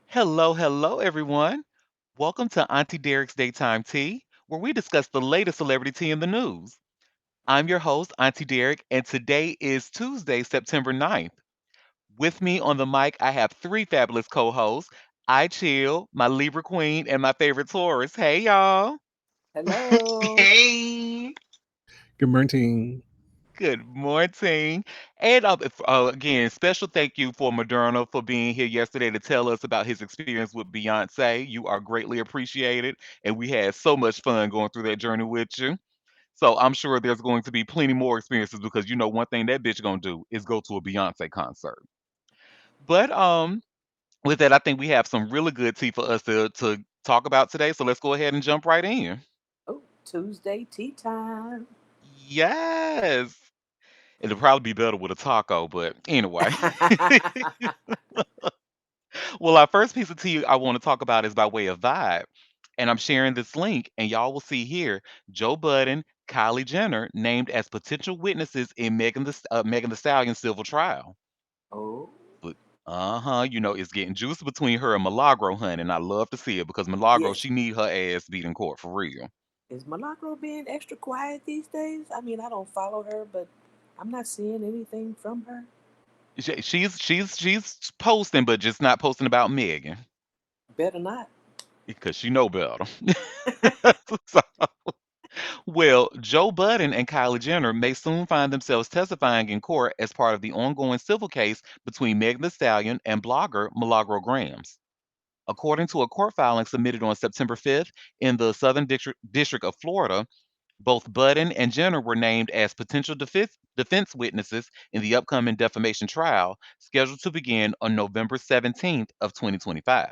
Hello, hello, everyone. Welcome to Auntie Derek's Daytime Tea, where we discuss the latest celebrity tea in the news. I'm your host, Auntie Derek, and today is Tuesday, September 9th. With me on the mic, I have three fabulous co hosts. I Chill, my Libra Queen, and my favorite Taurus. Hey, y'all. Hello. Hey. Good morning. Good morning. And again, special thank you for Moderna for being here yesterday to tell us about his experience with Beyonce. You are greatly appreciated. And we had so much fun going through that journey with you. So I'm sure there's going to be plenty more experiences because you know one thing that bitch gonna do is go to a Beyonce concert. But with that, I think we have some really good tea for us to talk about today. So let's go ahead and jump right in. Oh, Tuesday tea time. Yes. It'll probably be better with a taco, but anyway. Well, our first piece of tea I want to talk about is by way of vibe. And I'm sharing this link, and y'all will see here Joe Budden, Kylie Jenner named as potential witnesses in Megan the Stallion's civil trial. oh, But it's getting juicy between her and Milagro, honey, and I love to see it because Milagro, yes. she need her ass beat in court for real. Is Milagro being extra quiet these days? I mean, I don't follow her, but I'm not seeing anything from her. She's posting, but just not posting about Megan Better not. because she know better. So, well, Joe Budden and Kylie Jenner may soon find themselves testifying in court as part of the ongoing civil case between Megan Thee Stallion and blogger Milagro Grams. According to a court filing submitted on September 5th in the Southern District of Florida, both Budden and Jenner were named as potential defense witnesses in the upcoming defamation trial scheduled to begin on November 17th of 2025.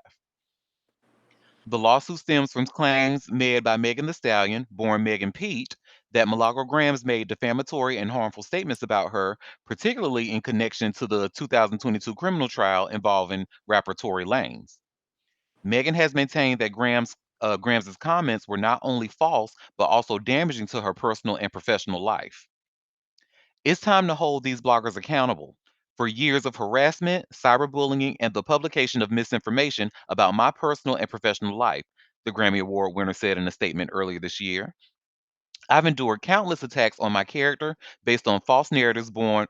The lawsuit stems from claims made by Megan Thee Stallion, born Megan Pete, that Milagro Grams made defamatory and harmful statements about her, particularly in connection to the 2022 criminal trial involving rapper Tory Lanez. Megan has maintained that Grams' comments were not only false, but also damaging to her personal and professional life. It's time to hold these bloggers accountable for years of harassment, cyberbullying, and the publication of misinformation about my personal and professional life, the Grammy Award winner said in a statement earlier this year. I've endured countless attacks on my character based on false narratives from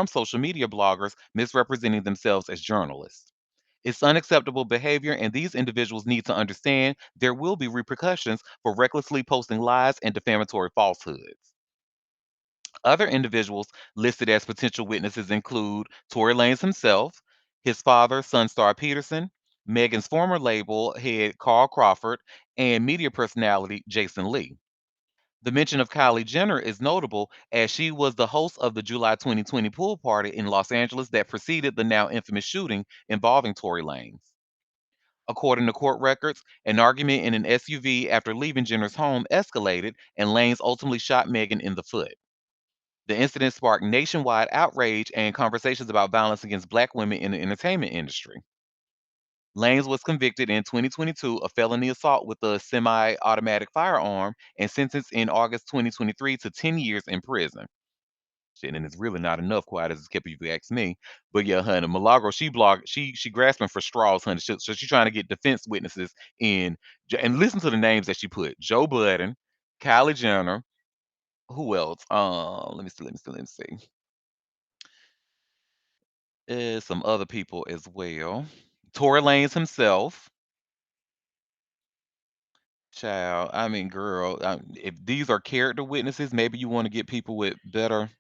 social media bloggers misrepresenting themselves as journalists. It's unacceptable behavior, and these individuals need to understand there will be repercussions for recklessly posting lies and defamatory falsehoods. Other individuals listed as potential witnesses include Tory Lanez himself, his father, Sunstar Peterson, Megan's former label head, Carl Crawford, and media personality, Jason Lee. The mention of Kylie Jenner is notable as she was the host of the July 2020 pool party in Los Angeles that preceded the now infamous shooting involving Tory Lanez. According to court records, an argument in an SUV after leaving Jenner's home escalated, and Lanez ultimately shot Megan in the foot. The incident sparked nationwide outrage and conversations about violence against black women in the entertainment industry. Lanez was convicted in 2022 of felony assault with a semi automatic firearm and sentenced in August 2023 to 10 years in prison. Shit, and it's really not enough, quiet as it's kept, if you ask me. But yeah, honey, Milagro, she grasping for straws, honey. So she's trying to get defense witnesses in, and listen to the names that she put: Joe Budden, Kylie Jenner, who else? Let me see. Some other people as well. Tory Lanez himself. Child, I mean, girl, if these are character witnesses, maybe you want to get people with better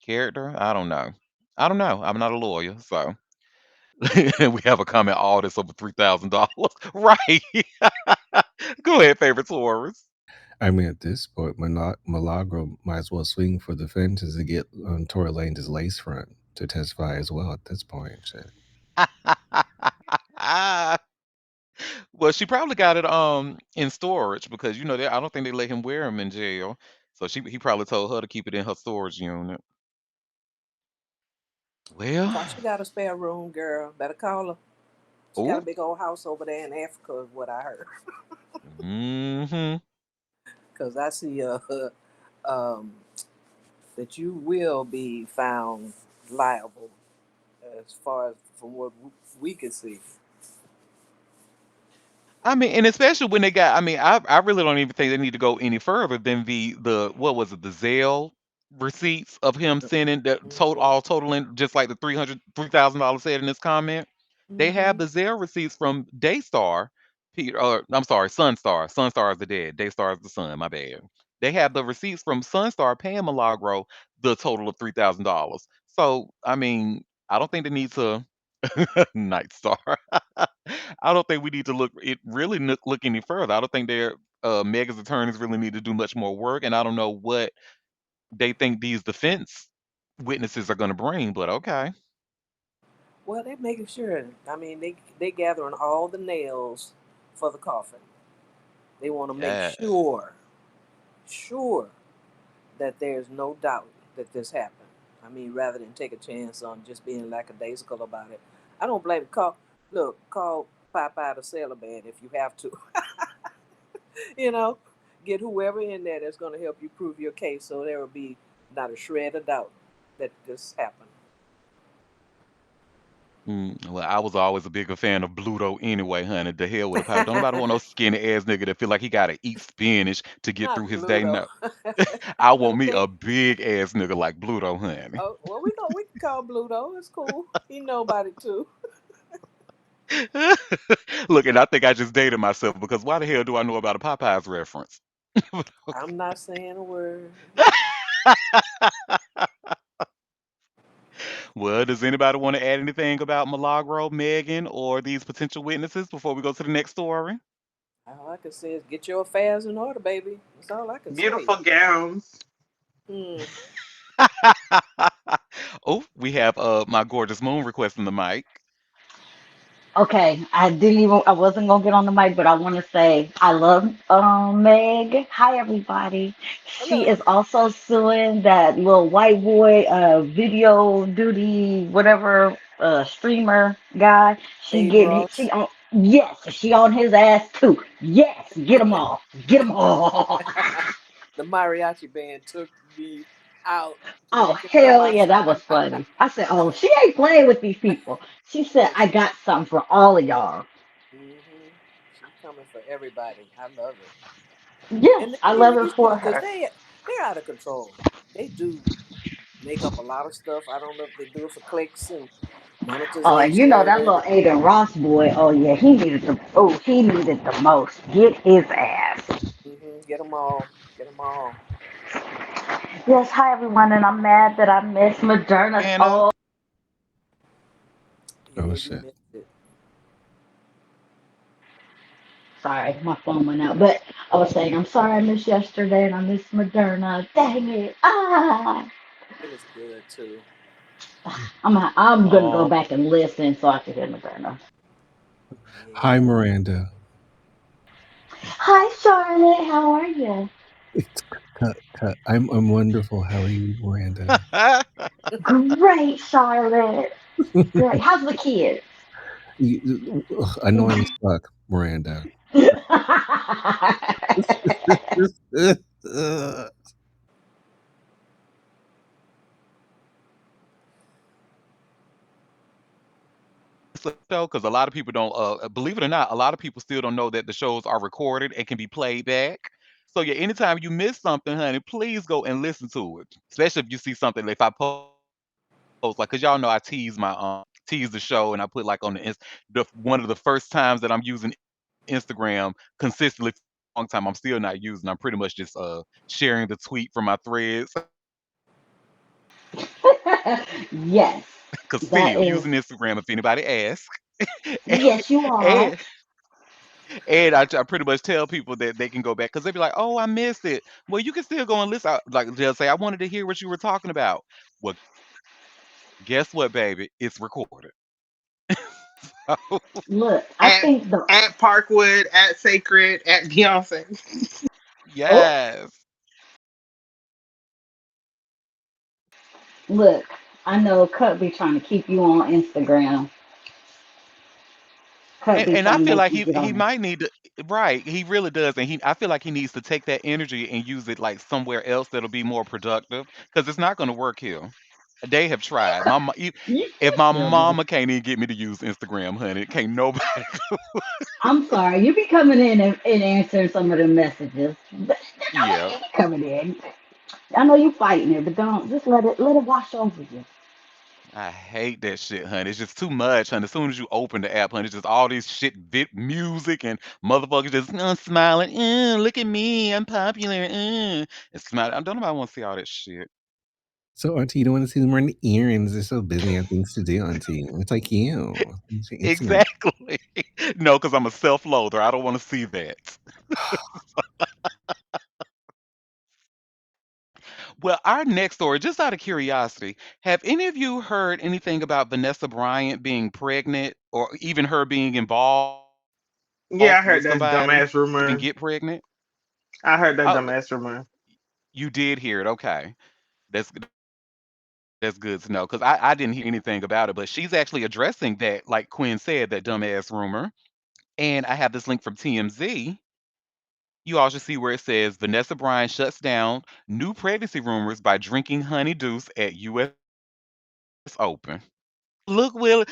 character. I don't know. I don't know. I'm not a lawyer, so we have a comment. All this over $3,000, right? Go ahead, favorite Taurus. I mean, at this point, Milagro might as well swing for the fences and get Tory Lanez's lace front to testify as well at this point. Shit. Well, she probably got it in storage because I don't think they let him wear them in jail. So he probably told her to keep it in her storage unit. Well, Thought she got a spare room, girl. Better call her. She got a oh, big old house over there in Africa, is what I heard. mm-hmm. Because I see um, that you will be found liable as far as from what we can see. I mean, and especially when they got, I mean, I really don't even think they need to go any further than the what was it, the Zelle receipts of him sending the total, Mm-hmm. all totaling just like the $300,000 said in his comment. They have Mm-hmm. the Zelle receipts from Daystar, Peter, or I'm sorry, Sunstar. Sunstar is the dead. Daystar is the sun. My bad. They have the receipts from Sunstar paying Milagro the total of $3,000. So I mean, I don't think they need to Night Star. I don't think we need to look any further. I don't think their Mega's attorneys really need to do much more work, and I don't know what they think these defense witnesses are going to bring. But okay, Well, they're making sure. I mean, they gathering all the nails for the coffin. They want to make yeah. sure that there's no doubt that this happened. I mean, rather than take a chance on just being lackadaisical about it. I don't blame. Call Popeye the Sailor Man if you have to. you know, get whoever in there that's going to help you prove your case, so there will be not a shred of doubt that this happened. Well, I was always a bigger fan of Bluto anyway, honey. The hell with a pipe. Don't nobody want no skinny ass nigga that feel like he gotta eat spinach to get through Not his day. Bluto. No, I want me okay. a big ass nigga like Bluto, honey. Oh well, we can call Bluto. It's cool. He know about it too. Look, and I think I just dated myself because why the hell do I know about a Popeyes reference? I'm not saying a word. Well, does anybody want to add anything about Milagro, Megan, or these potential witnesses before we go to the next story? All I can say is get your affairs in order, baby. That's all I can say. Beautiful gowns. Hmm. Oh, we have my gorgeous moon requesting the mic. Okay, I wasn't gonna get on the mic, but I want to say I love Meg. Hi everybody. She Hello, is also suing that little white boy, video duty whatever, streamer guy. She Dave getting Ross. she on, yes, she on his ass too. Yes, get them all, get them all. the mariachi band took me out. Oh Took them hell yeah, outside. that was funny. I said, oh, she ain't playing with these people. She said, I got something for all of y'all. hmm She coming for everybody. I love it. Yes, And I they love her need to for because her. they're out of control. They do make up a lot of stuff. I don't know if they do it for clicks and Oh, and you know monetization. that little Aiden Ross boy. Oh yeah, he needed the most. Get his ass. Get them all. Get them all. Yes, hi everyone, and I'm mad that I missed Moderna. Anna, Oh, Oh Yeah, you shit. missed it. sorry, my phone went out. But I was saying I'm sorry I missed yesterday and I missed Moderna. Dang it! It was good too. I'm gonna go oh, back and listen so I can hear Moderna. Hi, Yeah. Miranda. Hi Charlotte, how are you? It's cut. I'm wonderful. How are you, Miranda? Great, Charlotte. Great. How's the kids? Annoying as fuck, Miranda. show because a lot of people don't believe it or not, a lot of people still don't know that the shows are recorded and can be played back. So yeah, anytime you miss something, honey, please go and listen to it. Especially if you see something, if I post like, because y'all know I tease the show, and I put like on the one of the first times that I'm using Instagram consistently for a long time. I'm still not using. I'm pretty much just sharing the tweet from my threads. Yes, Cause that still is. using Instagram if anybody asks. Yes, you are. and And I pretty much tell people that they can go back because they be like, "Oh, I missed it." Well, you can still go and listen. Like they'll say, "I wanted to hear what you were talking about." Well, guess what, baby? It's recorded. Look, I At think the at Parkwood, at Sacred, at Beyonce. oh Yes. look, I know Cut be trying to keep you on Instagram. Cut be And I trying to feel make like you get he on might need to, right. He really does. And I feel like he needs to take that energy and use it like somewhere else that'll be more productive because it's not going to work here. They have tried. You If my silly. mama can't even get me to use Instagram, honey, can't nobody. I'm sorry. You be coming in and answering some of the messages. That's how Yeah, you be coming in. I know you fighting it, but don't just let it wash over you. I hate that shit, honey. It's just too much, honey. As soon as you open the app, honey, it's just all this shit, music, and motherfuckers just smiling. Look at me, I'm popular. And smiling. I don't nobody want to see all that shit. So, Auntie, you don't want to see them running errands. They're so busy, have things to do, Auntie. It's like you. It's your Instagram. Exactly. No, because I'm a self-loather. I don't want to see that. Well, our next story, just out of curiosity, have any of you heard anything about Vanessa Bryant being pregnant or even her being involved Yeah, I with heard that somebody dumbass to even rumor. get pregnant? I heard that Oh, dumbass rumor. you did hear it. Okay. That's that's good to know because I didn't hear anything about it, but she's actually addressing that, like Quinn said, that dumbass rumor. And I have this link from TMZ. You all should see where it says Vanessa Bryant shuts down new pregnancy rumors by drinking honey deuce at U.S. Open. Look, Will,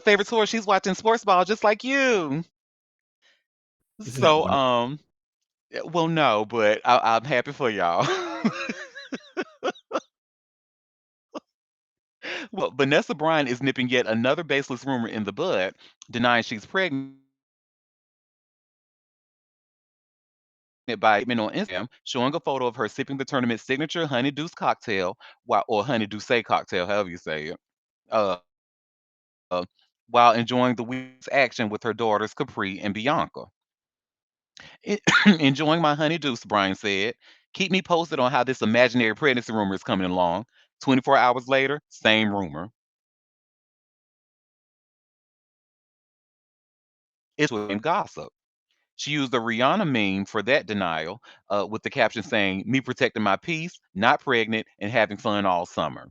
favorite tour. She's watching sports ball just like you. Isn't that So, well, no, but I'm happy for y'all. Well, Vanessa Bryant is nipping yet another baseless rumor in the bud, denying she's pregnant by a statement on Instagram, showing a photo of her sipping the tournament's signature honey deuce cocktail, or honey deuce cocktail, however you say it, uh, while enjoying the week's action with her daughters Capri and Bianca. En- Enjoying my honey deuce, Brian said. Keep me posted on how this imaginary pregnancy rumor is coming along. 24 hours later, same rumor. It's with same gossip. She used the Rihanna meme for that denial, with the caption saying, "Me protecting my peace, not pregnant, and having fun all summer."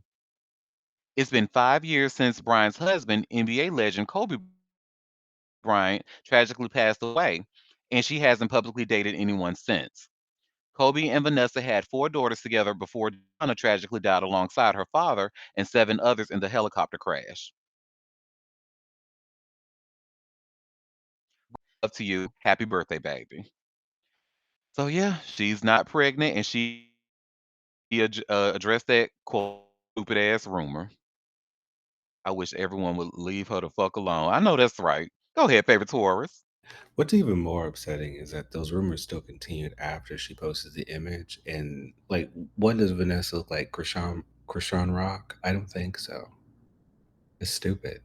It's been 5 years since Brian's husband, NBA legend Kobe Bryant, tragically passed away, and she hasn't publicly dated anyone since. Kobe and Vanessa had four daughters together before Donna tragically died alongside her father and seven others in the helicopter crash. Up to you. Happy birthday, baby. So, yeah, she's not pregnant, and she addressed that quote, stupid ass rumor. I wish everyone would leave her the fuck alone. I know that's right. Go ahead, favorite Taurus. What's even more upsetting is that those rumors still continued after she posted the image. And, like, what does Vanessa look like? Krishan Rock? I don't think so. It's stupid.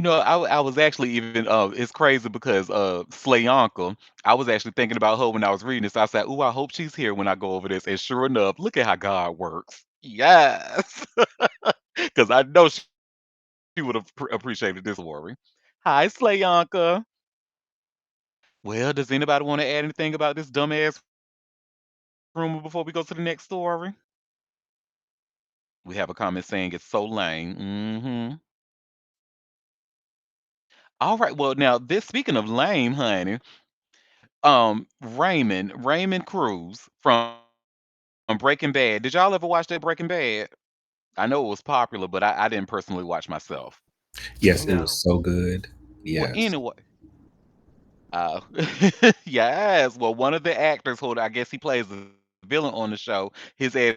I was actually even it's crazy because Slayonka, I was actually thinking about her when I was reading this. I said, "Ooh, I hope she's here when I go over this." And sure enough, look at how God works. Yes, because I know she would have appreciated this worry. Hi, Slayonka. Well, does anybody want to add anything about this dumbass rumor before we go to the next story? We have a comment saying it's so lame. All right. Well, now this speaking of lame, honey, Raymond Cruz from Breaking Bad. Did y'all ever watch that Breaking Bad? I know it was popular, but I didn't personally watch myself. Yes, it was No. so good. Well, Yes. anyway, uh, yes. Well, one of the actors who I guess he plays the villain on the show, his ass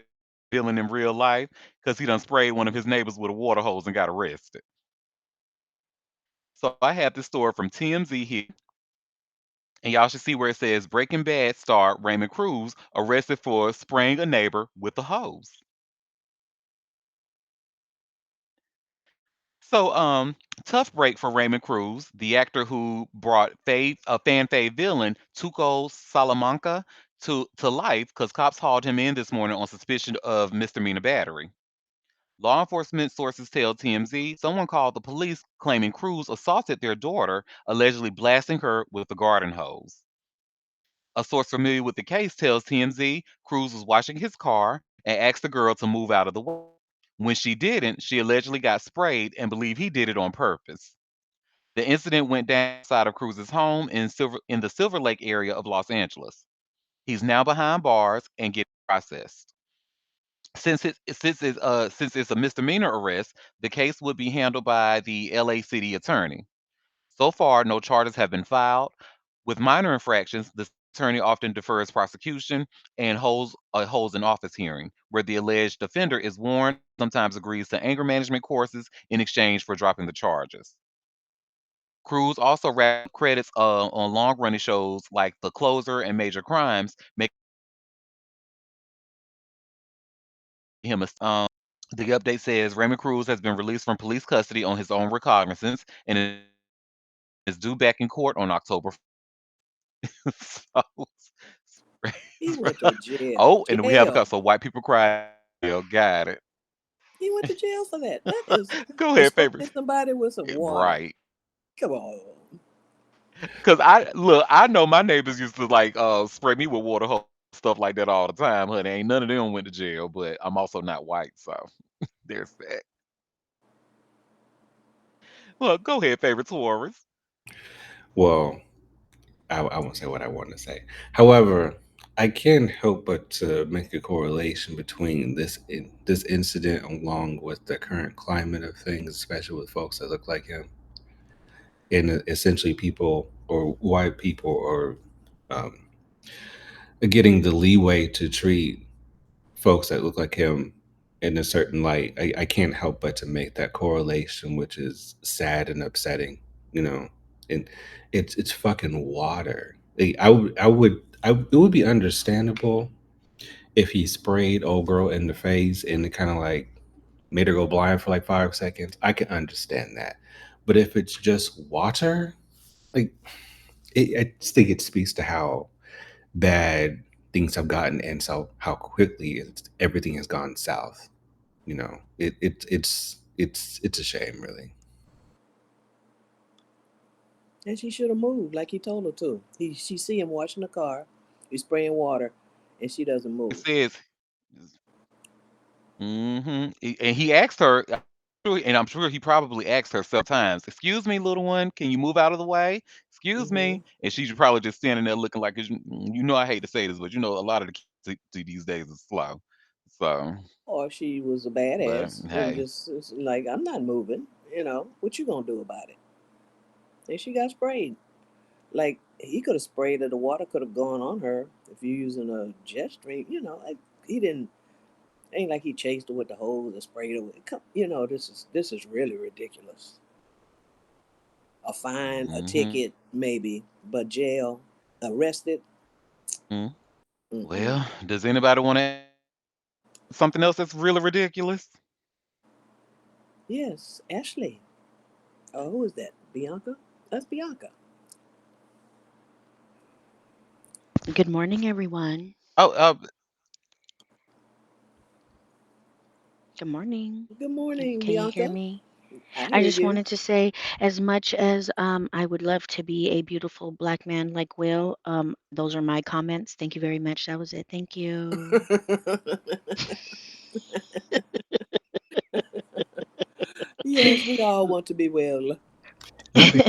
villain in real life because he done sprayed one of his neighbors with a water hose and got arrested. So I have this story from TMZ here, and y'all should see where it says Breaking Bad star Raymond Cruz arrested for spraying a neighbor with a hose. So, tough break for Raymond Cruz, the actor who brought a fan fave villain Tuco Salamanca to life, because cops hauled him in this morning on suspicion of misdemeanor battery. Law enforcement sources tell TMZ someone called the police claiming Cruz assaulted their daughter, allegedly blasting her with a garden hose. A source familiar with the case tells TMZ Cruz was washing his car and asked the girl to move out of the way. When she didn't, she allegedly got sprayed and believed he did it on purpose. The incident went down outside of Cruz's home in the Silver Lake area of Los Angeles. He's now behind bars and getting processed. Since it's a misdemeanor arrest, the case would be handled by the LA City Attorney. So far, no charges have been filed. With minor infractions, the city attorney often defers prosecution and holds an office hearing where the alleged offender is warned, sometimes agrees to anger management courses in exchange for dropping the charges. Cruz also wrapped credits on long running shows like The Closer and Major Crimes, making him a the update says Raymond Cruz has been released from police custody on his own recognizance and is due back in court on October. So, He went to jail. oh, and we have a Jail. so white people cry. Got it. He went to jail for that. That is Go for ahead, favorite. spraying somebody with some water. Right. Come on. Cause I know my neighbors used to like spray me with water hose, stuff like that all the time, honey. Ain't none of them went to jail, but I'm also not white, so there's that. Well, go ahead, favorite Taurus. Well, I won't say what I want to say. However, I can't help but to make a correlation between this incident along with the current climate of things, especially with folks that look like him, and essentially people or white people um, are getting the leeway to treat folks that look like him in a certain light. I can't help but to make that correlation, which is sad and upsetting, you know. And it's fucking water. It would be understandable if he sprayed old girl in the face and it kind of like made her go blind for like 5 seconds. I can understand that. But if it's just water, like I just think it speaks to how bad things have gotten and so how quickly everything has gone south. You know, it's a shame, really. And she should have moved like he told her to. She see him washing the car, he's spraying water, and she doesn't It move. says, and he asked her, and I'm sure he probably asked her several times, "Excuse me, little one, can you move out of the way? Excuse Hmm. me." And she's probably just standing there looking like, I hate to say this, but a lot of the kids these days is slow. So, Or she was a but badass and hey, just is like, I'm not moving. What you gonna do about it? And she got sprayed. Like he could have sprayed her. The water could have gone on her if you're using a jet stream. Like he didn't. Ain't like he chased her with the hose and sprayed her with. This is really ridiculous. A fine, a hmm ticket, maybe, but jail, arrested. Mm-mm. well, does anybody want to something else that's really ridiculous? Yes, Ashley. Oh, who is that? Bianca? That's Bianca. Good morning, everyone. Oh, Good morning. Good morning, Can you hear Bianca. me? I I hear just you. wanted to say, as much as I would love to be a beautiful black man like Will, those are my comments. Thank you very much. That was it. Thank you. Yes, we all want to be well. Not be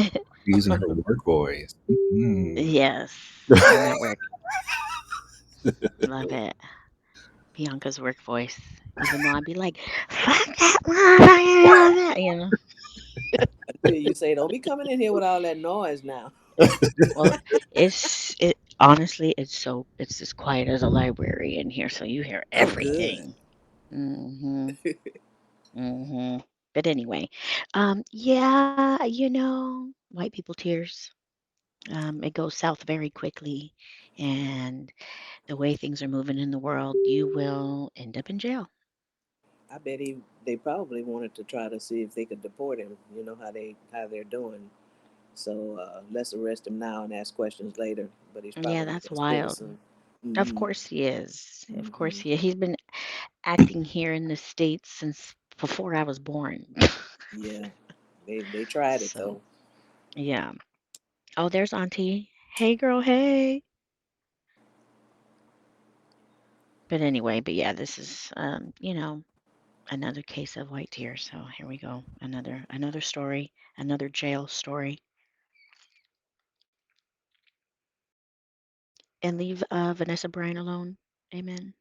using her work voice. Mm. Yes, I'm at work. Love it. Bianca's work voice. Even though I'd be like, fuck that motherfucker, I hear you say, don't be coming in here with all that noise now. Well, it honestly, it's as quiet as a library in here, so you hear Oh, good. everything. hmm hmm But anyway, yeah, white people tears. It goes south very quickly, and the way things are moving in the world, you will end up in jail. I bet they probably wanted to try to see if they could deport him. You know how they're doing. So let's arrest him now and ask questions later. But he's Yeah, probably that's a wild. citizen. Of Mm-hmm. course he is. Of course Mm-hmm. he is. He's been acting here in the States since before I was born. Yeah, they tried it So, though. yeah. Oh, there's Auntie. Hey, girl. Hey. But anyway, but yeah, this is, another case of white tears. So here we go. Another story, another jail story. And leave Vanessa Bryan alone. Amen.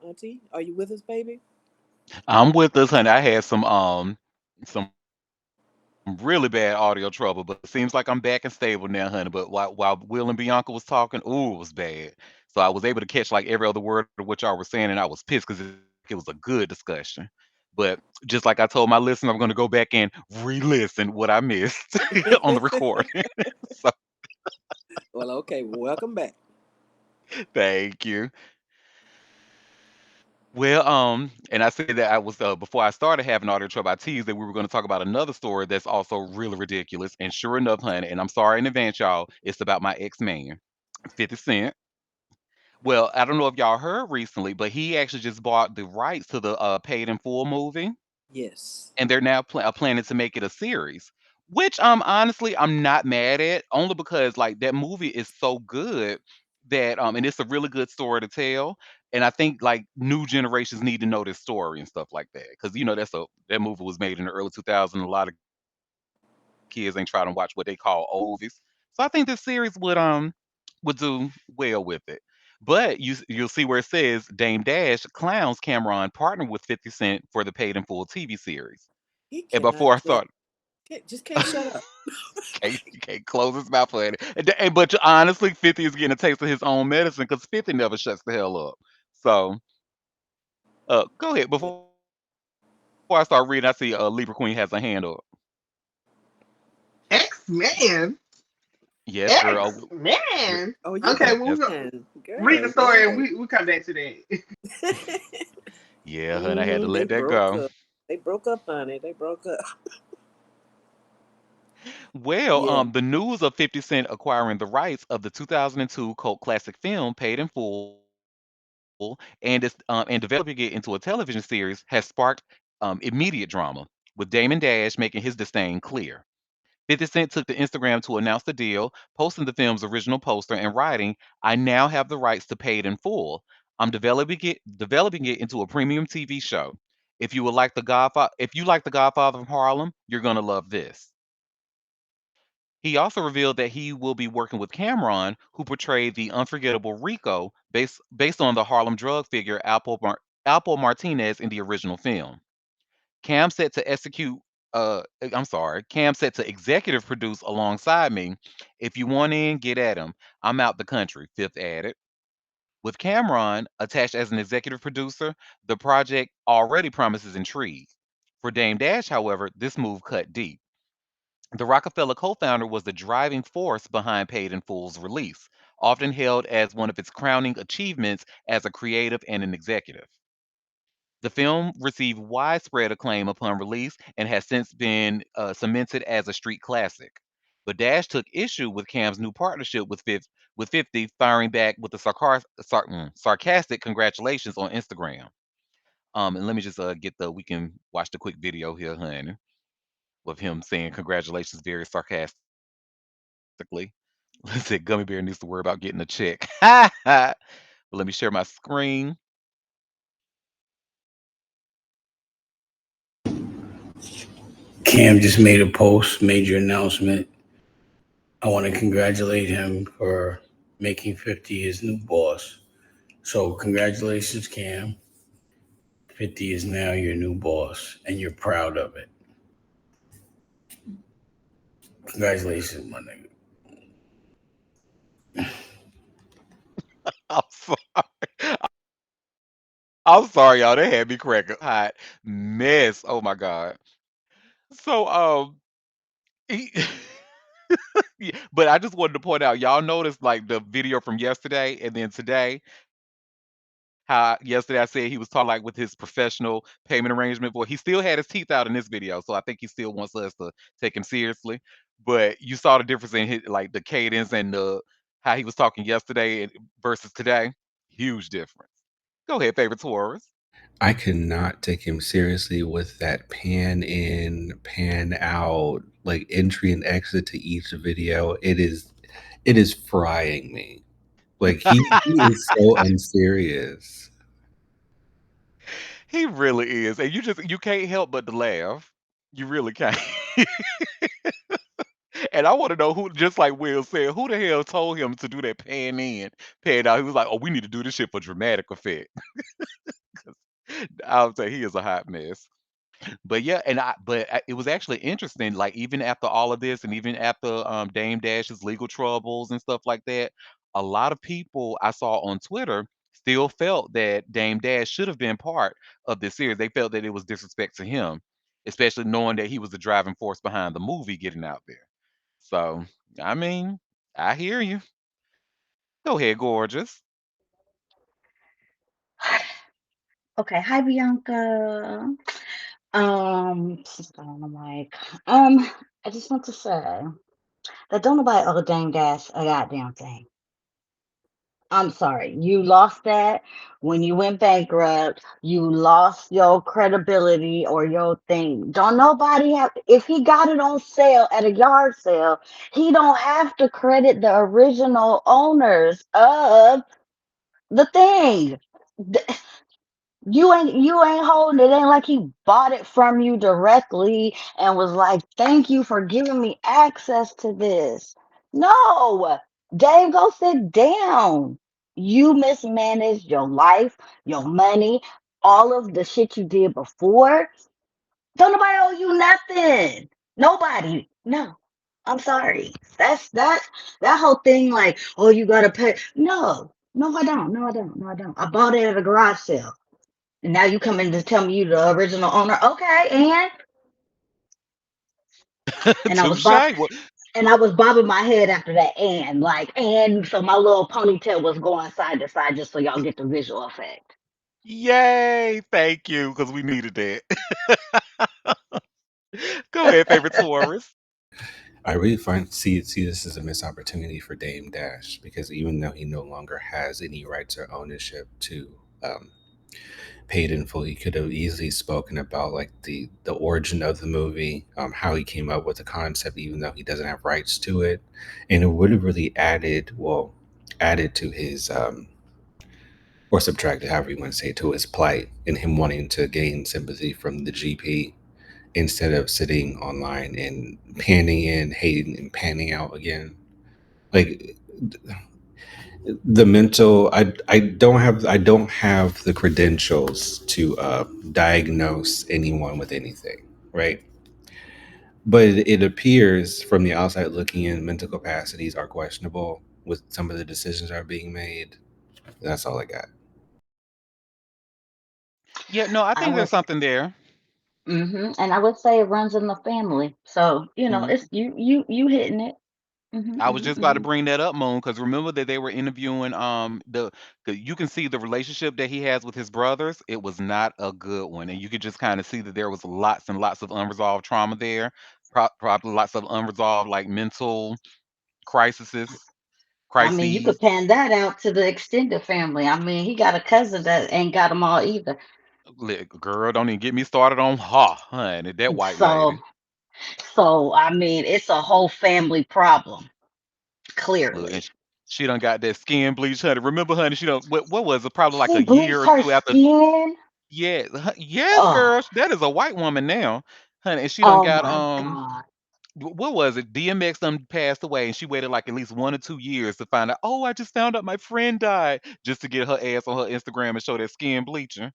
Auntie, are you with us, baby? I'm with us, honey. I had some really bad audio trouble, but it seems like I'm back and stable now, honey. But while Will and Bianca was talking, ooh, it was bad. So I was able to catch like every other word of what y'all were saying, and I was pissed because it seemed like it was a good discussion. But just like I told my listeners, I'm going to go back and re-listen what I missed on the recording. So Well, okay. Welcome back. thank you. Well, and I said that I was before I started having audio trouble. I teased that we were going to talk about another story that's also really ridiculous. And sure enough, honey, and I'm sorry in advance, y'all, it's about my ex man, 50 Cent. Well, I don't know if y'all heard recently, but he actually just bought the rights to the Paid in Full movie, Yes. and they're now planning to make it a series. Which honestly I'm not mad at, only because like that movie is so good that and it's a really good story to tell. And I think like new generations need to know this story and stuff like that. Because you know that movie was made in the early 2000s. A lot of kids ain't trying to watch what they call old movies. So I think this series would do well with it. But you'll see where it says Dame Dash clowns Cameron partnered with 50 Cent for the Paid in Full TV series. He And cannot before I shut. start, Just can't shut up. can't close his mouth for it. But honestly, 50 is getting a taste of his own medicine because 50 never shuts the hell up. So go ahead. Before I start reading, I see Libra Queen has a hand up. X-Men. Yes, girl. X-Men. Oh, you Okay, can, well, Yes. read the girl. story and Go we come back to that. Yeah, hun, I had to They let that broke go. up. They broke up, honey. They broke up. Well, Yeah. the news of 50 Cent acquiring the rights of the 2002 cult classic film Paid in Full and developing it into a television series has sparked immediate drama, with Damon Dash making his disdain clear. 50 Cent took to Instagram to announce the deal, posting the film's original poster and writing, "I now have the rights to Paid in Full. I'm developing it into a premium TV show. If you like The Godfather of Harlem, you're gonna love this." He also revealed that he will be working with Cameron, who portrayed the unforgettable Rico, based on the Harlem drug figure Alpo Martinez in the original film. Cam set to execute. I'm sorry. Cam set to executive produce alongside me. If you want in, get at him. I'm out the country. Fifth added. With Cameron attached as an executive producer, the project already promises intrigue. For Dame Dash, however, this move cut deep. The Rockefeller co founder was the driving force behind Paid in Full's release, often hailed as one of its crowning achievements as a creative and an executive. The film received widespread acclaim upon release and has since been cemented as a street classic. But Dash took issue with Cam's new partnership with 50, firing back with the sarcastic congratulations on Instagram. And let me just we can watch the quick video here, honey, with him saying congratulations very sarcastically. Let's say Gummy Bear needs to worry about getting a check. But let me share my screen. Cam just made a post, major announcement. I want to congratulate him for making 50 his new boss. So, congratulations, Cam. 50 is now your new boss, and you're proud of it. Congratulations, my nigga. I'm sorry. I'm sorry, y'all. They had me cracking hot mess. Oh my god. So he, yeah, but I just wanted to point out, y'all noticed like the video from yesterday and then today, how yesterday I said he was talking like with his professional payment arrangement. Boy, he still had his teeth out in this video, so I think he still wants us to take him seriously. But you saw the difference in his like the cadence and the how he was talking yesterday versus today. Huge difference. Go ahead, favorite Taurus. I cannot take him seriously with that pan in, pan out, like entry and exit to each video. It is frying me. Like he is so unserious. He really is, and you can't help but to laugh. You really can't. And I want to know who, just like Will said, who the hell told him to do that pan in, pan out? He was like, "Oh, we need to do this shit for dramatic effect." I would say he is a hot mess. But yeah, it was actually interesting. Like even after all of this, and even after Dame Dash's legal troubles and stuff like that, a lot of people I saw on Twitter still felt that Dame Dash should have been part of this series. They felt that it was disrespect to him, especially knowing that he was the driving force behind the movie getting out there. So I mean, I hear you. Go ahead, gorgeous. Okay, hi Bianca. Since I'm on the mic, I just want to say that don't nobody owe Dame Dash a goddamn thing. I'm sorry, you lost that when you went bankrupt. You lost your credibility or your thing. Don't nobody have, if he got it on sale at a yard sale, he don't have to credit the original owners of the thing. You ain't holding it. Ain't like he bought it from you directly and was like, "Thank you for giving me access to this." No, Dave, go sit down. You mismanaged your life, your money, all of the shit you did before. Don't nobody owe you nothing. Nobody. No. I'm sorry. That whole thing like, oh, you gotta pay. No, no, I don't. No, I don't. No, I don't. I bought it at a garage sale. And now you come in to tell me you the original owner. Okay, and I was Touche. Well, bobbing my head after that and like and so my little ponytail was going side to side just so y'all get the visual effect. yay! Thank you, because we needed that. Go ahead, favorite Taurus. I really see this as a missed opportunity for Dame Dash because even though he no longer has any rights or ownership to paid in full, he could have easily spoken about like the origin of the movie, how he came up with the concept, even though he doesn't have rights to it, and it would have really added to his or subtracted, however you want to say, to his plight and him wanting to gain sympathy from the GP instead of sitting online and panning in, hating, and panning out again. Like the mental, I don't have the credentials to diagnose anyone with anything, right? But it appears from the outside looking in, mental capacities are questionable with some of the decisions that are being made. That's all I got. Yeah, no, I I think there's was something there. and I would say it runs in the family. So, Mm. it's you hitting it. hmm I was hmm just about to hmm bring that up, Moon, because remember that they were interviewing the 'cause you can see the relationship that he has with his brothers. It was not a good one, and you could just kind of see that there was lots and lots of unresolved trauma there. Probably lots of unresolved like mental crises, I mean, you crises. could pan that out to the extended family. I mean, he got a cousin that ain't got them all either. Girl, don't even get me started on her, honey. That white So, lady. I mean, it's a whole family problem, Look, and clearly. she done got that skin bleach, honey. Remember, honey, she done what was it? Probably like She a year bleached or her two after. skin. Yeah, yes, Oh, girl. That is a white woman now, honey. And she done oh got my God. what was it? DMX done passed away, and she waited like at least 1 or 2 years to find out. Oh, I just found out my friend died, just to get her ass on her Instagram and show that skin bleaching.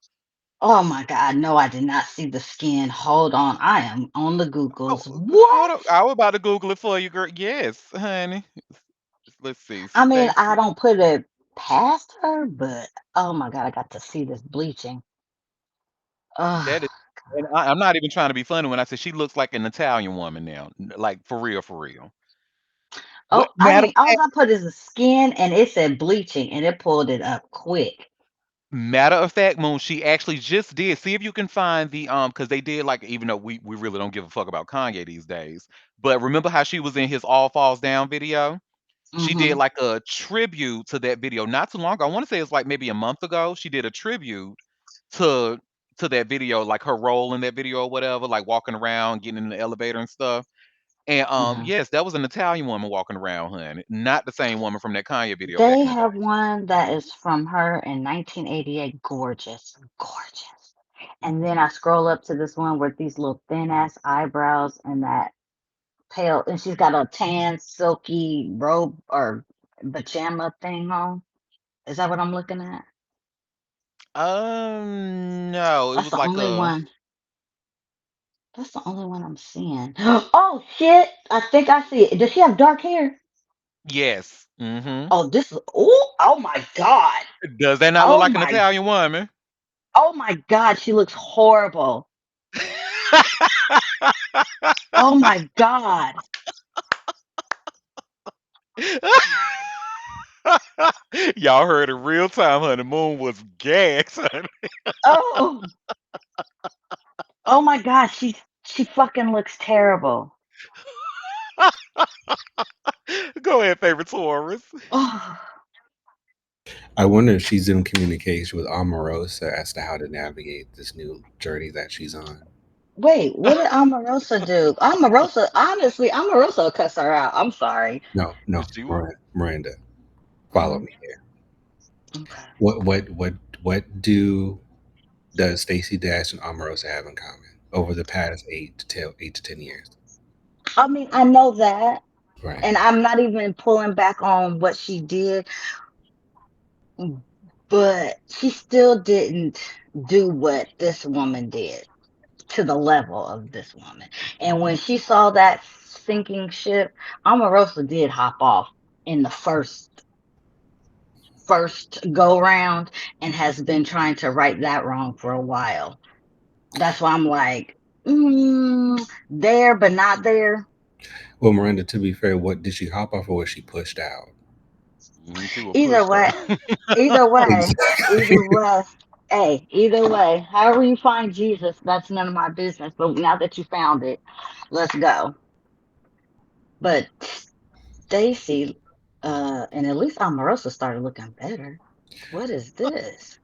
Oh my God. No, I did not see the skin. Hold on. I am on the Oh, Googles. hold What? on. I was about to Google it for you, girl. Yes, honey. Let's see. I mean, I Stacy. don't put it past her, but oh my God, I got to see this bleaching. That is, Oh, and I'm not even trying to be funny when I say she looks like an Italian woman now, like for real, for real. oh, What I matter ain't, of all fact, I put is the skin and it said bleaching and it pulled it up quick. Moon, she actually just did. See if you can find the because they did like even though we really don't give a fuck about Kanye these days, but remember how she was in his All Falls Down video? She did Mm-hmm. like a tribute to that video not too long ago. I want to say it's like maybe a month ago. She did a tribute to that video, like her role in that video or whatever, like walking around, getting in the elevator and stuff. And hmm yes, that was an Italian woman walking around, honey. Not the same woman from that Kanye video back They in the day. have one that is from her in 1988. Gorgeous. Gorgeous. And then I scroll up to this one with these little thin ass eyebrows and that pale, and she's got a tan, silky robe or pajama thing on. Is that what I'm looking at? No, it That's was the like only a one. That's the only one I'm seeing. Oh shit! I think I see it. Does she have dark hair? yes. Mhm. Oh, this is. Oh my god. Does that not look Oh like an my. Italian woman? Oh my god. She looks horrible. Oh my god. Y'all heard it real time, honey. Moon was gassed, honey. Oh. Oh my god. She fucking looks terrible. Go ahead, favorite Taurus. Oh. I wonder if she's in communication with Omarosa as to how to navigate this new journey that she's on. Wait, what did Omarosa do? Omarosa, honestly, Omarosa will cuss her out. I'm sorry. No, no, She was. Miranda, follow Mm, me here. okay. What does Stacey Dash and Omarosa have in common over the past 8 to 10 years? I mean, I know that, Right. and I'm not even pulling back on what she did, but she still didn't do what this woman did to the level of this woman. And when she saw that sinking ship, Omarosa did hop off in the first go round and has been trying to right that wrong for a while. That's why I'm like, there but not there. Well, Miranda, to be fair, what did she hop off or was she pushed out? She was Either pushed way, out. either way, either Exactly. way. Hey, either way, however you find Jesus, that's none of my business. But now that you found it, let's go. But Stacy, and at least Omarosa started looking better. What is this?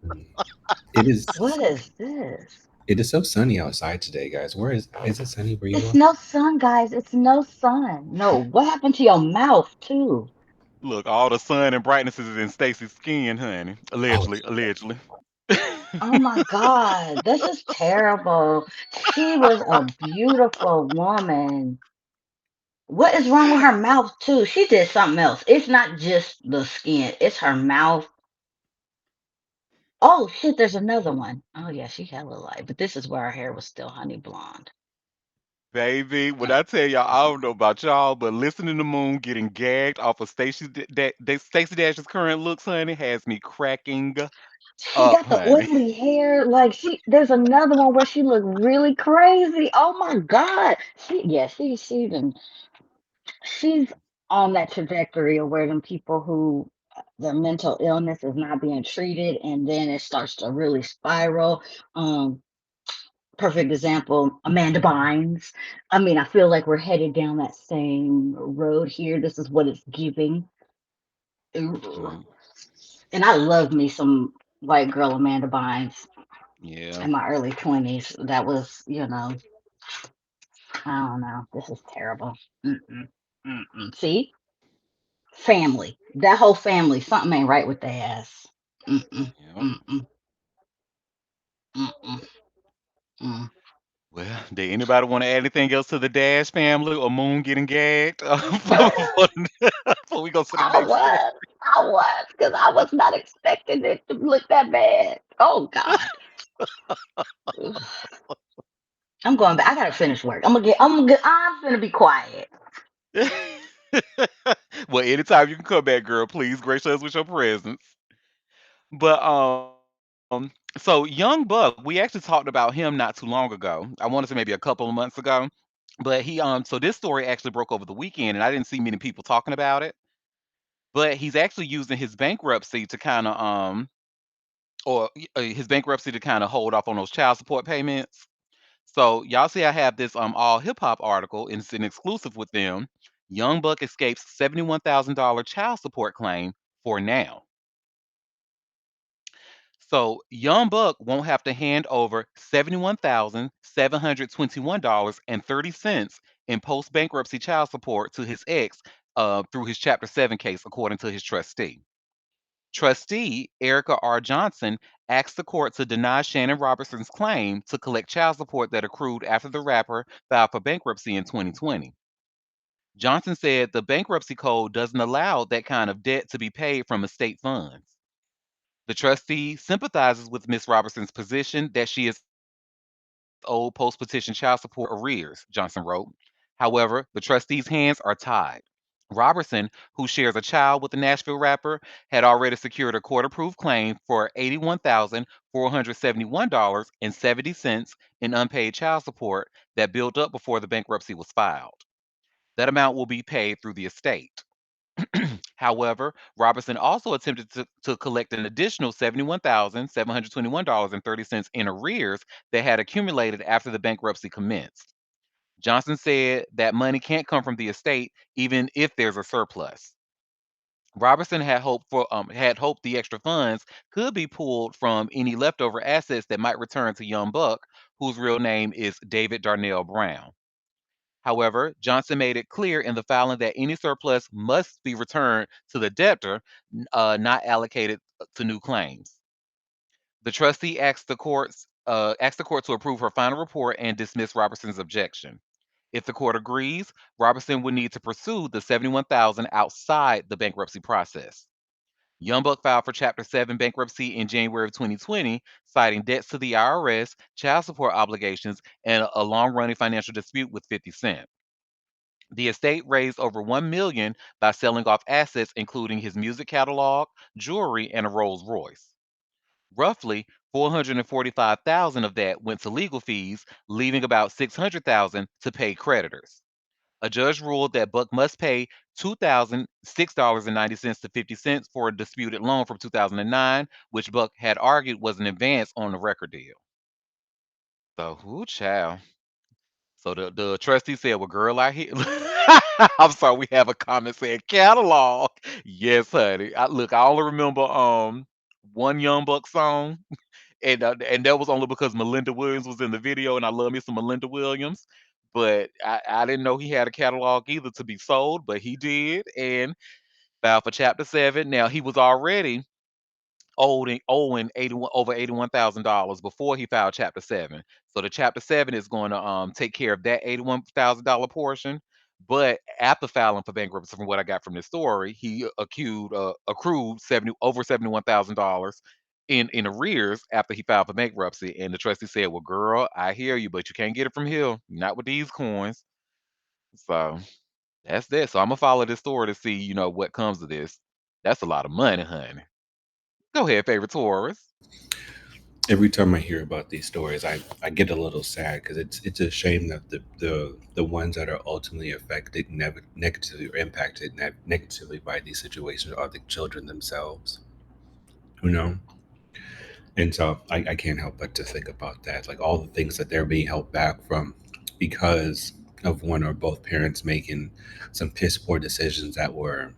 It is. What is this? It is so sunny outside today, guys. Is it sunny where you It's are? no sun, guys. It's no sun. No, what happened to your mouth too? Look, all the sun and brightness is in Stacy's skin, honey. Oh, Allegedly, allegedly. Oh my God, this is terrible. She was a beautiful woman. What is wrong with her mouth too? She did something else. It's not just the skin, it's her mouth. Oh shit, there's another one. Oh yeah, she hella light, but this is where her hair was still honey blonde. Baby, when Uh, I tell y'all, I don't know about y'all, but listening to Moon getting gagged off of Stacey Dash's current looks, honey, has me cracking She up, got the honey. oily hair. Like there's another one where she looked really crazy. Oh my God. She's on that trajectory of where them people who their mental illness is not being treated and then it starts to really spiral. Um, Perfect example, Amanda Bynes. I mean, I feel like we're headed down that same road here. This is what it's giving. Ugh. Mm, And I love me some white girl Amanda Bynes yeah. in my early 20s. That was, I don't know. This is terrible. Mm-mm, mm-mm. See? Family. That whole family. Something ain't right with their ass. Mm-mm, Yep. mm-mm, mm-mm, mm. Well, did anybody want to add anything else to the Dash family or Moon getting gagged before we go to the I next story? was. I was. Because I was not expecting it to look that bad. Oh, God. Ugh. I'm going back. I gotta finish work. I'm gonna be quiet. Well, anytime you can come back, girl, please grace us with your presence. But so Young Buck, we actually talked about him not too long ago. I want to say maybe a couple of months ago. But so this story actually broke over the weekend, and I didn't see many people talking about it. But he's actually using his bankruptcy to kind of his bankruptcy to kind of hold off on those child support payments. So y'all see, I have this all hip hop article, and it's an exclusive with them. Young Buck escapes $71,000 child support claim for now. So Young Buck won't have to hand over $71,721.30 in post bankruptcy child support to his ex through his Chapter 7 case, according to his trustee. Trustee Erica R. Johnson asked the court to deny Shannon Robertson's claim to collect child support that accrued after the rapper filed for bankruptcy in 2020. Johnson said the bankruptcy code doesn't allow that kind of debt to be paid from estate funds. The trustee sympathizes with Ms. Robertson's position that she is owed post petition child support arrears, Johnson wrote. However, the trustee's hands are tied. Robertson, who shares a child with the Nashville rapper, had already secured a court approved claim for $81,471.70 in unpaid child support that built up before the bankruptcy was filed. That amount will be paid through the estate. However, Robertson also attempted to collect an additional $71,721.30 in arrears that had accumulated after the bankruptcy commenced. Johnson said that money can't come from the estate even if there's a surplus. Robertson had hoped the extra funds could be pulled from any leftover assets that might return to young Buck, whose real name is David Darnell Brown. However, Johnson made it clear in the filing that any surplus must be returned to the debtor, not allocated to new claims. The trustee asked the court to approve her final report and dismiss Robertson's objection. If the court agrees, Robertson would need to pursue the 71,000 outside the bankruptcy process. Youngbuck filed for Chapter 7 bankruptcy in January of 2020, citing debts to the IRS, child support obligations, and a long-running financial dispute with 50 Cent. The estate raised over 1 million by selling off assets including his music catalog, jewelry, and a Rolls Royce. Roughly 445,000 of that went to legal fees, leaving about 600,000 to pay creditors. A judge ruled that Buck must pay $2,006.90 to 50 cents for a disputed loan from 2009, which Buck had argued was an advance on the record deal. So, whoo, child. So the trustee said, "Well, girl, I hear." I'm sorry, we have a comment saying catalog. Yes, honey. I only remember one Young Buck song, and that was only because Melinda Williams was in the video, and I love me some Melinda Williams. But I didn't know he had a catalog either to be sold, but he did, and filed for Chapter 7. Now he was already owing 81 over $81,000 before he filed Chapter 7. So the Chapter 7 is going to take care of that $81,000 portion. But after filing for bankruptcy, from what I got from this story, he accrued 71,000 dollars in arrears after he filed for bankruptcy. And the trustee said, "Well, girl, I hear you, but you can't get it from here, not with these coins." So that's that. So I'm gonna follow this story to see, what comes of this. That's a lot of money, honey. Go ahead, favorite Taurus. Every time I hear about these stories, I get a little sad because it's a shame that the ones that are ultimately affected negatively or impacted negatively by these situations are the children themselves. You know, and so I can't help but to think about that, like all the things that they're being held back from because of one or both parents making some piss poor decisions that were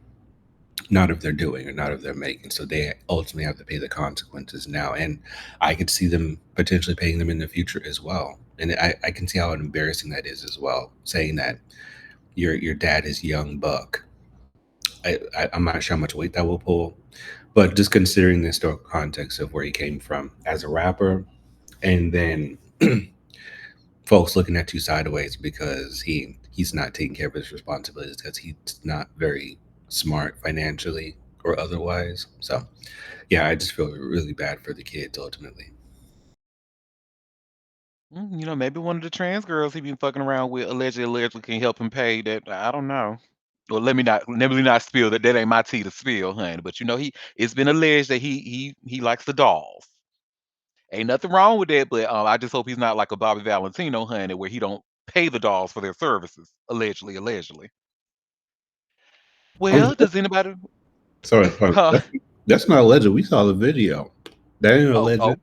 not of their doing or not of their making. So they ultimately have to pay the consequences now. And I could see them potentially paying them in the future as well. And I can see how embarrassing that is as well, saying that your dad is young buck. I'm not sure how much weight that will pull, but just considering the historical context of where he came from as a rapper, and then folks looking at you sideways because he's not taking care of his responsibilities because he's not very smart financially or otherwise. So yeah, I just feel really bad for the kids ultimately. Maybe one of the trans girls he been fucking around with allegedly can help him pay that. I don't know. Well, let me not spill that. That ain't my tea to spill, honey. But it's been alleged that he likes the dolls. Ain't nothing wrong with that, but I just hope he's not like a Bobby Valentino, honey, where he don't pay the dolls for their services. Allegedly, allegedly. Oh, Well, does anybody? sorry, Huh? that's not alleged. We saw the video. That ain't Oh, alleged. oh.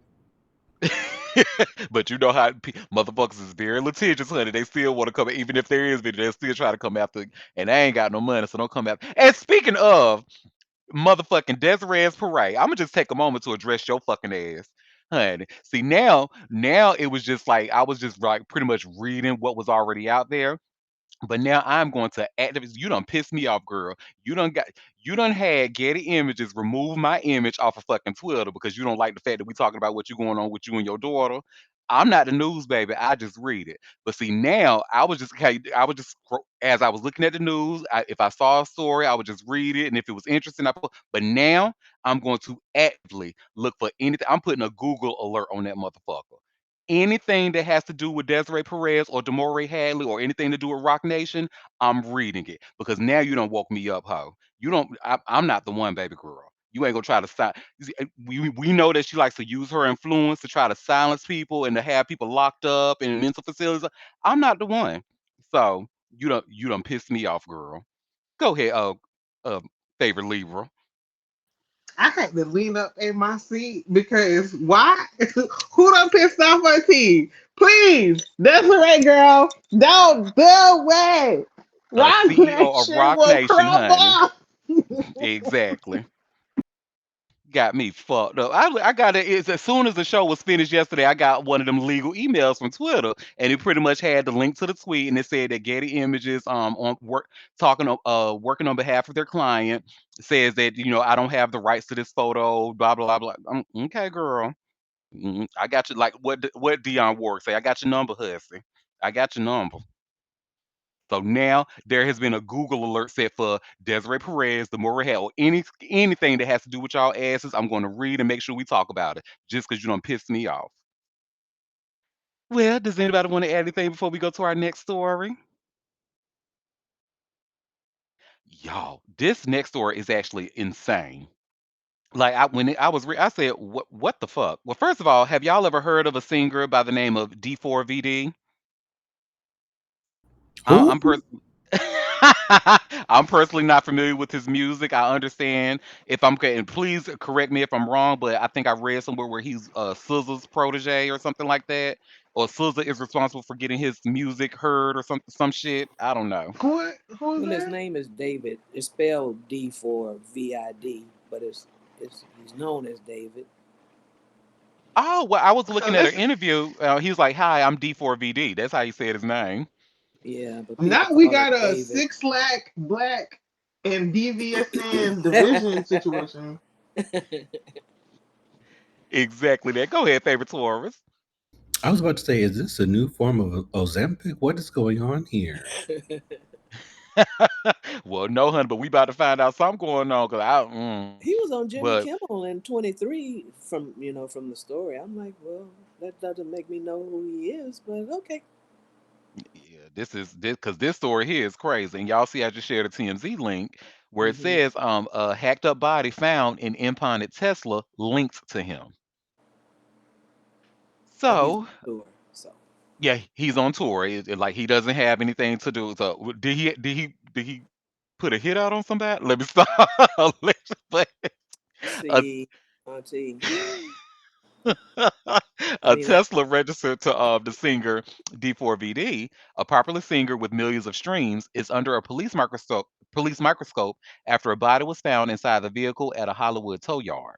But you know how motherfuckers is very litigious, honey. They still want to come, even if there is video, they'll still try to come after, and they ain't got no money, so don't come after. And speaking of motherfucking Desiree's parade, I'm gonna just take a moment to address your fucking ass, honey. See now it was just like I was just like pretty much reading what was already out there. But now I'm going to activate. You done pissed me off, girl. You done had Getty Images remove my image off of fucking Twitter because you don't like the fact that we talking about what you going on with you and your daughter. I'm not the news baby. I just read it. But see, now I was just okay. I would just as I was looking at the news, if I saw a story, I would just read it, and if it was interesting, I put. But now I'm going to actively look for anything. I'm putting a Google alert on that motherfucker. Anything that has to do with Desiree Perez or Demore Hadley or anything to do with Rock Nation, I'm reading it because now you don't woke me up, ho. You don't. I'm not the one, baby girl. You ain't gonna try to stop. We know that she likes to use her influence to try to silence people and to have people locked up in mental facilities. I'm not the one. So you don't piss me off, girl. Go ahead, uh favorite Libra. I had to lean up in my seat because why? Who done pissed off Auntie? Please, that's right, girl. Don't do it. Rock CEO of Nation Rock will Nation, honey. crumble. Exactly. Got me fucked up. I got it. It's as soon as the show was finished yesterday, I got one of them legal emails from Twitter, and it pretty much had the link to the tweet, and it said that Getty Images on working on behalf of their client says that I don't have the rights to this photo. Blah blah blah. Okay, girl. I got you. Like what Dion Ward say? I got your number, hussy. I got your number. So now there has been a Google alert set for Desiree Perez, the Murray or anything that has to do with y'all asses. I'm going to read and make sure we talk about it, just because you don't piss me off. Well, does anybody want to add anything before we go to our next story? Y'all, this next story is actually insane. Like I was, I said, what the fuck? Well, first of all, have y'all ever heard of a singer by the name of D4VD? Who? I'm I'm personally not familiar with his music. I understand if I'm and please correct me if I'm wrong, but I think I read somewhere where he's SZA's protege or something like that, or SZA is responsible for getting his music heard or some shit. I don't know. Who is Well, his that? name is David. It's spelled D4VID, but it's he's known as David. Oh well, I was So looking at an this interview. He was like, "Hi, I'm D4VD." That's how he said his name. Yeah, but people now we call him got a David. six lakh black and DVSN division situation. Exactly that. Go ahead, favorite Taurus. I was about to say, is this a new form of Ozempic? What is going on here? Well, no, honey, but we about to find out something going on because He was on Jimmy but Kimmel in 23 from from the story. I'm like, well, that doesn't make me know who he is, but okay. yeah, this because this story here is crazy, and y'all see I just shared a TMZ link where it Hmm. says a hacked up body found in impounded Tesla linked to him. But he's So on tour, so yeah, he's on tour. Like he doesn't have anything to do. So did he put a hit out on somebody? Let me stop. Let me play. A see, Auntie. I a mean, I Tesla registered to the singer D4VD, a popular singer with millions of streams, is under a police microscope after a body was found inside the vehicle at a Hollywood tow yard.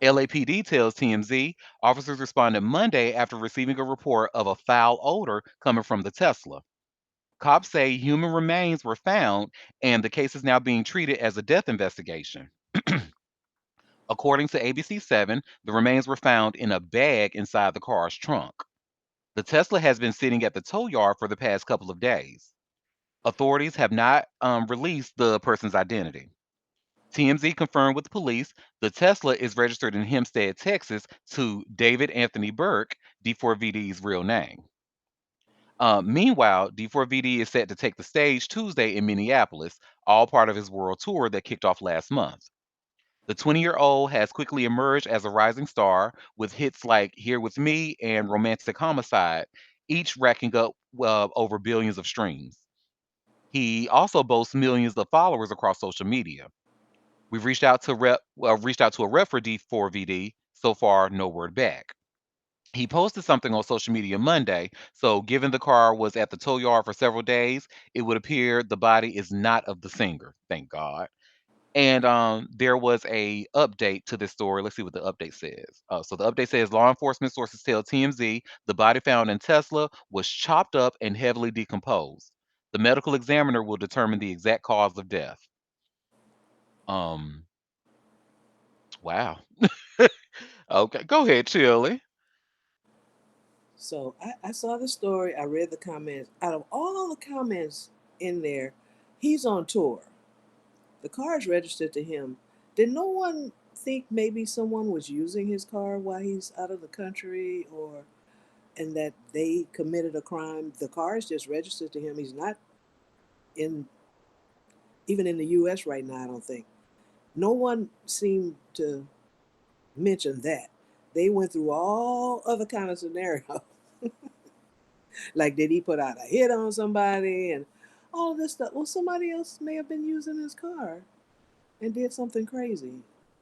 LAPD tells TMZ officers responded Monday after receiving a report of a foul odor coming from the Tesla. Cops say human remains were found and the case is now being treated as a death investigation. According to ABC7, the remains were found in a bag inside the car's trunk. The Tesla has been sitting at the tow yard for the past couple of days. Authorities have not released the person's identity. TMZ confirmed with police the Tesla is registered in Hempstead, Texas to David Anthony Burke, D4VD's real name. Meanwhile, D4VD is set to take the stage Tuesday in Minneapolis, all part of his world tour that kicked off last month. The 20-year-old has quickly emerged as a rising star with hits like Here With Me and Romantic Homicide, each racking up over billions of streams. He also boasts millions of followers across social media. We've reached out to a rep for D4VD. So far, no word back. He posted something on social media Monday. So, given the car was at the tow yard for several days, it would appear the body is not of the singer. Thank God. And there was a update to this story. Let's see what the update says. So the update says law enforcement sources tell TMZ the body found in Tesla was chopped up and heavily decomposed. The medical examiner will determine the exact cause of death. Um, wow. Okay, go ahead, Chili. So I saw the story. I read the comments. Out of all the comments in there, he's on tour. The car is registered to him. Did no one think maybe someone was using his car while he's out of the country, or and that they committed a crime? The car is just registered to him. He's not in even in the U.S. right now. I don't think. No one seemed to mention that. They went through all other kind of scenarios. Like, did he put out a hit on somebody and all of this stuff? Well, somebody else may have been using his car and did something crazy.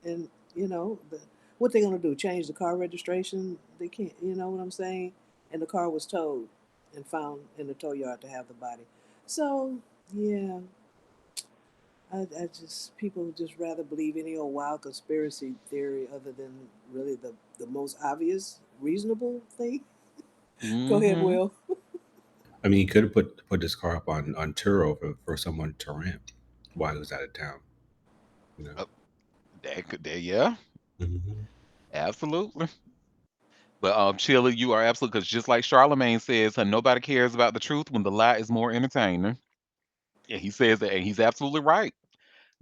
And, what they going to do? Change the car registration? They can't, you know what I'm saying? And the car was towed and found in the tow yard to have the body. So, yeah, I just, people just rather believe any old wild conspiracy theory other than really the most obvious, reasonable thing. Go ahead, Mm-hmm. Will. I mean, he could have put his car up on Turo for someone to rent while he was out of town. You know. Uh, that could, that, yeah, Hmm. absolutely. But Chilla, you are absolutely because just like Charlemagne says, nobody cares about the truth when the lie is more entertaining. Yeah, he says that, and he's absolutely right.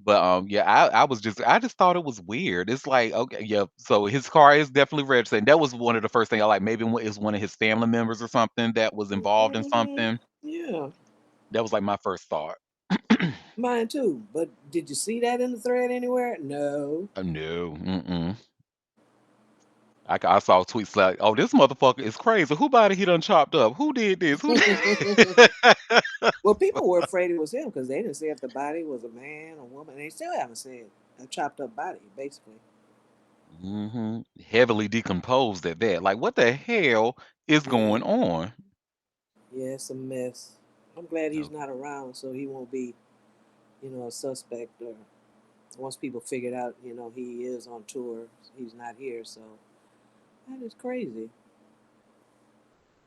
But yeah, I just thought it was weird. It's like, okay, yeah. So his car is definitely registered. And that was one of the first things I like. Maybe it's one of his family members or something that was involved in Hmm. something. Yeah, That was like my first thought. mine too. But did you see that in the thread anywhere? No. No, mm-mm. I saw tweets like, "Oh, this motherfucker is crazy. Who body he done chopped up? Who did this? Who did?" Well, people were afraid it was him because they didn't say if the body was a man or woman. They still haven't said a chopped up body, basically. Heavily decomposed at that. Like, what the hell is Yeah, going on? yeah, it's a mess. I'm glad he's No. not around, so he won't be, a suspect. Or once people figured out, he is on tour, he's not here. So that is crazy.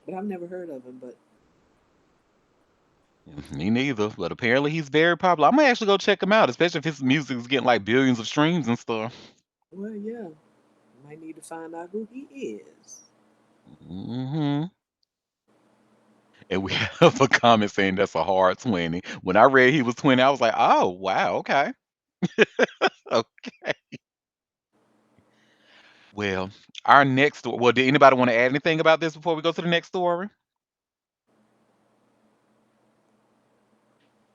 But I've never heard of him. But Me neither. But apparently he's very popular. I'm gonna actually go check him out, especially if his music is getting like billions of streams and stuff. well, yeah, might need to find out who he is. hmm And we have a comment saying that's a hard 20. When I read he was 20, I was like, oh wow, okay. Okay. Well, our next story. Well, did anybody want to add anything about this before we go to the next story?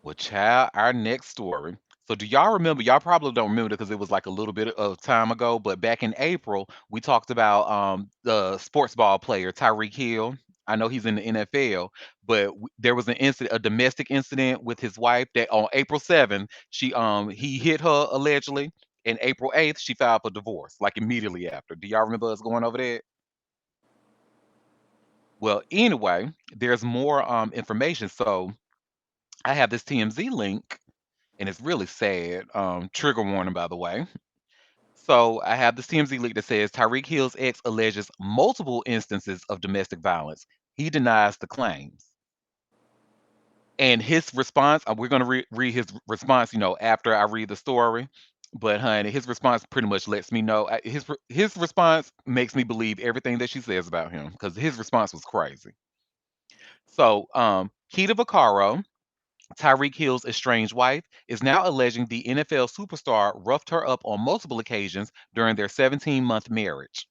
Well, child, our next story. So, do y'all remember? Y'all probably don't remember because it was like a little bit of time ago. But back in April, we talked about the sports ball player Tyreek Hill. I know he's in the NFL, but there was an incident, a domestic incident with his wife that on April 7th, he hit her allegedly, and April 8th, she filed for divorce, like immediately after. Do y'all remember us going over that? Well, anyway, there's more information. So I have this TMZ link, and it's really sad. Trigger warning, by the way. So I have this TMZ link that says Tyreek Hill's ex alleges multiple instances of domestic violence. He denies the claims. And his response, we're going to read his response, after I read the story. But honey, his response pretty much lets me know. His response makes me believe everything that she says about him because his response was crazy. So, Keita Vaccaro, Tyreek Hill's estranged wife, is now alleging the NFL superstar roughed her up on multiple occasions during their 17-month marriage.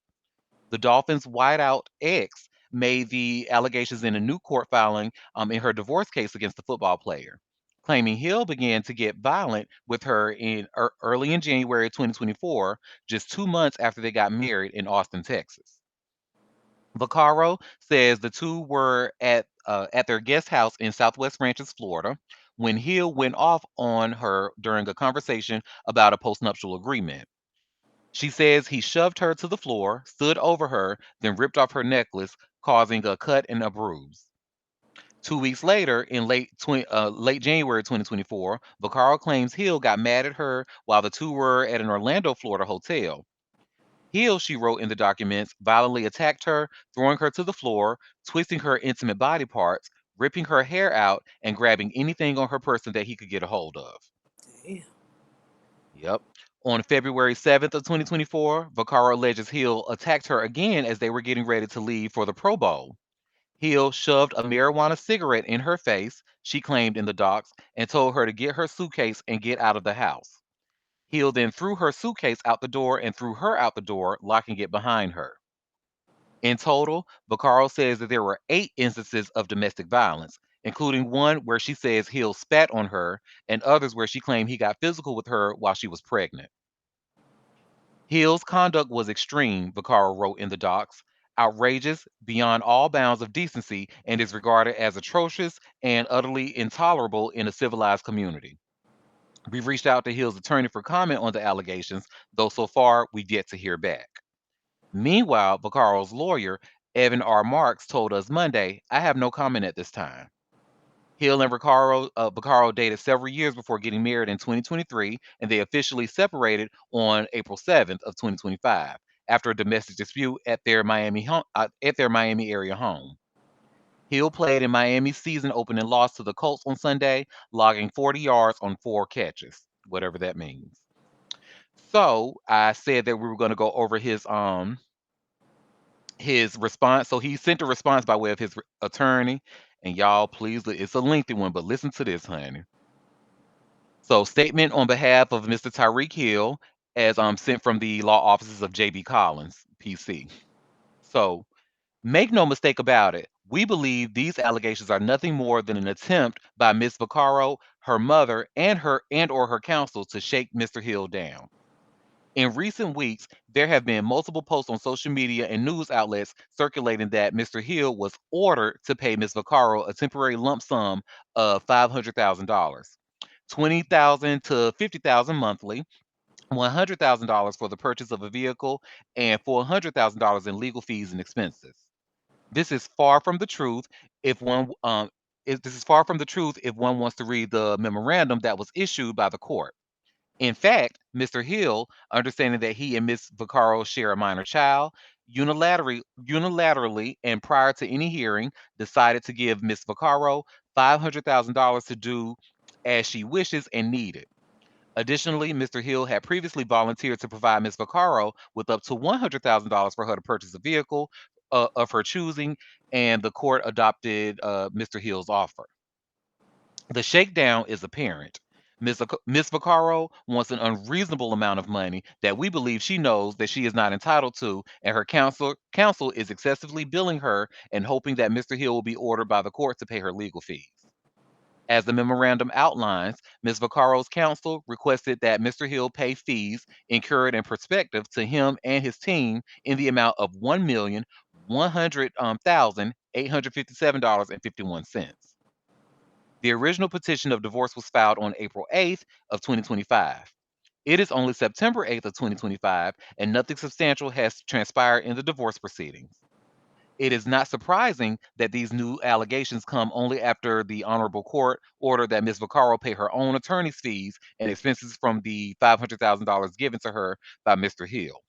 The Dolphins' wideout ex made the allegations in a new court filing in her divorce case against the football player, claiming Hill began to get violent with her early in January 2024, just 2 months after they got married in Austin, Texas. Vaccaro says the two were at their guest house in Southwest Ranches, Florida, when Hill went off on her during a conversation about a postnuptial agreement. She says he shoved her to the floor, stood over her, then ripped off her necklace, causing a cut and a bruise. 2 weeks later, in late January 2024, Vaccaro claims Hill got mad at her while the two were at an Orlando, Florida hotel. Hill, she wrote in the documents, violently attacked her, throwing her to the floor, twisting her intimate body parts, ripping her hair out, and grabbing anything on her person that he could get a hold of. Damn. Yep. On February 7th of 2024, Vaccaro alleges Hill attacked her again as they were getting ready to leave for the Pro Bowl. Hill shoved a marijuana cigarette in her face, she claimed in the docs, and told her to get her suitcase and get out of the house. Hill then threw her suitcase out the door and threw her out the door, locking it behind her. In total, Vaccaro says that there were 8 instances of domestic violence, including one where she says Hill spat on her, and others where she claimed he got physical with her while she was pregnant. Hill's conduct was extreme, Vaccaro wrote in the docs, outrageous, beyond all bounds of decency, and is regarded as atrocious and utterly intolerable in a civilized community. We've reached out to Hill's attorney for comment on the allegations, though so far we've yet to hear back. Meanwhile, Vaccaro's lawyer, Evan R. Marks, told us Monday, I have no comment at this time. Hill and Vaccaro dated several years before getting married in 2023, and they officially separated on April 7th of 2025 after a domestic dispute at their Miami area home. Hill played in Miami's season opening loss to the Colts on Sunday, logging 40 yards on 4 catches, whatever that means. So I said that we were going to go over his response. So he sent a response by way of his attorney, and y'all, please, it's a lengthy one, but listen to this, honey. So, statement on behalf of Mr. Tyreek Hill, as sent from the law offices of J.B. Collins, PC. So, make no mistake about it. We believe these allegations are nothing more than an attempt by Ms. Vaccaro, her mother, and or her counsel to shake Mr. Hill down. In recent weeks, there have been multiple posts on social media and news outlets circulating that Mr. Hill was ordered to pay Ms. Vaccaro a temporary lump sum of $500,000, 20,000 to 50,000 monthly, $100,000 for the purchase of a vehicle, and $400,000 in legal fees and expenses. This is far from the truth. If one this is far from the truth if one wants to read the memorandum that was issued by the court. In fact, Mr. Hill, understanding that he and Ms. Vaccaro share a minor child, unilaterally and prior to any hearing, decided to give Ms. Vaccaro $500,000 to do as she wishes and needed. Additionally, Mr. Hill had previously volunteered to provide Ms. Vaccaro with up to $100,000 for her to purchase a vehicle of her choosing, and the court adopted Mr. Hill's offer. The shakedown is apparent. Ms. Vaccaro wants an unreasonable amount of money that we believe she knows that she is not entitled to, and her counsel is excessively billing her and hoping that Mr. Hill will be ordered by the court to pay her legal fees. As the memorandum outlines, Ms. Vaccaro's counsel requested that Mr. Hill pay fees incurred in prospective to him and his team in the amount of $1,100,857.51. The original petition of divorce was filed on April 8th of 2025. It is only September 8th of 2025, and nothing substantial has transpired in the divorce proceedings. It is not surprising that these new allegations come only after the Honorable Court ordered that Ms. Vaccaro pay her own attorney's fees and expenses from the $500,000 given to her by Mr. Hill.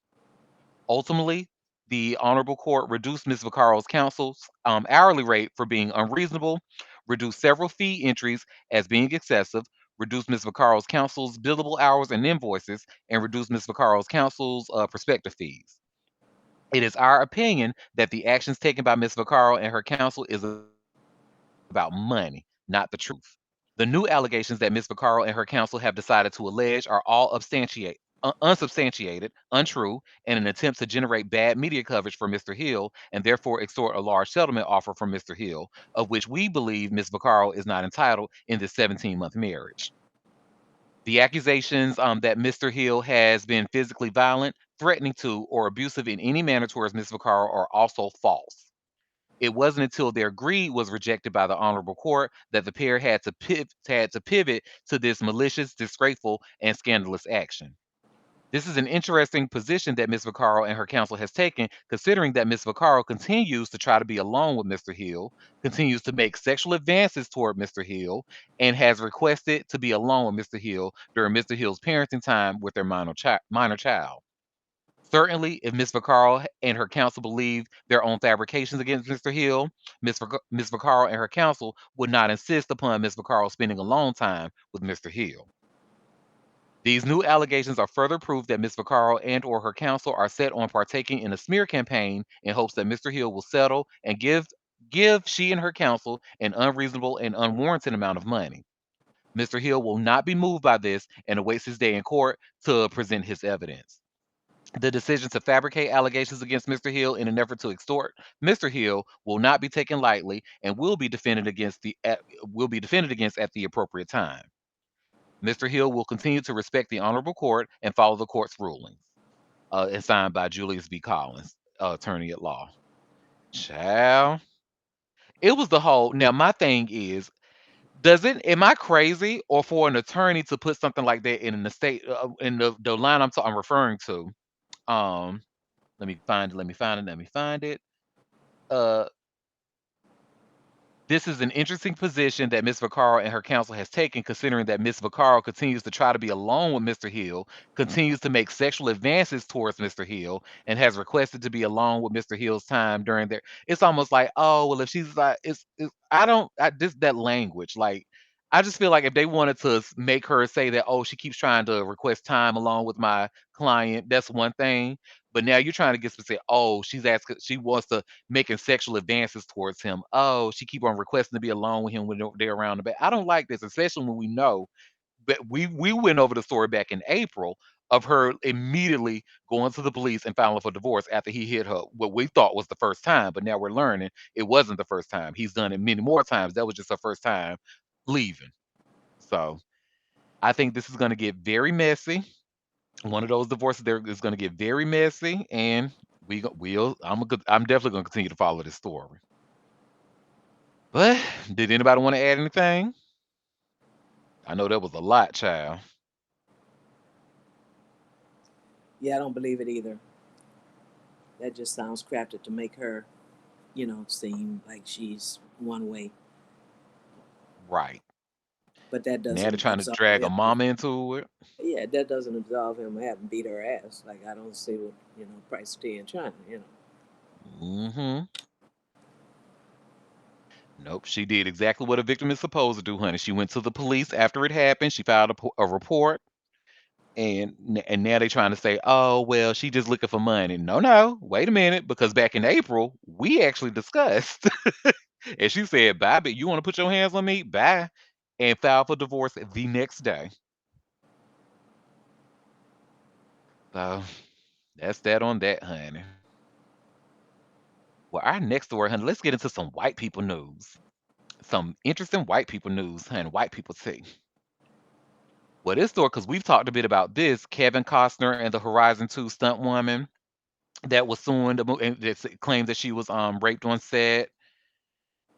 Ultimately, the Honorable Court reduced Ms. Vaccaro's counsel's hourly rate for being unreasonable, reduced several fee entries as being excessive, reduced Ms. Vaccaro's counsel's billable hours and invoices, and reduced Ms. Vaccaro's counsel's prospective fees. It is our opinion that the actions taken by Ms. Vaccaro and her counsel is about money, not the truth. The new allegations that Ms. Vaccaro and her counsel have decided to allege are all unsubstantiated, untrue, and an attempt to generate bad media coverage for Mr. Hill and therefore extort a large settlement offer from Mr. Hill, of which we believe Ms. Vaccaro is not entitled in this 17-month marriage. The accusations that Mr. Hill has been physically violent, threatening to, or abusive in any manner towards Ms. Vaccaro are also false. It wasn't until their greed was rejected by the Honorable Court that the pair had to pivot to this malicious, disgraceful, and scandalous action. This is an interesting position that Ms. Vaccaro and her counsel has taken, considering that Ms. Vaccaro continues to try to be alone with Mr. Hill, continues to make sexual advances toward Mr. Hill, and has requested to be alone with Mr. Hill during Mr. Hill's parenting time with their minor child. Certainly, if Ms. Vaccaro and her counsel believe their own fabrications against Mr. Hill, Ms. Vaccaro and her counsel would not insist upon Ms. Vaccaro spending alone time with Mr. Hill. These new allegations are further proof that Ms. Vaccaro and/or her counsel are set on partaking in a smear campaign in hopes that Mr. Hill will settle and give give she and her counsel an unreasonable and unwarranted amount of money. Mr. Hill will not be moved by this and awaits his day in court to present his evidence. The decision to fabricate allegations against Mr. Hill in an effort to extort Mr. Hill will not be taken lightly and will be defended against at the appropriate time. Mr. Hill will continue to respect the honorable court and follow the court's rulings. And signed by Julius V. Collins, attorney at law. Child, it was the whole. Now my thing is, does it? Am I crazy, or for an attorney to put something like that in an estate in the line I'm referring to? Um, let me find it. Let me find it. Let me find it. Uh, This is an interesting position that Ms. Vaccaro and her counsel has taken, considering that Ms. Vaccaro continues to try to be alone with Mr. Hill, continues to make sexual advances towards Mr. Hill, and has requested to be alone with Mr. Hill's time during their. It's almost like, oh well, if she's like, it's I don't this that language like. I just feel like if they wanted to make her say that, oh, she keeps trying to request time along with my client, that's one thing. But now you're trying to get specific. Oh, she's asking, she wants to making sexual advances towards him. Oh, she keep on requesting to be alone with him when they're around the bed. I don't like this, especially when we know. But we went over the story back in April of her immediately going to the police and filing for divorce after he hit her what we thought was the first time. But now we're learning it wasn't the first time. He's done it many more times. That was just her first time leaving. So I think this is going to get very messy. One of those divorces there is going to get very messy, and I'm definitely going to continue to follow this story. But did anybody want to add anything? I know that was a lot, child. Yeah, I don't believe it either. That just sounds crafted to make her, seem like she's one way. Right. But that Now they're doesn't trying to absolve drag him. a mama into it. Yeah, that doesn't absolve him of having beat her ass. Like I don't see what price of tea in China. Hmm. Nope, she did exactly what a victim is supposed to do, honey. She went to the police after it happened. She filed a report, and now they're trying to say, oh well, she just looking for money. No, no, wait a minute, because back in April we actually discussed, and she said, "Bye, but you want to put your hands on me? Bye," and filed for divorce the next day. So that's that on that, honey. Well, our next story, honey, let's get into some white people news. Some interesting white people news, honey. White people tea. Well, this story, because we've talked a bit about this, Kevin Costner and the Horizon 2 stunt woman that was suing and that claimed that she was raped on set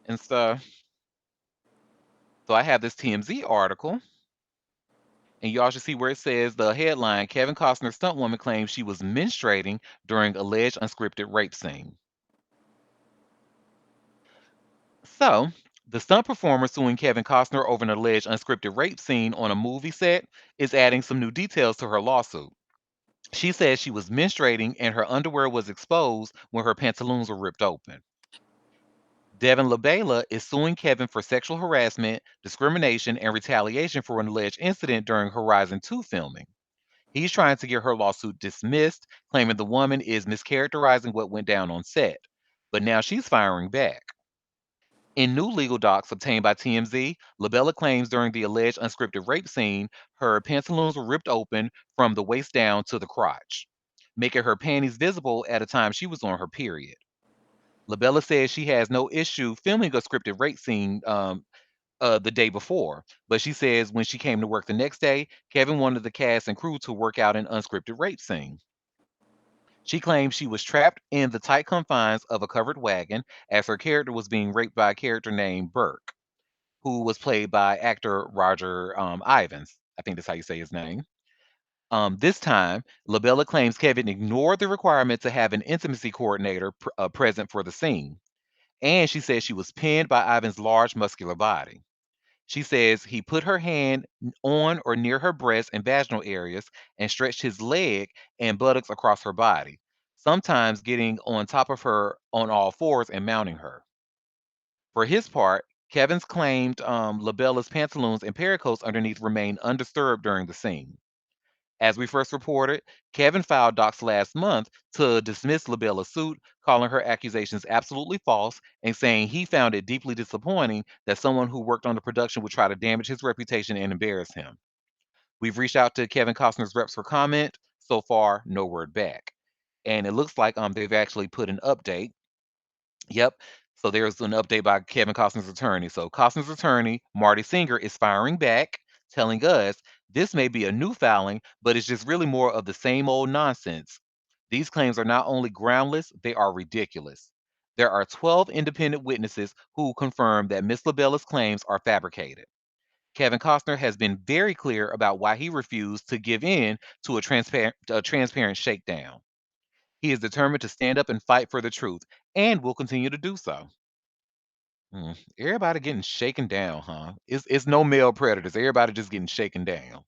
and stuff. So I have this TMZ article, and y'all should see where it says the headline: Kevin Costner stunt woman claims she was menstruating during alleged unscripted rape scene. So, the stunt performer suing Kevin Costner over an alleged unscripted rape scene on a movie set is adding some new details to her lawsuit. She says she was menstruating and her underwear was exposed when her pantaloons were ripped open. Devin LaBella is suing Kevin for sexual harassment, discrimination, and retaliation for an alleged incident during Horizon 2 filming. He's trying to get her lawsuit dismissed, claiming the woman is mischaracterizing what went down on set. But now she's firing back. In new legal docs obtained by TMZ, LaBella claims during the alleged unscripted rape scene, her pantaloons were ripped open from the waist down to the crotch, making her panties visible at a time she was on her period. LaBella says she has no issue filming a scripted rape scene the day before, but she says when she came to work the next day, Kevin wanted the cast and crew to work out an unscripted rape scene. She claims she was trapped in the tight confines of a covered wagon as her character was being raped by a character named Burke, who was played by actor Roger Ivans. I think that's how you say his name. This time, LaBella claims Kevin ignored the requirement to have an intimacy coordinator present for the scene. And she says she was pinned by Ivan's large muscular body. She says he put her hand on or near her breast and vaginal areas and stretched his leg and buttocks across her body, sometimes getting on top of her on all fours and mounting her. For his part, Kevin's claimed Labella's pantaloons and pericoats underneath remained undisturbed during the scene. As we first reported, Kevin filed docs last month to dismiss LaBella's suit, calling her accusations absolutely false and saying he found it deeply disappointing that someone who worked on the production would try to damage his reputation and embarrass him. We've reached out to Kevin Costner's reps for comment. So far, no word back. And it looks like they've actually put an update. Yep. So there's an update by Kevin Costner's attorney. So Costner's attorney, Marty Singer, is firing back, telling us this may be a new filing, but it's just really more of the same old nonsense. These claims are not only groundless, they are ridiculous. There are 12 independent witnesses who confirm that Miss LaBella's claims are fabricated. Kevin Costner has been very clear about why he refused to give in to a transparent shakedown. He is determined to stand up and fight for the truth, and will continue to do so. Everybody getting shaken down, huh? It's no male predators. Everybody just getting shaken down.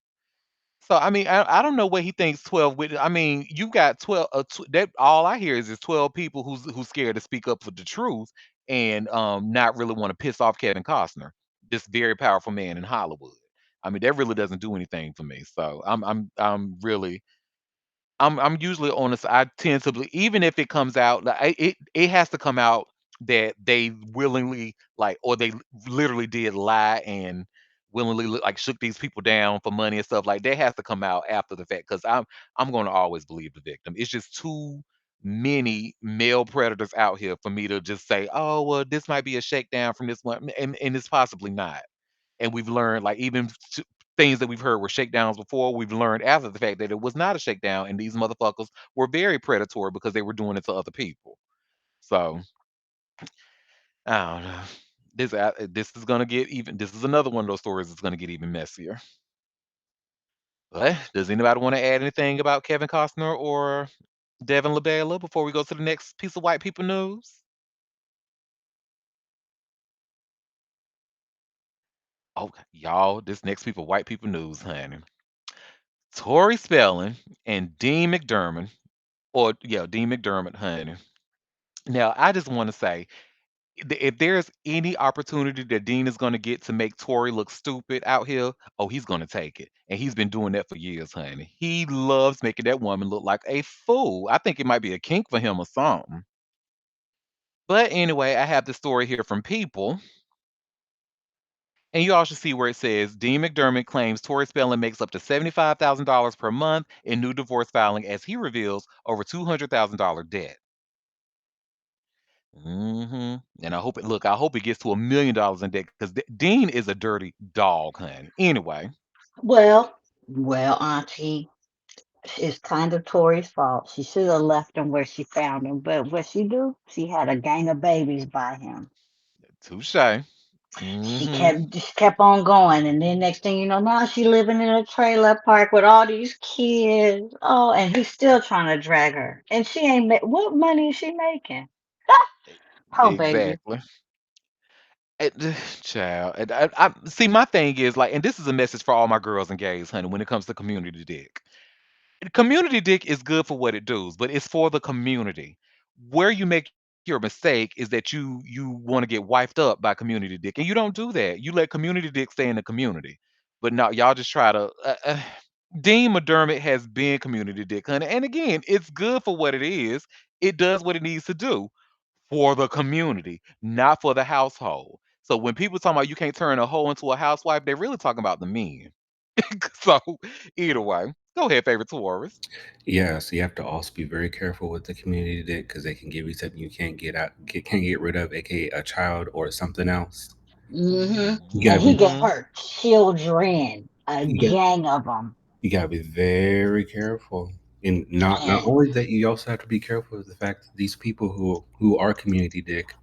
So I mean, I don't know what he thinks 12 with. I mean, you got 12. That all I hear is 12 people who's scared to speak up for the truth and not really want to piss off Kevin Costner, this very powerful man in Hollywood. I mean, that really doesn't do anything for me. So I'm really I'm usually on this. I tend to believe, even if it comes out, like, it has to come out that they willingly like, or they literally did lie and willingly like shook these people down for money and stuff like that. Has to come out after the fact because I'm going to always believe the victim. It's just too many male predators out here for me to just say, oh well, this might be a shakedown from this one, and it's possibly not. And we've learned, like, even things that we've heard were shakedowns before, we've learned after the fact that it was not a shakedown, and these motherfuckers were very predatory because they were doing it to other people. So I don't know. This is gonna get even. This is another one of those stories that's gonna get even messier. But does anybody want to add anything about Kevin Costner or Devin LaBella before we go to the next piece of white people news? Okay, y'all, this next piece of white people news, honey. Tori Spelling and Dean McDermott, or yeah, Dean McDermott, honey. Now, I just want to say, if there's any opportunity that Dean is going to get to make Tori look stupid out here, oh, he's going to take it. And he's been doing that for years, honey. He loves making that woman look like a fool. I think it might be a kink for him or something. But anyway, I have the story here from People. And you all should see where it says Dean McDermott claims Tori Spelling makes up to $75,000 per month in new divorce filing as he reveals over $200,000 debt. And I hope it gets to $1 million in debt because Dean is a dirty dog, honey. Anyway, Well, Auntie, it's kind of Tori's fault. She should have left him where she found him, but what she do? She had a gang of babies by him. touche. She Mm-hmm. kept on going, and then next thing you know, now she living in a trailer park with all these kids. Oh, and he's still trying to drag her, and she ain't. What money is she making? Oh, baby. Exactly. Child. I see. My thing is like, and this is a message for all my girls and gays, honey. When it comes to community dick, community dick is good for what it does, but it's for the community. Where you make your mistake is that you want to get wiped up by community dick, and you don't do that. You let community dick stay in the community. But now y'all just try to. Dean McDermott has been community dick, honey, and again, it's good for what it is. It does what it needs to do for the community, not for the household. So when people talking about you can't turn a hoe into a housewife, they're really talking about the men. So either way, go ahead, favorite Taurus. Yeah, so you have to also be very careful with the community dick because they can give you something you can't get rid of, aka a child or something else. You And gotta he be gave Mhm. her children, a you got gang of them. you gotta be very careful. And not And only that, you also have to be careful of the fact that these people who are community dick,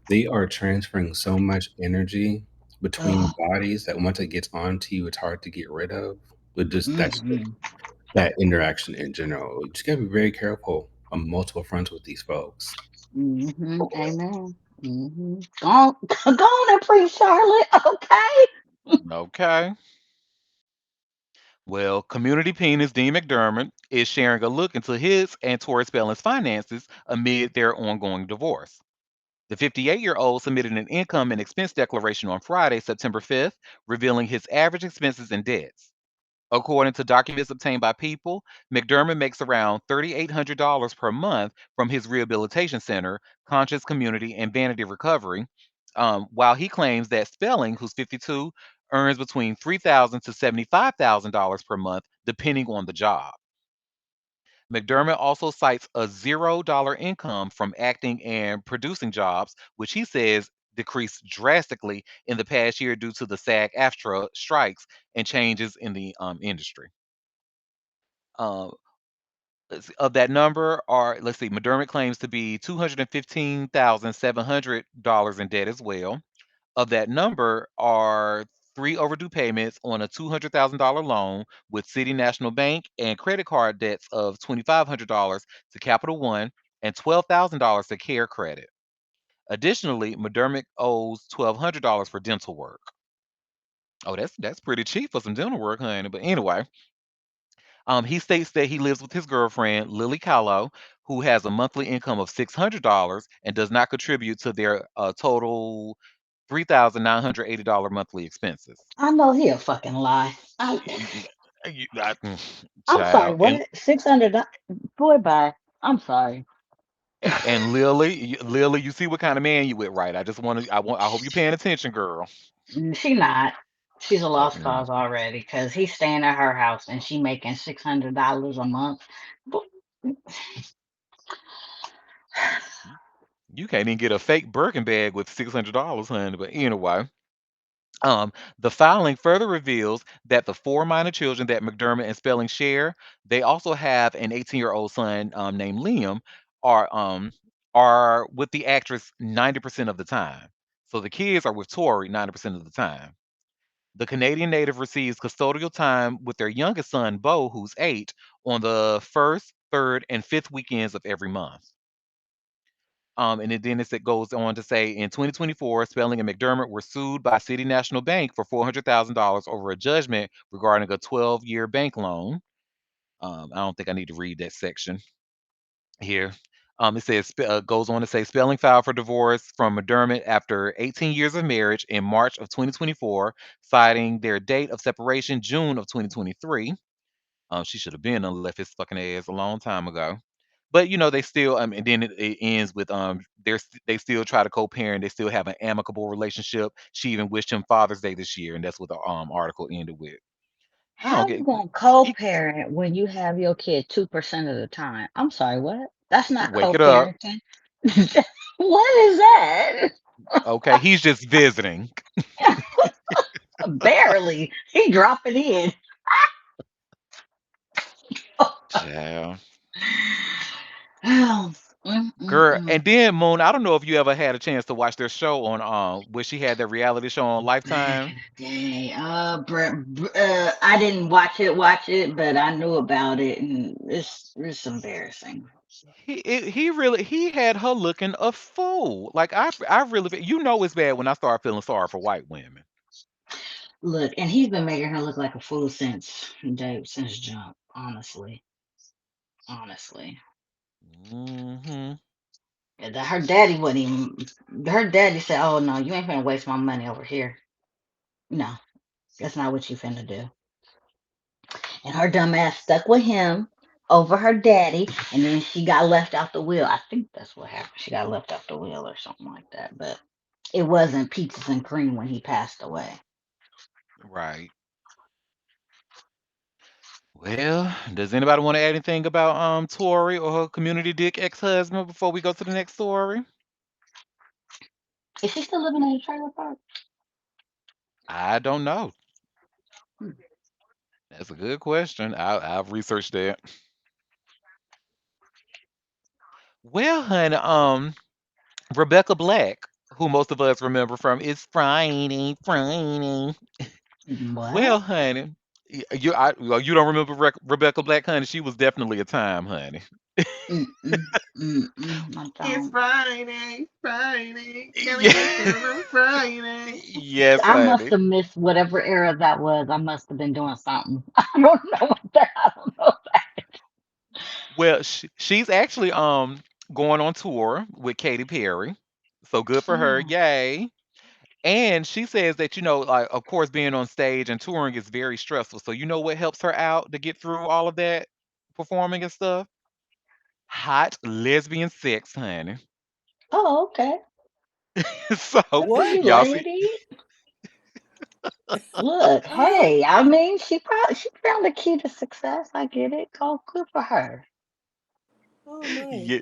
they are transferring so much energy between ugh, bodies that once it gets onto you, it's hard to get rid of. With just mm-hmm, that interaction in general, you just gotta be very careful on multiple fronts with these folks. amen. Go on, go on and preach, Charlotte. Okay. Okay. Well, community penis Dean McDermott is sharing a look into his and Tori Spelling's finances amid their ongoing divorce. The 58-year-old submitted an income and expense declaration on Friday, September 5th, revealing his average expenses and debts. According to documents obtained by People, McDermott makes around $3,800 per month from his rehabilitation center, Conscious Community and Vanity Recovery, while he claims that Spelling, who's 52, earns between $3,000 to $75,000 per month, depending on the job. McDermott also cites a $0 income from acting and producing jobs, which he says decreased drastically in the past year due to the SAG-AFTRA strikes and changes in the industry. Uh, of that number are, let's see, McDermott claims to be $215,700 in debt as well. Of that number are three overdue payments on a $200,000 loan with City National Bank and credit card debts of $2,500 to Capital One and $12,000 to Care Credit. Additionally, McDermott owes $1,200 for dental work. Oh, that's pretty cheap for some dental work, honey. But anyway, he states that he lives with his girlfriend, Lily Callow, who has a monthly income of $600 and does not contribute to their total $3,980 monthly expenses. I know he a fucking lie. Y- I'm sorry. Child, What? 600? Boy, bye. I'm sorry. and Lily, Lily, you see what kind of man you with, right? I hope you're paying attention, girl. She not. She's a lost Mm, cause already because he's staying at her house and she making $600 a month. But you can't even get a fake Birkin bag with $600, honey. But anyway, Um, the filing further reveals that the four minor children that McDermott and Spelling share, they also have an 18-year-old son named Liam, are um, are with the actress 90% of the time. So the kids are with Tori 90% of the time. The Canadian native receives custodial time with their youngest son, Bo, who's 8, on the first, third, and fifth weekends of every month. It goes on to say in 2024, Spelling and McDermott were sued by City National Bank for $400,000 over a judgment regarding a 12-year bank loan. I don't think I need to read that section here. Goes on to say Spelling filed for divorce from McDermott after 18 years of marriage in March of 2024, citing their date of separation June of 2023. She should have been and left his fucking ass a long time ago. But they still. And then it ends with they still try to co-parent. They still have an amicable relationship. She even wished him Father's Day this year, and that's what the article ended with. I don't how you get. gonna He, co-parent when you have your kid 2% of the time? I'm sorry, what? That's not wake it up. co-parenting. What is that? Okay, he's just visiting. Barely. He dropping in. Child. Oh, mm, mm, Girl, mm. and then Moon, I don't know if you ever had a chance to watch their show on where she had that reality show on Back Lifetime. in the day, I didn't watch it, but I knew about it, and it's embarrassing. He had her looking a fool. Like I really it's bad when I start feeling sorry for white women. Look, and he's been making her look like a fool since jump. Honestly, Hmm. and her daddy wouldn't even. Her daddy said, "Oh no, you ain't finna waste my money over here. No, that's not what you finna do." And her dumb ass stuck with him over her daddy, and then she got left out the wheel. I think that's what happened. She got left out the wheel or something like that. But it wasn't peaches and cream when he passed away. Right. Well, does anybody want to add anything about Tori or her community dick ex-husband before we go to the next story? Is she still living in a trailer park? I don't know. Hmm. That's a good question. I've researched that. Well, honey, Rebecca Black, who most of us remember from It's Friday, Friday. What? Well, honey, you don't remember Rebecca Black, honey? She was definitely a time, honey. Mm-mm. Mm-mm. I It's don't. Friday, Friday. Gotta Yeah. get there on Friday. Yes, I must honey. have missed whatever era that was. I must have been doing something. I don't know what that. I don't know. Well, she's actually going on tour with Katy Perry. So good for her. Oh, Yay. And she says that, like, of course, being on stage and touring is very stressful. So, you know what helps her out to get through all of that performing and stuff? Hot lesbian sex, honey. Oh, okay. So, Good for What? you, y'all see, lady. Look, Ah, hey, I mean, she found the key to success. I get it. Go, good for her. oh my. yeah.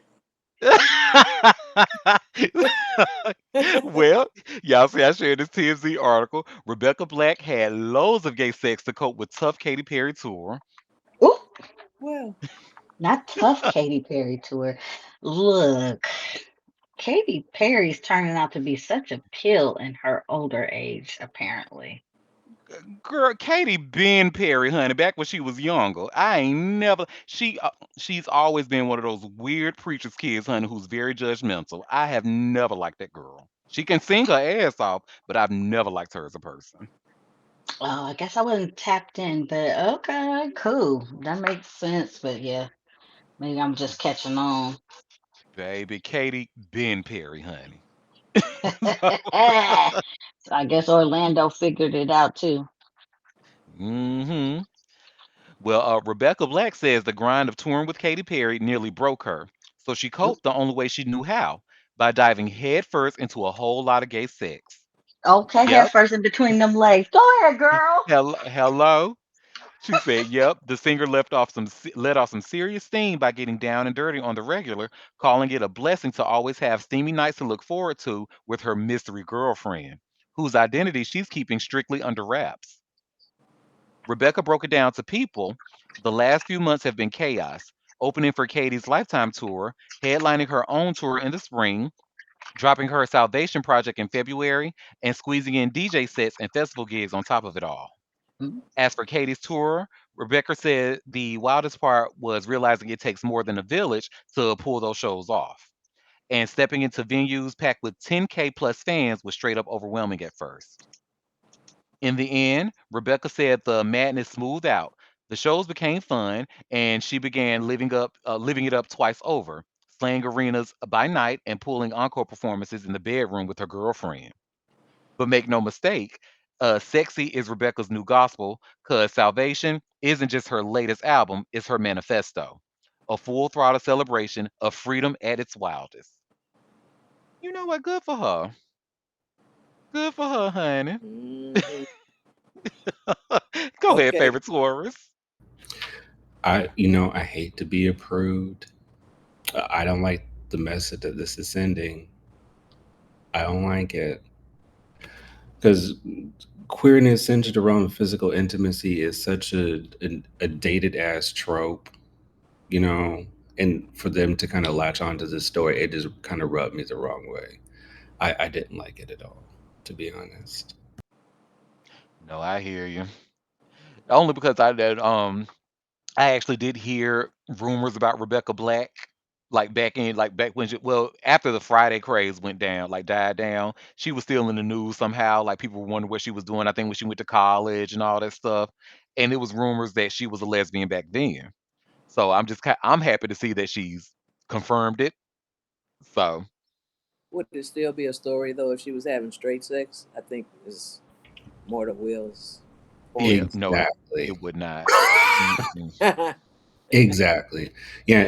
Well, y'all see, I shared this TMZ article. Rebecca Black had loads of gay sex to cope with tough Katy Perry tour. Ooh, Well, not tough Katy Perry tour. Look, Katy Perry's turning out to be such a pill in her older age, apparently. Girl, Katy been Perry, honey, back when she was younger. I ain't never. She's always been one of those weird preacher's kids, honey, who's very judgmental. I have never liked that girl. She can sing her ass off, but I've never liked her as a person. Oh, I guess I wasn't tapped in, but okay, cool. That makes sense. But yeah, maybe I'm just catching on. Baby, Katy been Perry, honey. So I guess Orlando figured it out too. Hmm. Well, Rebecca Black says the grind of touring with Katy Perry nearly broke her. So she coped the only way she knew how, by diving headfirst into a whole lot of gay sex. Okay, head Yep. first in between them legs. Go ahead, girl. Hello. She said, "Yep." The singer let off some serious steam by getting down and dirty on the regular, calling it a blessing to always have steamy nights to look forward to with her mystery girlfriend, whose identity she's keeping strictly under wraps. Rebecca broke it down to people. The last few months have been chaos, opening for Katie's Lifetime tour, headlining her own tour in the spring, dropping her Salvation project in February, and squeezing in DJ sets and festival gigs on top of it all. Mm, As for Katie's tour, Rebecca said the wildest part was realizing it takes more than a village to pull those shows off. And stepping into venues packed with 10K plus fans was straight up overwhelming at first. In the end, Rebecca said the madness smoothed out. The shows became fun, and she began living it up twice over, slaying arenas by night and pulling encore performances in the bedroom with her girlfriend. But make no mistake, Sexy is Rebecca's new gospel, because Salvation isn't just her latest album, it's her manifesto. A full throttle celebration of freedom at its wildest. You know what? Good for her. Good for her, honey. hmm. Go ahead, Okay. favorite Taurus. I hate to be approved. I don't like the message that this is sending. I don't like it because queerness centered around physical intimacy is such a dated ass trope, you know. And for them to kind of latch onto this story, it just kind of rubbed me the wrong way. I didn't like it at all, to be honest. No, I hear you. Only because I actually did hear rumors about Rebecca Black, like back when after the Friday craze went down, like died down, she was still in the news somehow. Like people were wondering what she was doing. I think when she went to college and all that stuff, and it was rumors that she was a lesbian back then. So I'm happy to see that she's confirmed it. So Would it still be a story though if she was having straight sex? I think is more to Will's yeah, point. no, Exactly. it would not. Mm-mm. Exactly. Yeah,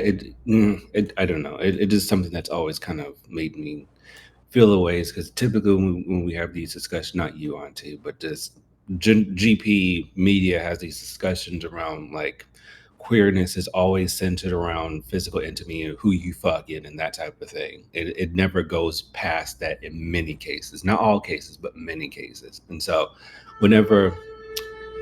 I don't know. It is something that's always kind of made me feel a ways because typically when we have these discussions, not you, Auntie, but just GP media has these discussions around like queerness is always centered around physical intimacy and who you fucking and that type of thing. It never goes past that in many cases, not all cases, but many cases. And so, whenever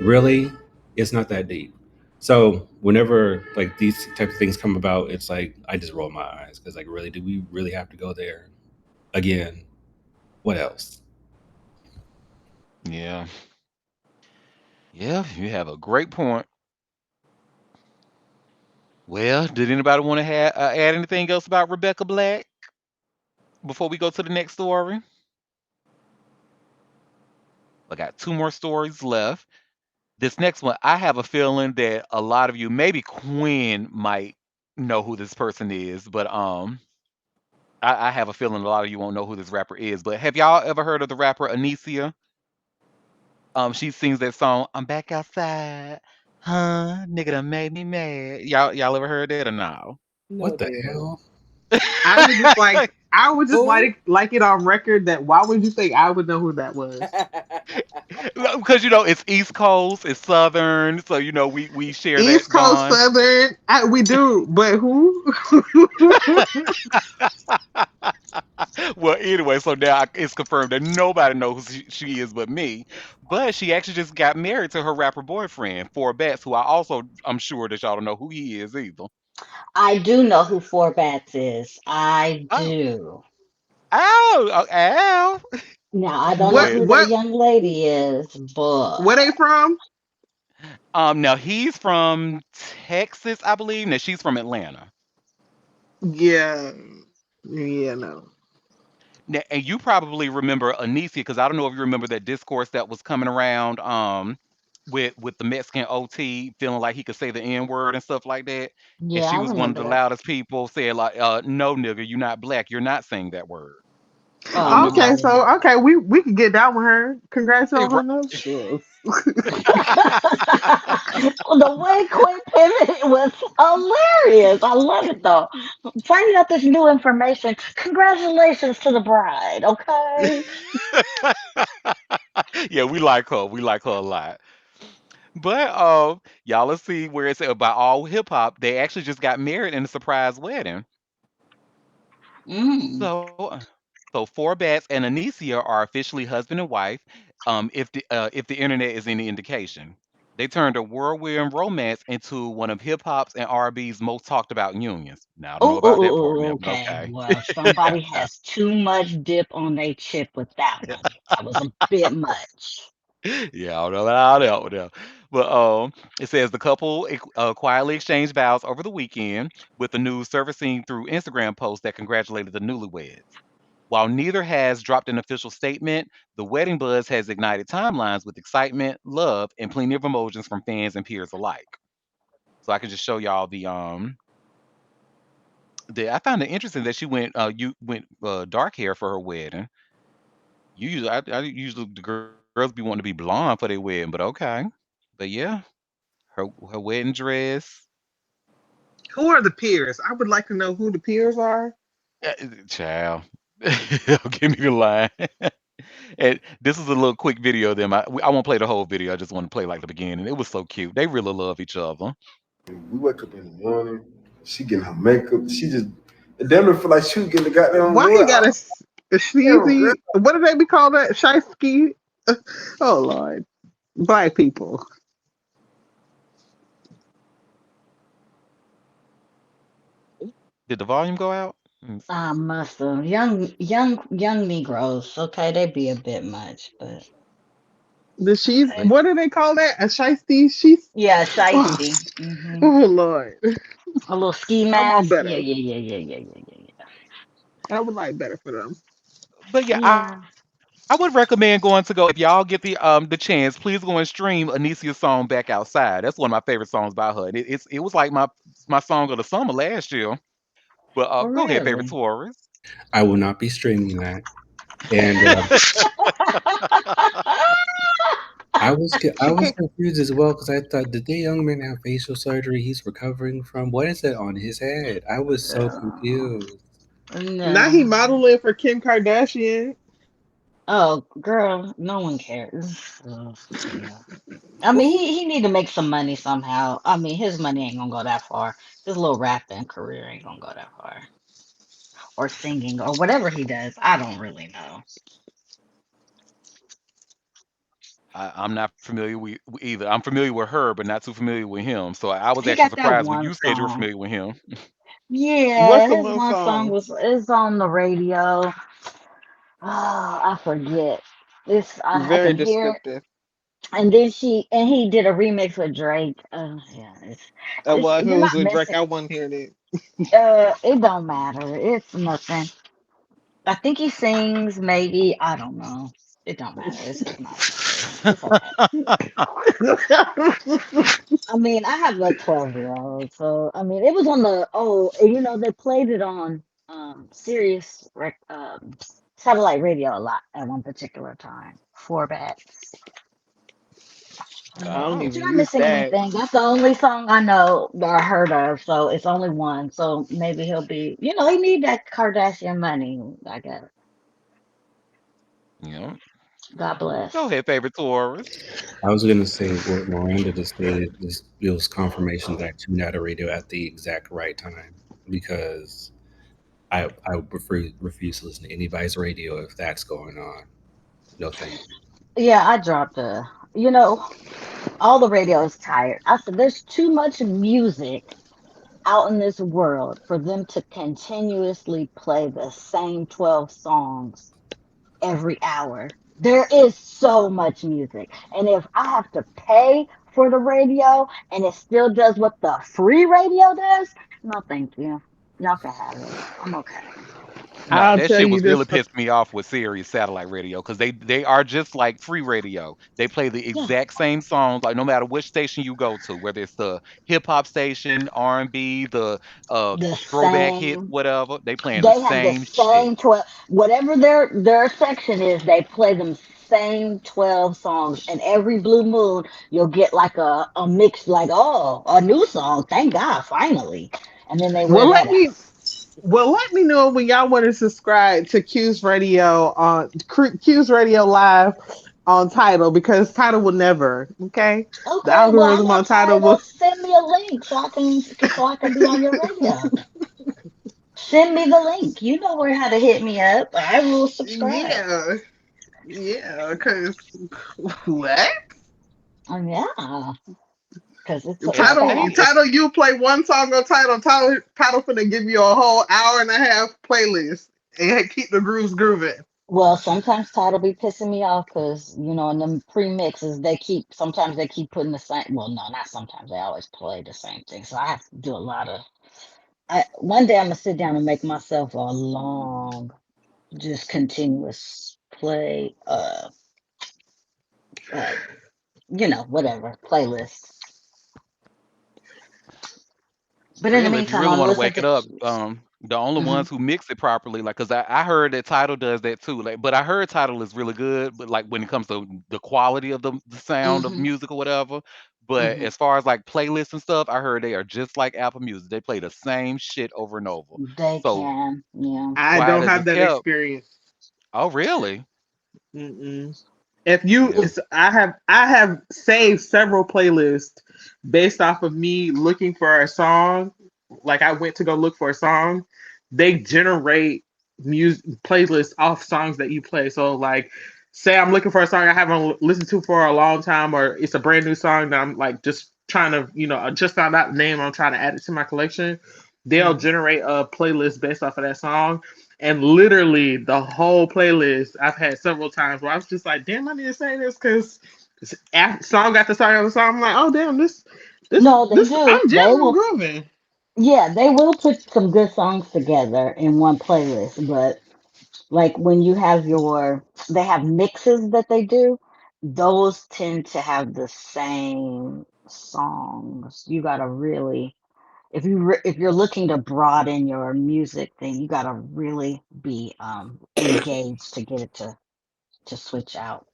really it's not that deep. So whenever like these type of things come about, it's like I just roll my eyes because like really, do we really have to go there again? What else? Yeah, yeah, you have a great point. Well, did anybody want to add anything else about Rebecca Black before we go to the next story? I got two more stories left. This next one, I have a feeling that a lot of you, maybe Quinn, might know who this person is, but I have a feeling a lot of you won't know who this rapper is, but have y'all ever heard of the rapper Anicia? She sings that song, "I'm back outside, huh? Nigga done made me mad." Y'all ever heard that or no? No, What the dear. hell? I would just Who? like it on record that why would you think I would know who that was? Because it's East Coast, it's Southern, so we share that East Coast bond. Southern, we do, but who? Well, anyway, so now it's confirmed that nobody knows who she is but me. But she actually just got married to her rapper boyfriend, Four Bats, who I'm sure that y'all don't know who he is either. I do know who Four Bats is. I Oh, do. Al. Now I don't know what Well, who that what young lady is, but where they from? now he's from Texas, I believe. Now she's from Atlanta. Yeah, yeah, no. Now, and you probably remember Anicia because I don't know if you remember that discourse that was coming around with the Mexican OT feeling like he could say the N word and stuff like that. And yeah, she I was one of remember the that. loudest people saying like, no nigga, you're not black. You're not saying that word. You Oh remember Okay, no, that? so no. okay, we can get down with her. Congrats Eh, on her ri- nuptials. The way Quinn pivoted was hilarious. I love it though. Finding out this new information. Congratulations to the bride. Okay. Yeah, we like her. We like her a lot. But y'all let's see where it's at about all hip hop. They actually just got married in a surprise wedding. Mm. So Four Bats and Anicia are officially husband and wife. If the internet is any indication, they turned a whirlwind romance into one of hip hop's and R&B's most talked about unions. Now I don't know Oh, oh, about that oh, part oh, now, but okay. okay. Well, somebody has too much dip on their chip with that one. That was a bit much. Yeah, I don't know about that one now. But it says the couple quietly exchanged vows over the weekend, with the news surfacing through Instagram posts that congratulated the newlyweds. While neither has dropped an official statement, the wedding buzz has ignited timelines with excitement, love, and plenty of emojis from fans and peers alike. So I can just show y'all I found it interesting that you went dark hair for her wedding. I usually the girls be wanting to be blonde for their wedding, but okay. But yeah, her wedding dress. Who are the peers? I would like to know who the peers are. Child. Give me the line. And this is a little quick video of them. I won't play the whole video. I just want to play like the beginning. It was so cute. They really love each other. We wake up in the morning. She getting her makeup. She just it damn near feel like she was getting the goddamn Why he what? got a Damn, girl. sneezy? What do they be called that? Shiesty? Oh Lord, black people. Did the volume go out? Let me see. I must have young Negroes. Okay, they be a bit much, but The she's okay. But what do they call that? A shiesty? She's Yeah, oh, shiesty. oh Lord. A little ski I want mask. Yeah, better. yeah, yeah, yeah, yeah, yeah, yeah, yeah. I would like better for them. yeah, Yeah. I would recommend going to go if y'all get the chance. Please go and stream Anicia's song "Back Outside." That's one of my favorite songs by her. It was like my song of the summer last year. But go ahead, favorite Really? tourist. I will not be streaming that. And I She was can't. confused as well because I thought, did the young man have facial surgery he's recovering from? What is it on his head? I was so confused. Now he No. modeling for Kim Kardashian. Oh, girl, no one cares. Ugh, yeah. I mean, Who? he need to make some money somehow. I mean, his money ain't gonna go that far. His little rapping career ain't gonna go that far, or singing, or whatever he does. I don't really know. I'm not familiar with either. I'm familiar with her, but not too familiar with him. So I was He actually got that surprised when one you said you were song. familiar with him. What's Yeah, the his one one song song? was is on the radio. Oh, I forget. I Very can hear it. descriptive. And then he did a remix with Drake. Yeah, it's Well, if it you're was not with Drake, missing. I wouldn't hear it. It don't matter. It's nothing. I think he sings. Maybe I don't know. It don't matter. It's his masterpiece. It's okay. I mean, I have a 12-year-old, so I mean, it was on the they played it on. Sirius satellite radio a lot at one particular time. Four bats. I don't But even you're not use missing that. anything. That's the only song I know or heard of, so it's only one. So maybe he'll be, he need that Kardashian money, I guess. Yeah. God Go bless. ahead, favorite Taurus. I was gonna say what Miranda just stated. This it was confirmation that I tuned out of radio at the exact right time because I refuse to listen to anybody's radio if that's going on. No, thank you. Yeah, I dropped you know, all the radio is tired. I said, there's too much music out in this world for them to continuously play the same 12 songs every hour. There is so much music. And if I have to pay for the radio and it still does what the free radio does, no, thank you. Y'all can have it. I'm okay. No, I'll that tell shit you was this. really pissed me off with Sirius satellite radio because they are just like free radio. They play the Yeah, exact same songs, like no matter which station you go to, whether it's the hip hop station, R&B, the the throwback hits, same. whatever. They playing the They have the same shit. same 12, whatever their section is, they play them same 12 songs. And every blue moon, you'll get like a mix, like, oh, a new song. Thank God, finally. And then they wear Well, that let out. me let me know when y'all want to subscribe to Q's Radio on Q's Radio Live on Title because Title will never. Okay, the Okay, well, I'm algorithm on on Title title. will. Send me a link so I can be on your radio. Send me the link. You know where how to hit me up. I will subscribe. Yeah, yeah. Because what? Yeah, because it's Yeah, Title they fast. Title you play one song on Title finna give you a whole hour and a half playlist and keep the grooves grooving. Well, sometimes Todd will be pissing me off because, in them pre-mixes, sometimes they keep putting the same, well, no, not sometimes, they always play the same thing. So I have to do a lot of, one day I'm gonna sit down and make myself a long, just continuous play, uh, whatever, playlist. But in the really, if you meantime, really I'm want to listening wake it to, up, the only hmm ones who mix it properly, like, cause I heard that Title does that too. Like, but I heard Title is really good, but like when it comes to the quality of the sound of hmm music or whatever. But hmm as far as like playlists and stuff, I heard they are just like Apple Music. They play the same shit over and over. they So can, yeah. I quiet don't as have it's that kept. experience. Oh, really? Mm-mm. If you, Yeah. I have saved several playlists based off of me looking for a song. Like I went to go look for a song. They generate music playlists off songs that you play. So like, say I'm looking for a song I haven't listened to for a long time, or it's a brand new song that I'm like just trying to, I just found out the name. I'm trying to add it to my collection. They'll hmm generate a playlist based off of that song, and literally the whole playlist I've had several times where I was just like, damn, I need to say this because song after song after song. I'm like, oh damn, No, they this, do. I'm jamming, I'm grooving. Yeah, they will put some good songs together in one playlist, but like when you have they have mixes that they do, those tend to have the same songs. You gotta really, if you're looking to broaden your music thing, you gotta really be engaged to get it to switch out.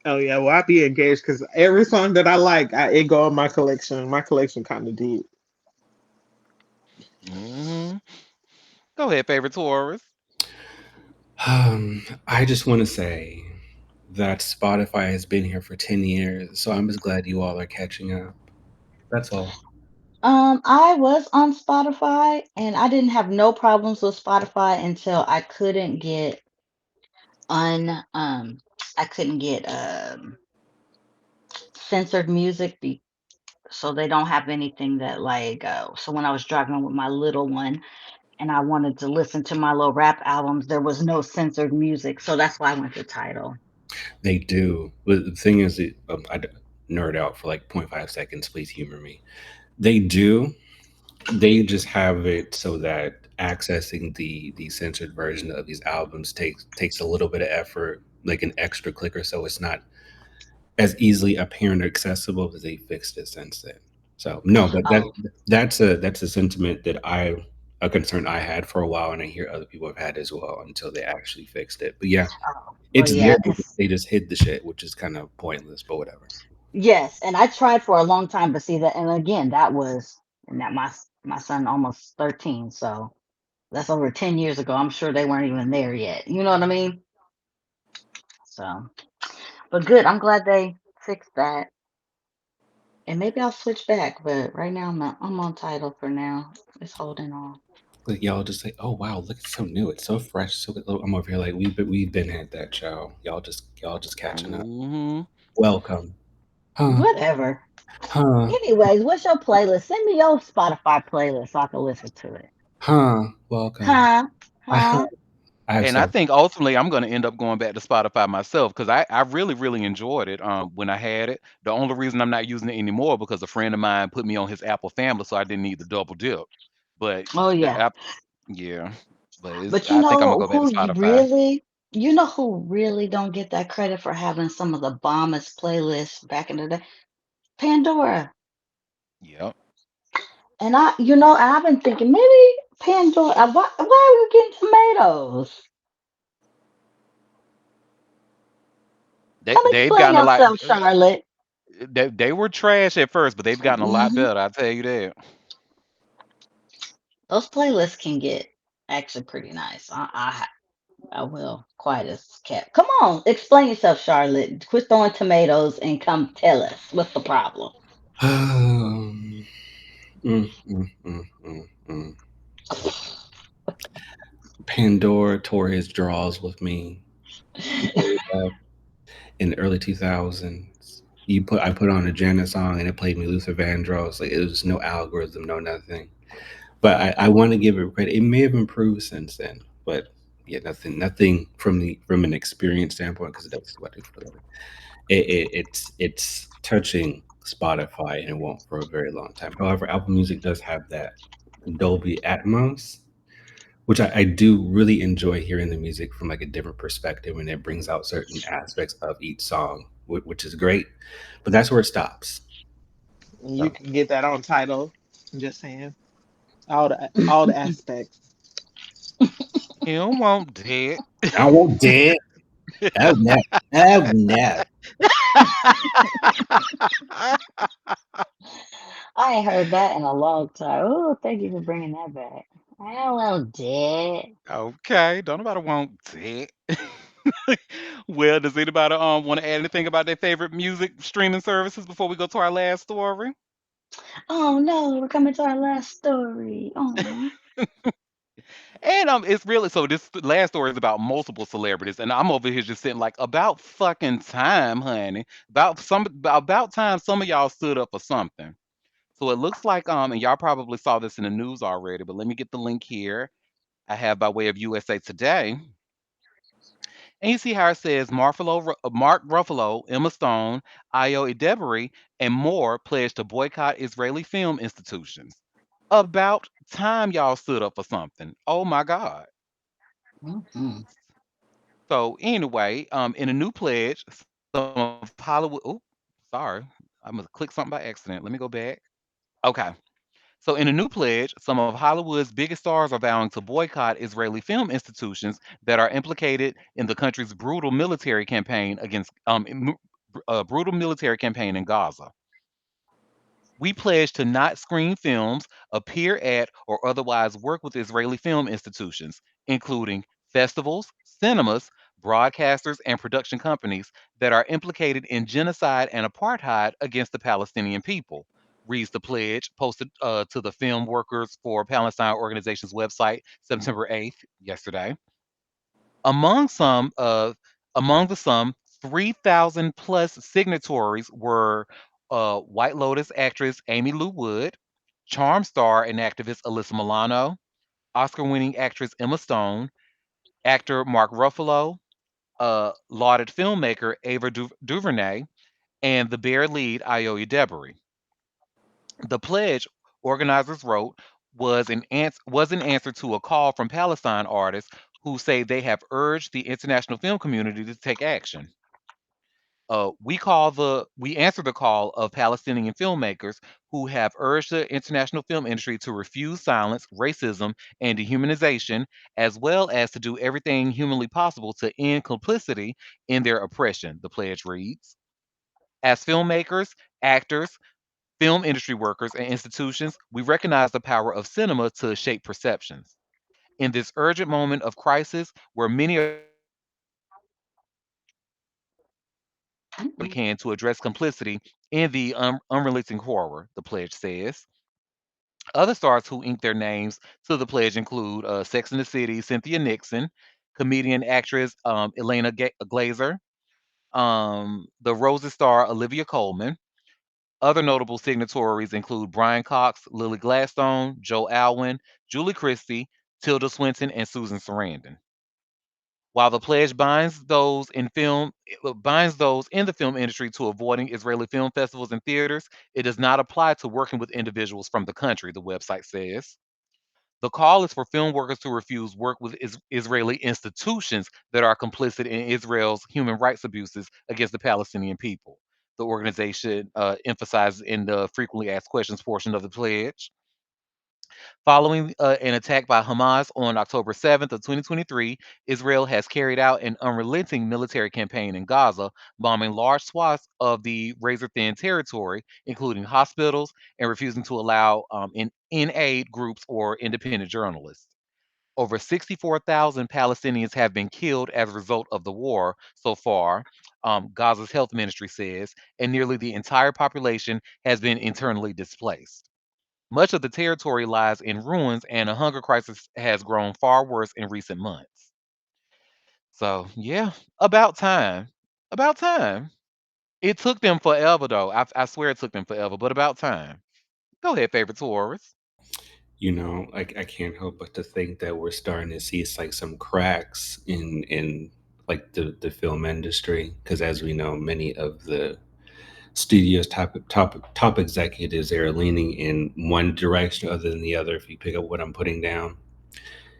Oh yeah, well I be engaged because every song that I like, it go in my collection. My collection kind of deep. Hmm. Go ahead, favorite Taurus. I just want to say that Spotify has been here for 10 years, so I'm just glad you all are catching up. That's all. I was on Spotify and I didn't have no problems with Spotify until un I couldn't get censored music so they don't have anything that like so when I was driving with my little one and I wanted to listen to my little rap albums, there was no censored music, so that's why I went to Title. They do. But the thing is, nerd out for like point 0.5 seconds. Please humor me. They do. They just have it so that accessing the censored version of these albums takes a little bit of effort, like an extra click or so. It's not as easily apparent or accessible, but they fixed it since then. So no, but Oh, that's a sentiment that I a concern I had for a while, and I hear other people have had as well until they actually fixed it. But yeah, Oh, well, it's yeah, there. it's They just hid the shit, which is kind of pointless. But whatever. yes, and I tried for a long time to see that, and again, that was and that my son almost 13, so that's over 10 years ago. I'm sure they weren't even there yet. You know what I mean? So, but good. I'm glad they fixed that, and maybe I'll switch back. But right now, I'm on title for now. It's holding on. Like y'all just say, "Oh wow, look, it's so new. It's so fresh. So good." I'm over here like we've been at that show. Y'all just catching up. Hmm. Welcome, huh? Whatever. Huh? Anyways, what's your playlist? Send me your Spotify playlist so I can listen to it. Huh? Welcome. Huh? I Huh? I have And I several. think ultimately I'm going to end up going back to Spotify myself because I really, really enjoyed it when I had it. The only reason I'm not using it anymore because a friend of mine put me on his Apple family, so I didn't need the double dip. But Oh the yeah. app, yeah. But But you I think I'm gonna know go back to who Spotify. you know who really don't get that credit for having some of the bombest playlists back in the day? Pandora. Yep. And I've been thinking maybe Pandora. Why are you getting tomatoes? Come They've explain gotten a lot. yourself, Charlotte. They were trash at first, but they've gotten a lot Hmm. better. I tell you that. Those playlists can get actually pretty nice. I will. Quiet as kept. Come on, explain yourself, Charlotte. Quit throwing tomatoes and come tell us what's the problem. Um, mm, mm, mm, mm, mm. Pandora tore his draws with me way back in the early 2000s. I put on a Janet song and it played me Luther Vandross. Like it was no algorithm, no nothing. But I want to give it credit. It may have improved since then, but yeah, nothing from an experience standpoint because that's what I do for a living. It's touching Spotify and it won't for a very long time. However, Apple Music does have that Dolby Atmos, which I do really enjoy hearing the music from like a different perspective and it brings out certain aspects of each song, which is great. But that's where it stops. You So can get that on title. I'm just saying. All the aspects. He don't want that. I won't dare. Oh no. Oh no. I ain't heard that in a long time. Oh, thank you for bringing that back. Hello, Dad. Okay, don't nobody want that. Well, does anybody want to add anything about their favorite music streaming services before we go to our last story? Oh no, we're coming to our last story. Oh, And it's really so. This last story is about multiple celebrities, and I'm over here just sitting like, about fucking time, honey. About time some of y'all stood up for something. So it looks like and y'all probably saw this in the news already, but let me get the link here. I have by way of USA Today. And you see how it says Mark Ruffalo, Emma Stone, Io Edebury, and more pledged to boycott Israeli film institutions. About time y'all stood up for something. Oh my God. mm-hmm. So anyway, in a new pledge, some of Hollywood. Oh, sorry, I must click something by accident. Let me go back. Okay. So in a new pledge, some of Hollywood's biggest stars are vowing to boycott Israeli film institutions that are implicated in the country's brutal military campaign in Gaza. We pledge to not screen films, appear at, or otherwise work with Israeli film institutions, including festivals, cinemas, broadcasters, and production companies that are implicated in genocide and apartheid against the Palestinian people. Reads the pledge posted to the Film Workers for Palestine organization's website September 8th, yesterday. Among some, among the some 3,000 plus signatories were White Lotus actress Amy Lou Wood, Charm star and activist Alyssa Milano, Oscar-winning actress Emma Stone, actor Mark Ruffalo, lauded filmmaker Ava DuVernay, and the Bear lead Ioya Debris. The pledge, organizers wrote, was an answer to a call from Palestine artists who say they have urged the international film community to take action. We answer the call of Palestinian filmmakers who have urged the international film industry to refuse silence, racism, and dehumanization, as well as to do everything humanly possible to end complicity in their oppression. The pledge reads: as filmmakers, actors, film industry workers, and institutions, we recognize the power of cinema to shape perceptions. In this urgent moment of crisis, where many are doing everything they Mm-mm. can to address complicity in the unrelenting horror, the pledge says. Other stars who inked their names to the pledge include Sex and the City, Cynthia Nixon, comedian actress Elena Glazer, the Rosa star Olivia Colman. Other notable signatories include Brian Cox, Lily Gladstone, Joe Alwyn, Julie Christie, Tilda Swinton, and Susan Sarandon. While the pledge binds those in the film industry to avoiding Israeli film festivals and theaters, it does not apply to working with individuals from the country, the website says. The call is for film workers to refuse work with Israeli institutions that are complicit in Israel's human rights abuses against the Palestinian people. The organization emphasizes in the frequently asked questions portion of the pledge. Following an attack by Hamas on October 7th of 2023, Israel has carried out an unrelenting military campaign in Gaza, bombing large swaths of the razor-thin territory, including hospitals, and refusing to allow in aid groups or independent journalists. Over 64,000 Palestinians have been killed as a result of the war so far, Gaza's health ministry says, and nearly the entire population has been internally displaced. Much of the territory lies in ruins, and a hunger crisis has grown far worse in recent months. So, yeah, about time. About time. It took them forever, though. I swear it took them forever, but about time. Go ahead, favorite Taurus. You know, I can't help but to think that we're starting to see it's like some cracks in like the film industry, because as we know, many of the studios top executives, they're leaning in one direction other than the other. If you pick up what I'm putting down,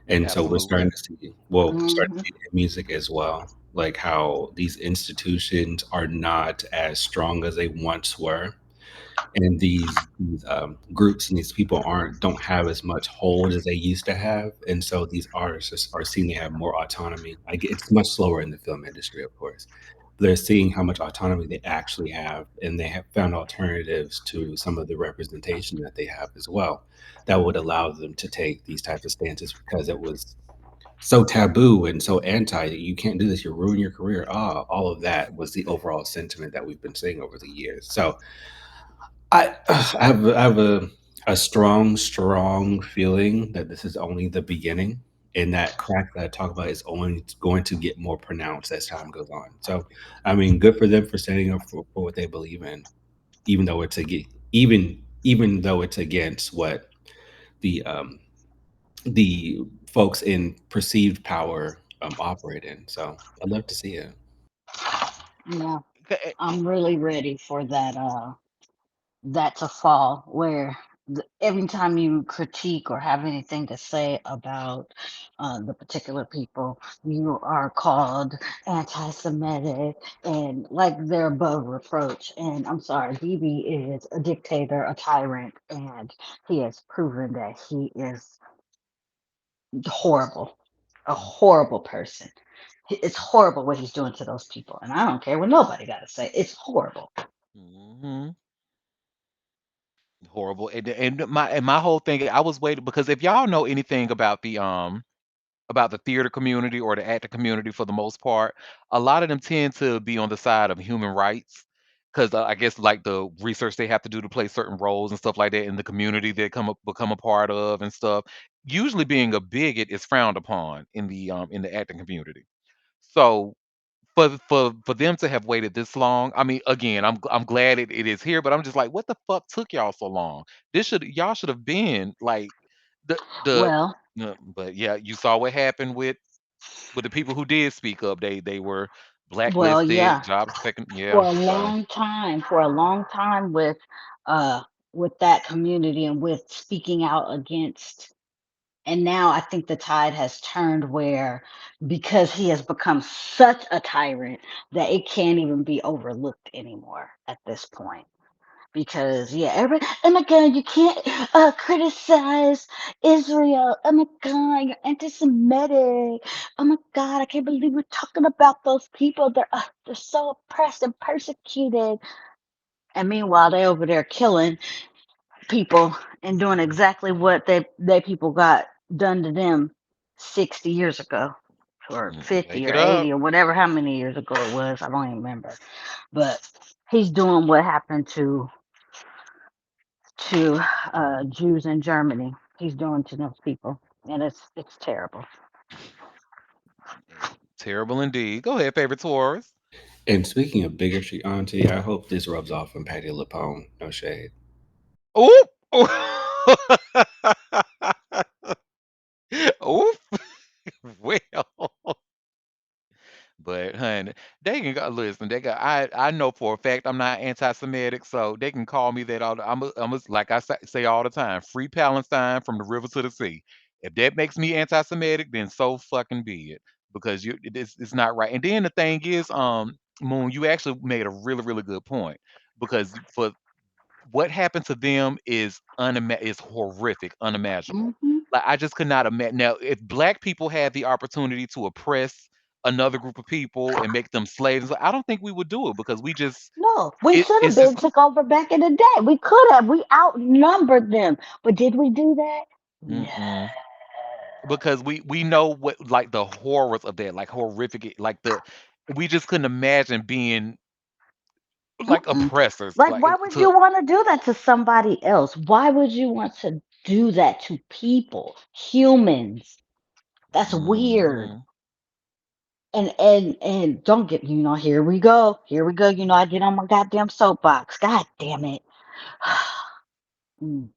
and so we're starting Absolutely. to see, well, starting to Mm-hmm. see it in music as well, like how these institutions are not as strong as they once were, and these groups and these people aren't don't have as much hold as they used to have, and so these artists are seeing they have more autonomy. Like it's much slower in the film industry, of course. They're seeing how much autonomy they actually have, and they have found alternatives to some of the representation that they have as well, that would allow them to take these types of stances because it was so taboo and so anti. You can't do this. You'll ruin your career. Ah, all of that was the overall sentiment that we've been seeing over the years. So I have a strong feeling that this is only the beginning, and that crack that I talk about is only going to get more pronounced as time goes on. So, I mean, good for them for standing up for what they believe in, even though even though it's against what the the folks in perceived power operate in. So, I'd love to see it. Yeah, Okay. I'm really ready for that to fall where every time you critique or have anything to say about the particular people, you are called anti-Semitic and like they're above reproach. And I'm sorry, BB is a dictator, a tyrant, and he has proven that he is horrible, a horrible person. It's horrible what he's doing to those people, and I don't care what nobody got to say. It's horrible. Mhm. Horrible. And my whole thing, I was waiting because if y'all know anything about the theater community or the acting community for the most part, a lot of them tend to be on the side of human rights because I guess like the research they have to do to play certain roles and stuff like that in the community they become a part of and stuff. Usually, being a bigot is frowned upon in the acting community. So for them to have waited this long, I mean, again, I'm glad it is here, but I'm just like, what the fuck took y'all so long? Y'all should have been like the Well, but yeah, you saw what happened with the people who did speak up. They were blacklisted, yeah, jobs taken. for Yeah, a so long time uh with that community and with speaking out against And now I think the tide has turned where, because he has become such a tyrant, that it can't even be overlooked anymore at this point. Because yeah, oh my god, you can't criticize Israel. Oh my god, you're anti-Semitic. Oh my god, I can't believe we're talking about those people. They're so oppressed and persecuted. And meanwhile, they over there killing people and doing exactly what they people got done to them 60 years ago, or Wake 50 it or up. 80 or whatever, how many years ago it was. I don't even remember. But he's doing what happened to Jews in Germany. He's doing to those people, and it's terrible. Terrible indeed. Go ahead, favorite Taurus. And speaking of bigotry, Auntie, I hope this rubs off on Patty LaPone. No shade. Oop. Oop. Well. But honey, they can go listen. They got. I know for a fact I'm not anti-Semitic, so they can call me that all. I'm a, like I say all the time. Free Palestine from the river to the sea. If that makes me anti-Semitic, then so fucking be it. Because it's not right. And then the thing is, Moon, you actually made a really good point. Because for what happened to them is horrific, unimaginable. Hmm. Like I just could not imagine. Now, if black people had the opportunity to oppress another group of people and make them slaves, I don't think we would do it because we just No, we should have it's been just took over back in the day. We could have. We outnumbered them, but did we do that? No. mm-mm. Because we know what like the horrors of that, like horrific, like the we just couldn't imagine being like Mm-mm. oppressors, Like, like why would to you want to do that to somebody else? Why would you want to do that to people, humans? That's weird. mhm. And don't get, here we go. I get on my goddamn soapbox. God damn it. Mm.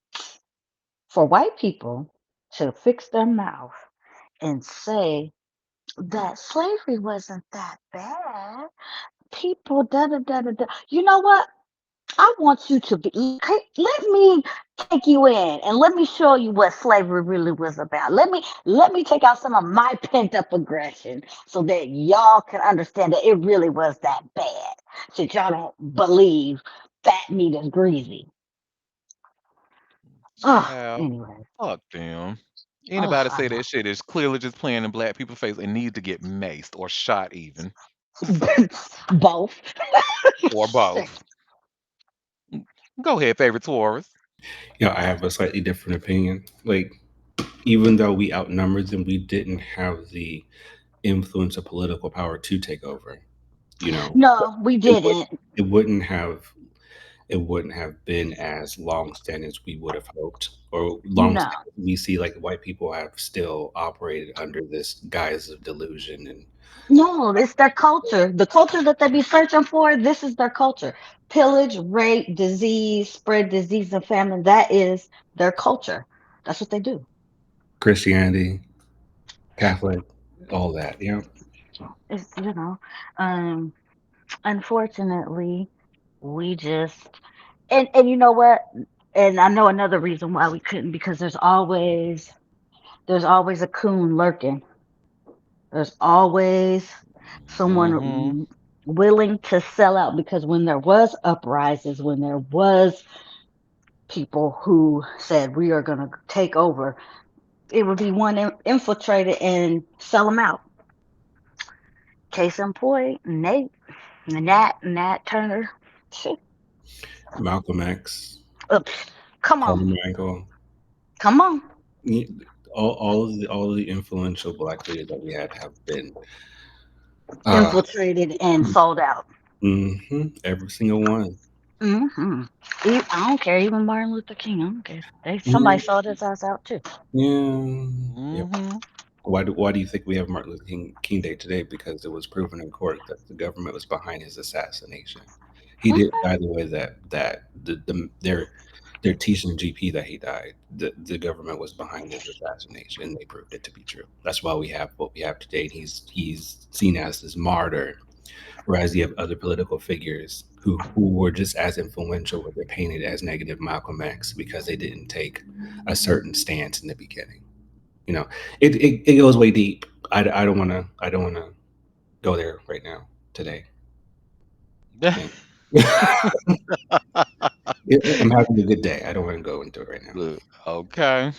For white people to fix their mouth and say that slavery wasn't that bad, people da da da da da. You know what? I want you to be. Let me take you in and let me show you what slavery really was about. Let me take out some of my pent up aggression so that y'all can understand that it really was that bad. Since y'all don't believe fat meat is greasy. Oh, Child, anyway. fuck them. Oh, Anybody I say that shit is clearly just playing in black people's face and need to get maced or shot even. know. Both. Or both. Go ahead, favorite Taurus. I have a slightly different opinion. Like, even though we outnumbered them, we didn't have the influence of political power to take over. You know, No, we it would didn't. it wouldn't have it wouldn't have been as long standing as we would have hoped, or long No. standing we see like white people have still operated under this guise of delusion and No, it's their culture. The culture that they be searching for, this is their culture. Pillage, rape, disease, spread disease and famine. That is their culture. That's what they do. Christianity, Catholic, all that. It's. Um, unfortunately, we just and you know what? And I know another reason why we couldn't, because there's always a coon lurking. There's always someone Mm-hmm. willing to sell out, because when there was uprisings, when there was people who said we are going to take over, it would be one infiltrated and sell them out. Case in point, Nat Turner. Shit. Malcolm X, Oops. Come Paul on, Michael, come on, y- all of the influential black leaders that we had have been uh infiltrated and sold out. every single one. Hmm. I don't care. Even Martin Luther King, I don't care. Somebody Yeah, sold his ass out too. yeah, yeah. Mm-hmm. Why do you think we have Martin Luther King Day today? Because it was proven in court that the government was behind his assassination. He didn't Mhm. die the way that they're teaching GP that he died. The government was behind his assassination, and they proved it to be true. That's why we have what we have today. And he's seen as this martyr, whereas you have other political figures who were just as influential, but they're painted as negative Malcolm X because they didn't take a certain stance in the beginning. You know, it goes way deep. I don't wanna go there right now today. And I'm having a good day. I don't want to go into it right now. Look, okay.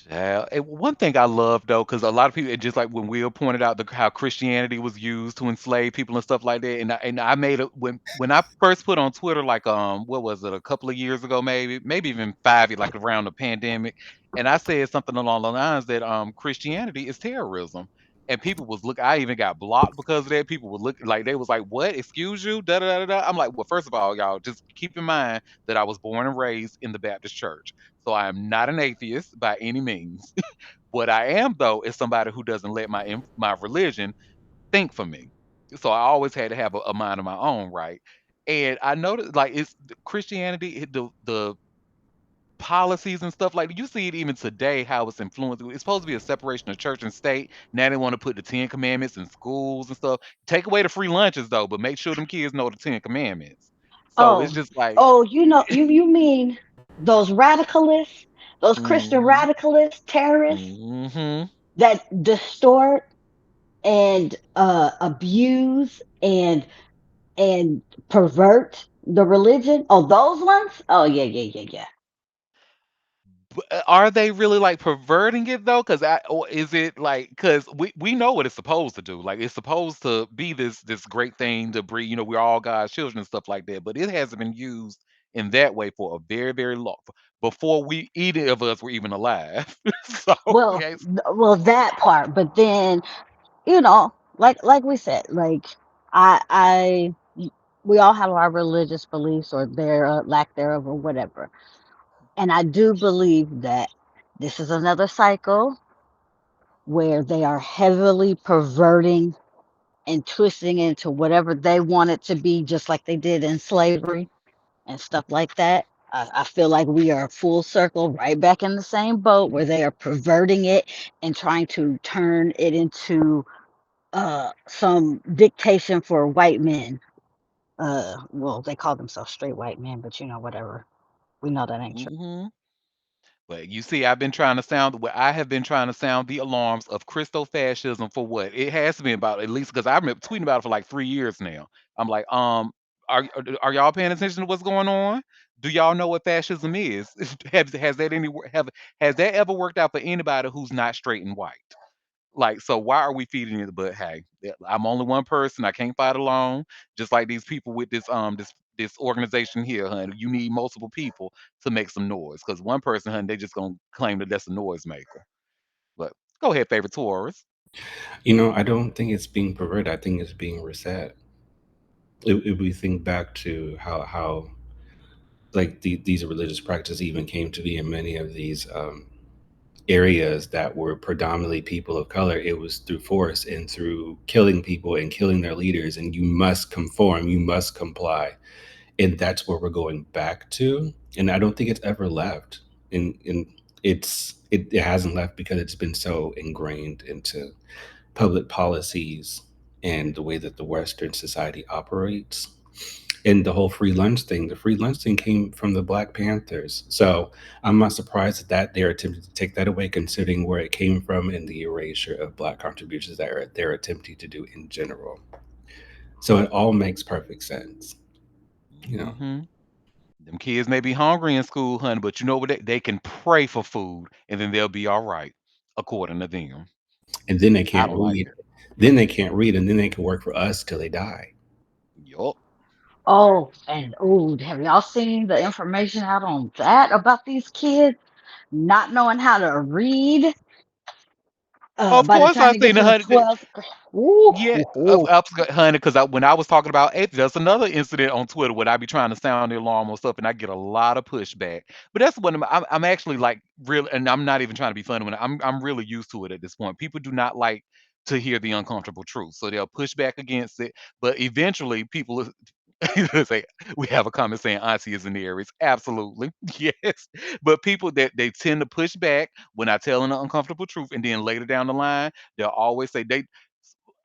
Child, one thing I love though, because a lot of people, just like when Will pointed out how Christianity was used to enslave people and stuff like that, and I made it when I first put on Twitter, like what was it, a couple of years ago, maybe even 5 years, like around the pandemic, and I said something along the lines that Christianity is terrorism, and people was look. I even got blocked because of that. People would look like they was like, "What? Excuse you?" Da da da da. I'm like, well, first of all, y'all, just keep in mind that I was born and raised in the Baptist church. So I am not an atheist by any means. What I am though is somebody who doesn't let my religion think for me. So I always had to have a mind of my own, right? And I noticed like it's Christianity, the policies and stuff like that. You see it even today how it's influenced. It's supposed to be a separation of church and state. Now they want to put the Ten Commandments in schools and stuff. Take away the free lunches though, but make sure them kids know the Ten Commandments. So it's Oh, just like, oh, you mean those radicalists, those Christian mm-hmm, radicalists, terrorists mm-hmm. that distort and abuse and pervert the religion? Oh, those ones? Oh yeah, yeah, yeah, yeah. Are they really like perverting it though? Because or is it like because we know what it's supposed to do? Like it's supposed to be this great thing to breed. We're all God's children and stuff like that. But it hasn't been used in that way for a very very long before we either of us were even alive. So Well, yes. well that part, but then like we said, like we all have our religious beliefs or their lack thereof or whatever, and I do believe that this is another cycle where they are heavily perverting and twisting into whatever they want it to be, just like they did in slavery and stuff like that. I feel like we are full circle right back in the same boat where they are perverting it and trying to turn it into some dictation for white men. Well, they call themselves straight white men, but whatever. We know that ain't true. Hmm. But you see, I have been trying to sound the alarms of Christo fascism for what? It has to be about at least because I remember tweeting about it for like 3 years now. I'm like, are y'all paying attention to what's going on? Do y'all know what fascism is? Has that ever worked out for anybody who's not straight and white? Like, so why are we feeding it? But hey, I'm only one person. I can't fight alone. Just like these people with this organization here, honey. You need multiple people to make some noise. Because one person, honey, they just gonna claim that that's a noise maker. But go ahead, favorite Taurus. I don't think it's being perverted. I think it's being reset. If we think back to how like these religious practices even came to be in many of these areas that were predominantly people of color, it was through force and through killing people and killing their leaders. And you must conform, you must comply, and that's where we're going back to. And I don't think it's ever left. And it hasn't left because it's been so ingrained into public policies and the way that the Western society operates. And the whole free lunch thing, the free lunch thing came from the Black Panthers. So I'm not surprised that they're attempting to take that away, considering where it came from and the erasure of Black contributions that they're attempting to do in general. So it all makes perfect sense, you know. Hmm. Them kids may be hungry in school, honey, but you know what? They can pray for food and then they'll be all right, according to them. And then they I can't don't like read. it. Then they can't read, and then they can work for us till they die. Yup. Oh, and oh, have y'all seen the information out on that about these kids not knowing how to read Of by the course, time I they get seen to the the honey. 12th grade? Ooh, Yeah, hoo, hoo. honey, because when I was talking about atheists, that's another incident on Twitter when I be trying to sound the alarm or stuff, and I get a lot of pushback. But that's what I'm actually like real, and I'm not even trying to be funny. I'm really used to it at this point. People do not like to hear the uncomfortable truth, so they'll push back against it. But eventually, people say we have a comment saying Auntie is in the Aries. Absolutely, yes. But people that they tend to push back when I tell them the uncomfortable truth, and then later down the line, they'll always say they.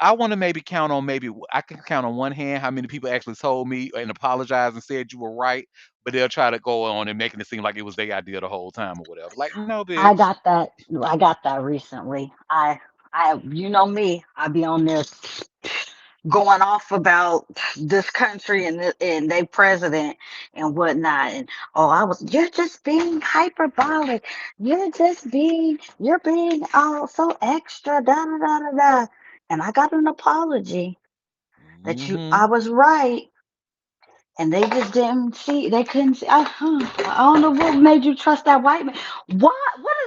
I want to maybe count on I can count on one hand how many people actually told me and apologized and said you were right, but they'll try to go on and making it seem like it was their idea the whole time or whatever. Like, no, I bitch. got that. I got that recently. You know me. I be on this going off about this country and and they president and whatnot. And oh, you're just being hyperbolic. You're being so extra. Da da da da da. And I got an apology that I Hmm. was right. And they just didn't see. They couldn't see. I don't know what made you trust that white man. What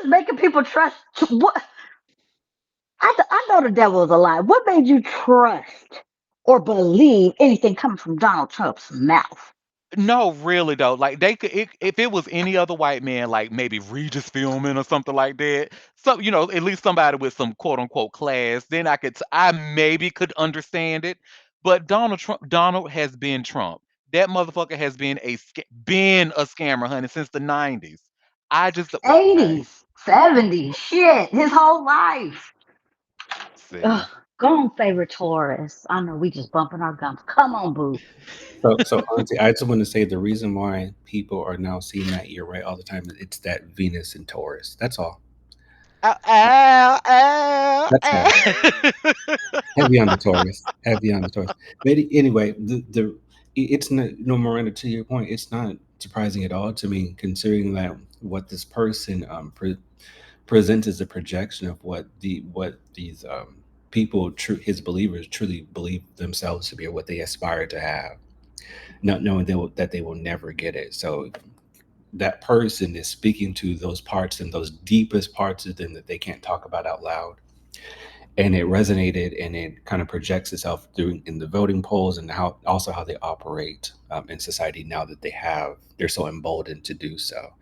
is making people trust? What? I know the devil is a lie. What made you trust or believe anything coming from Donald Trump's mouth? No, really though. Like they could, if it was any other white man, like maybe Regis filming or something like that. So at least somebody with some quote unquote class. Then I maybe could understand it. But Donald has been Trump. That motherfucker has been a scammer, honey, since the '90s. I just okay. 80s, 70s, shit, his whole life. See. Ugh, go on, favorite Taurus. I know we just bumping our gums. Come on, boo. So Auntie, I just want to say the reason why people are now seeing that you're right all the time, it's that Venus and Taurus. That's all. Ow, ow, ow, That's all. ow. Heavy on the Taurus. Heavy on the Taurus. But anyway, it's not, no, Miranda, to your point, it's not surprising at all to me, considering that what this person presents as a projection of what these people, his believers, truly believe themselves to be, or what they aspire to have, not knowing that they will never get it. So that person is speaking to those parts and those deepest parts of them that they can't talk about out loud, and it resonated, and it kind of projects itself through in the voting polls, and how they operate in society now that they're so emboldened to do so.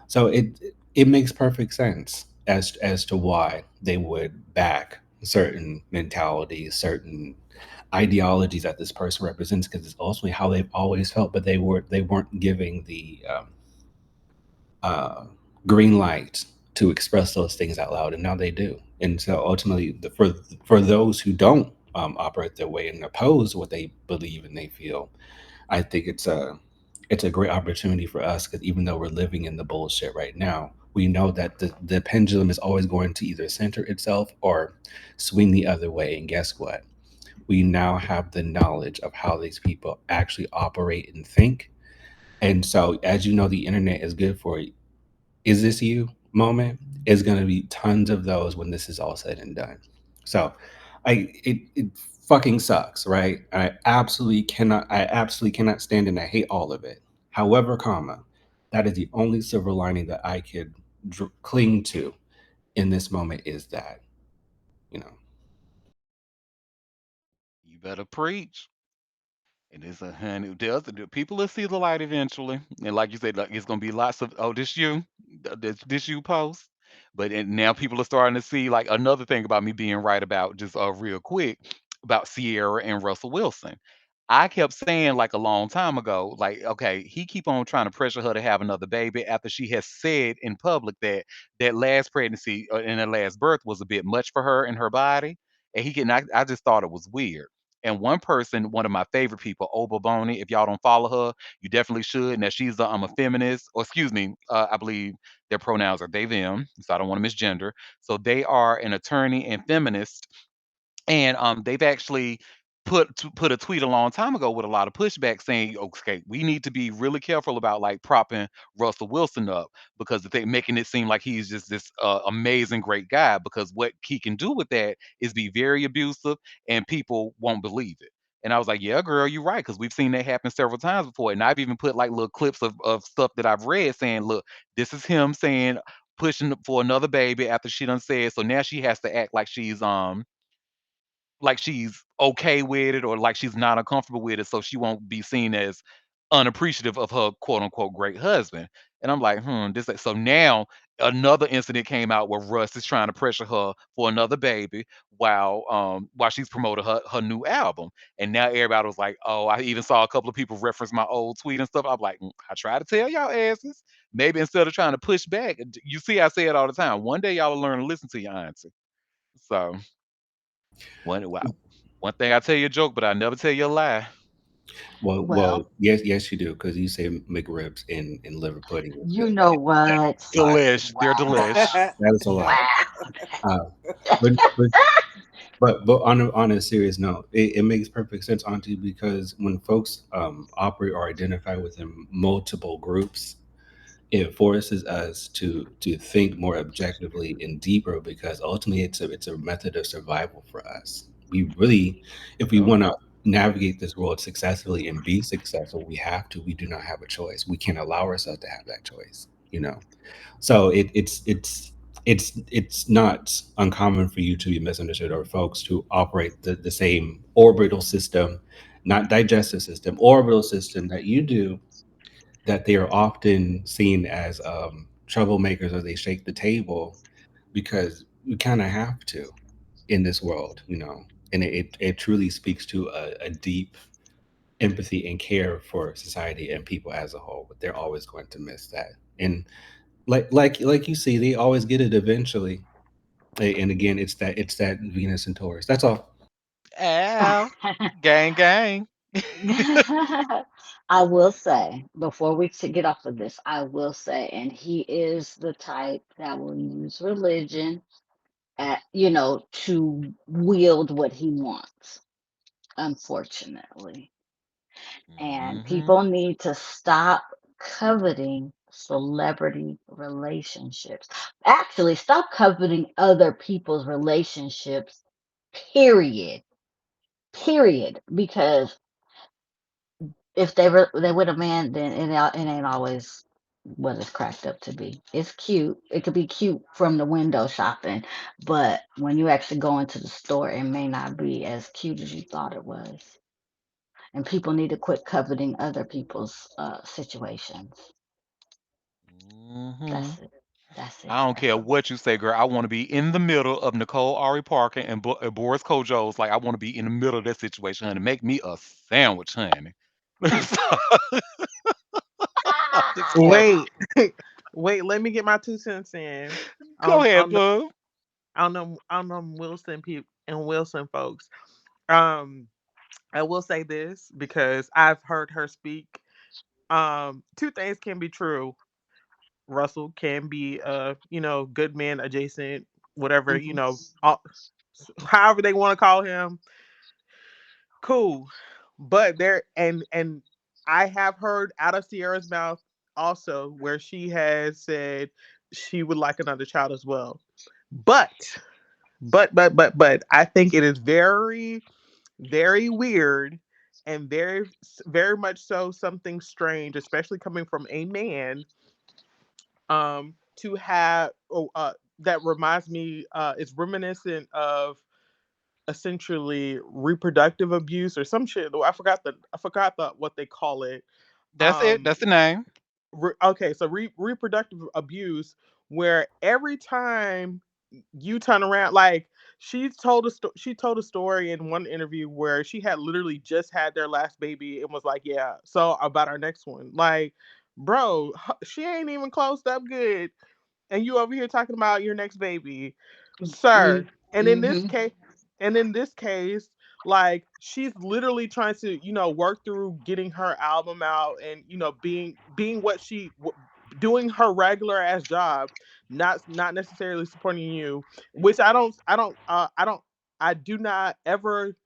So it makes perfect sense as to why they would back certain mentalities, certain ideologies that this person represents, because it's ultimately how they've always felt, but they weren't giving the uh, green light to express those things out loud, and now they do. And so ultimately, for those who don't operate their way and oppose what they believe and they feel, I think it's a great opportunity for us, because even though we're living in the bullshit right now, we know that the pendulum is always going to either center itself or swing the other way. And guess what? We now have the knowledge of how these people actually operate and think. And so, as you know, the internet is good for, is this you moment, is going to be tons of those when this is all said and done. So it fucking sucks, right? I absolutely cannot stand, and I hate all of it. However, comma, that is the only silver lining that I could cling to in this moment, is that, you know. You better preach. And it's a honey. The people will see the light eventually, and like you said, like, it's gonna be lots of this you, this you post, but now people are starting to see like another thing about me being right about just real quick about Sierra and Russell Wilson. I kept saying like a long time ago, like okay, he keep on trying to pressure her to have another baby after she has said in public that that last pregnancy and that last birth was a bit much for her and her body, and I just thought it was weird. And one person, one of my favorite people, Oba Boney. If y'all don't follow her, you definitely should. Now she's a feminist, or excuse me, I believe their pronouns are they them, so I don't want to misgender. So they are an attorney and feminist, and they've actually put a tweet a long time ago with a lot of pushback saying, okay, we need to be really careful about like propping Russell Wilson up because they making it seem like he's just this amazing great guy, because what he can do with that is be very abusive and people won't believe it. And I was like, yeah, girl, you're right, because we've seen that happen several times before. And I've even put like little clips of stuff that I've read saying, look, this is him saying pushing for another baby after she done said, so now she has to act like she's okay with it, or like she's not uncomfortable with it, so she won't be seen as unappreciative of her quote unquote great husband. And I'm like, so now another incident came out where Russ is trying to pressure her for another baby while she's promoting her new album. And now everybody was like, oh, I even saw a couple of people reference my old tweet and stuff. I'm like, I try to tell y'all asses. Maybe instead of trying to push back, you see, I say it all the time. One day y'all will learn to listen to your auntie. So, wow. One thing I tell you a joke, but I never tell you a lie. Well, Well, yes, yes, you do, because you say McRibs and liver pudding is you good. know what? Lie. Delish. They're Wow. delish. That is a lie. Wow. Uh, but but but on a serious note, it makes perfect sense, Auntie, because when folks operate or identify within multiple groups, it forces us to think more objectively and deeper, because ultimately it's a method of survival for us. We really, if we Yep. want to navigate this world successfully and be successful, we do not have a choice. We can't allow ourselves to have that choice, you know. So it's not uncommon for you to be misunderstood, or folks to operate the same orbital system, not digestive system, orbital system that you do, that they are often seen as troublemakers, or they shake the table, because we kind of have to in this world, you know. And it truly speaks to a deep empathy and care for society and people as a whole, but they're always going to miss that. And like you see, they always get it eventually. And again, it's that Venus and Taurus. That's all. Ow. Gang, gang. I will say, before we get off of this, I will say, and he is the type that will use religion to wield what he wants, unfortunately. And Hmm. people need to stop coveting celebrity relationships. Actually, stop coveting other people's relationships, period. Period. Because if they with a man, then it ain't always what it's cracked up to be. It's cute. It could be cute from the window shopping, but when you actually go into the store, it may not be as cute as you thought it was. And people need to quit coveting other people's situations. Hmm. That's it. That's it. I don't That's care all. what you say, girl. I want to be in the middle of Nicole Ari Parker and Boris Kojo's. Like, I want to be in the middle of that situation, honey. Make me a sandwich, honey. I'm just playing. Wait, wait. Let me get my 2 cents in Go on ahead, on the love. on them Wilson people and Wilson folks. Um, I will say this because I've heard her speak. Two things can be true. Russell can be good man adjacent, whatever, Hmm. however they want to call him. Cool. But there and I have heard out of Sierra's mouth also where she has said she would like another child as well. But but I think it is very very weird and very much so something strange, especially coming from a man, to have that reminds me is reminiscent of essentially reproductive abuse or some shit. I forgot the what they call it. That's it. um That's the name. okay, so reproductive abuse, where every time you turn around, like she told a story in one interview where she had literally just had their last baby and was like, yeah, so about our next one. Like, bro, she ain't even closed up good, and you over here talking about your next baby, sir. And in this Mm-hmm. case, and in this case, like she's literally trying to, work through getting her album out and being what doing her regular ass job, not necessarily supporting you, which I do not ever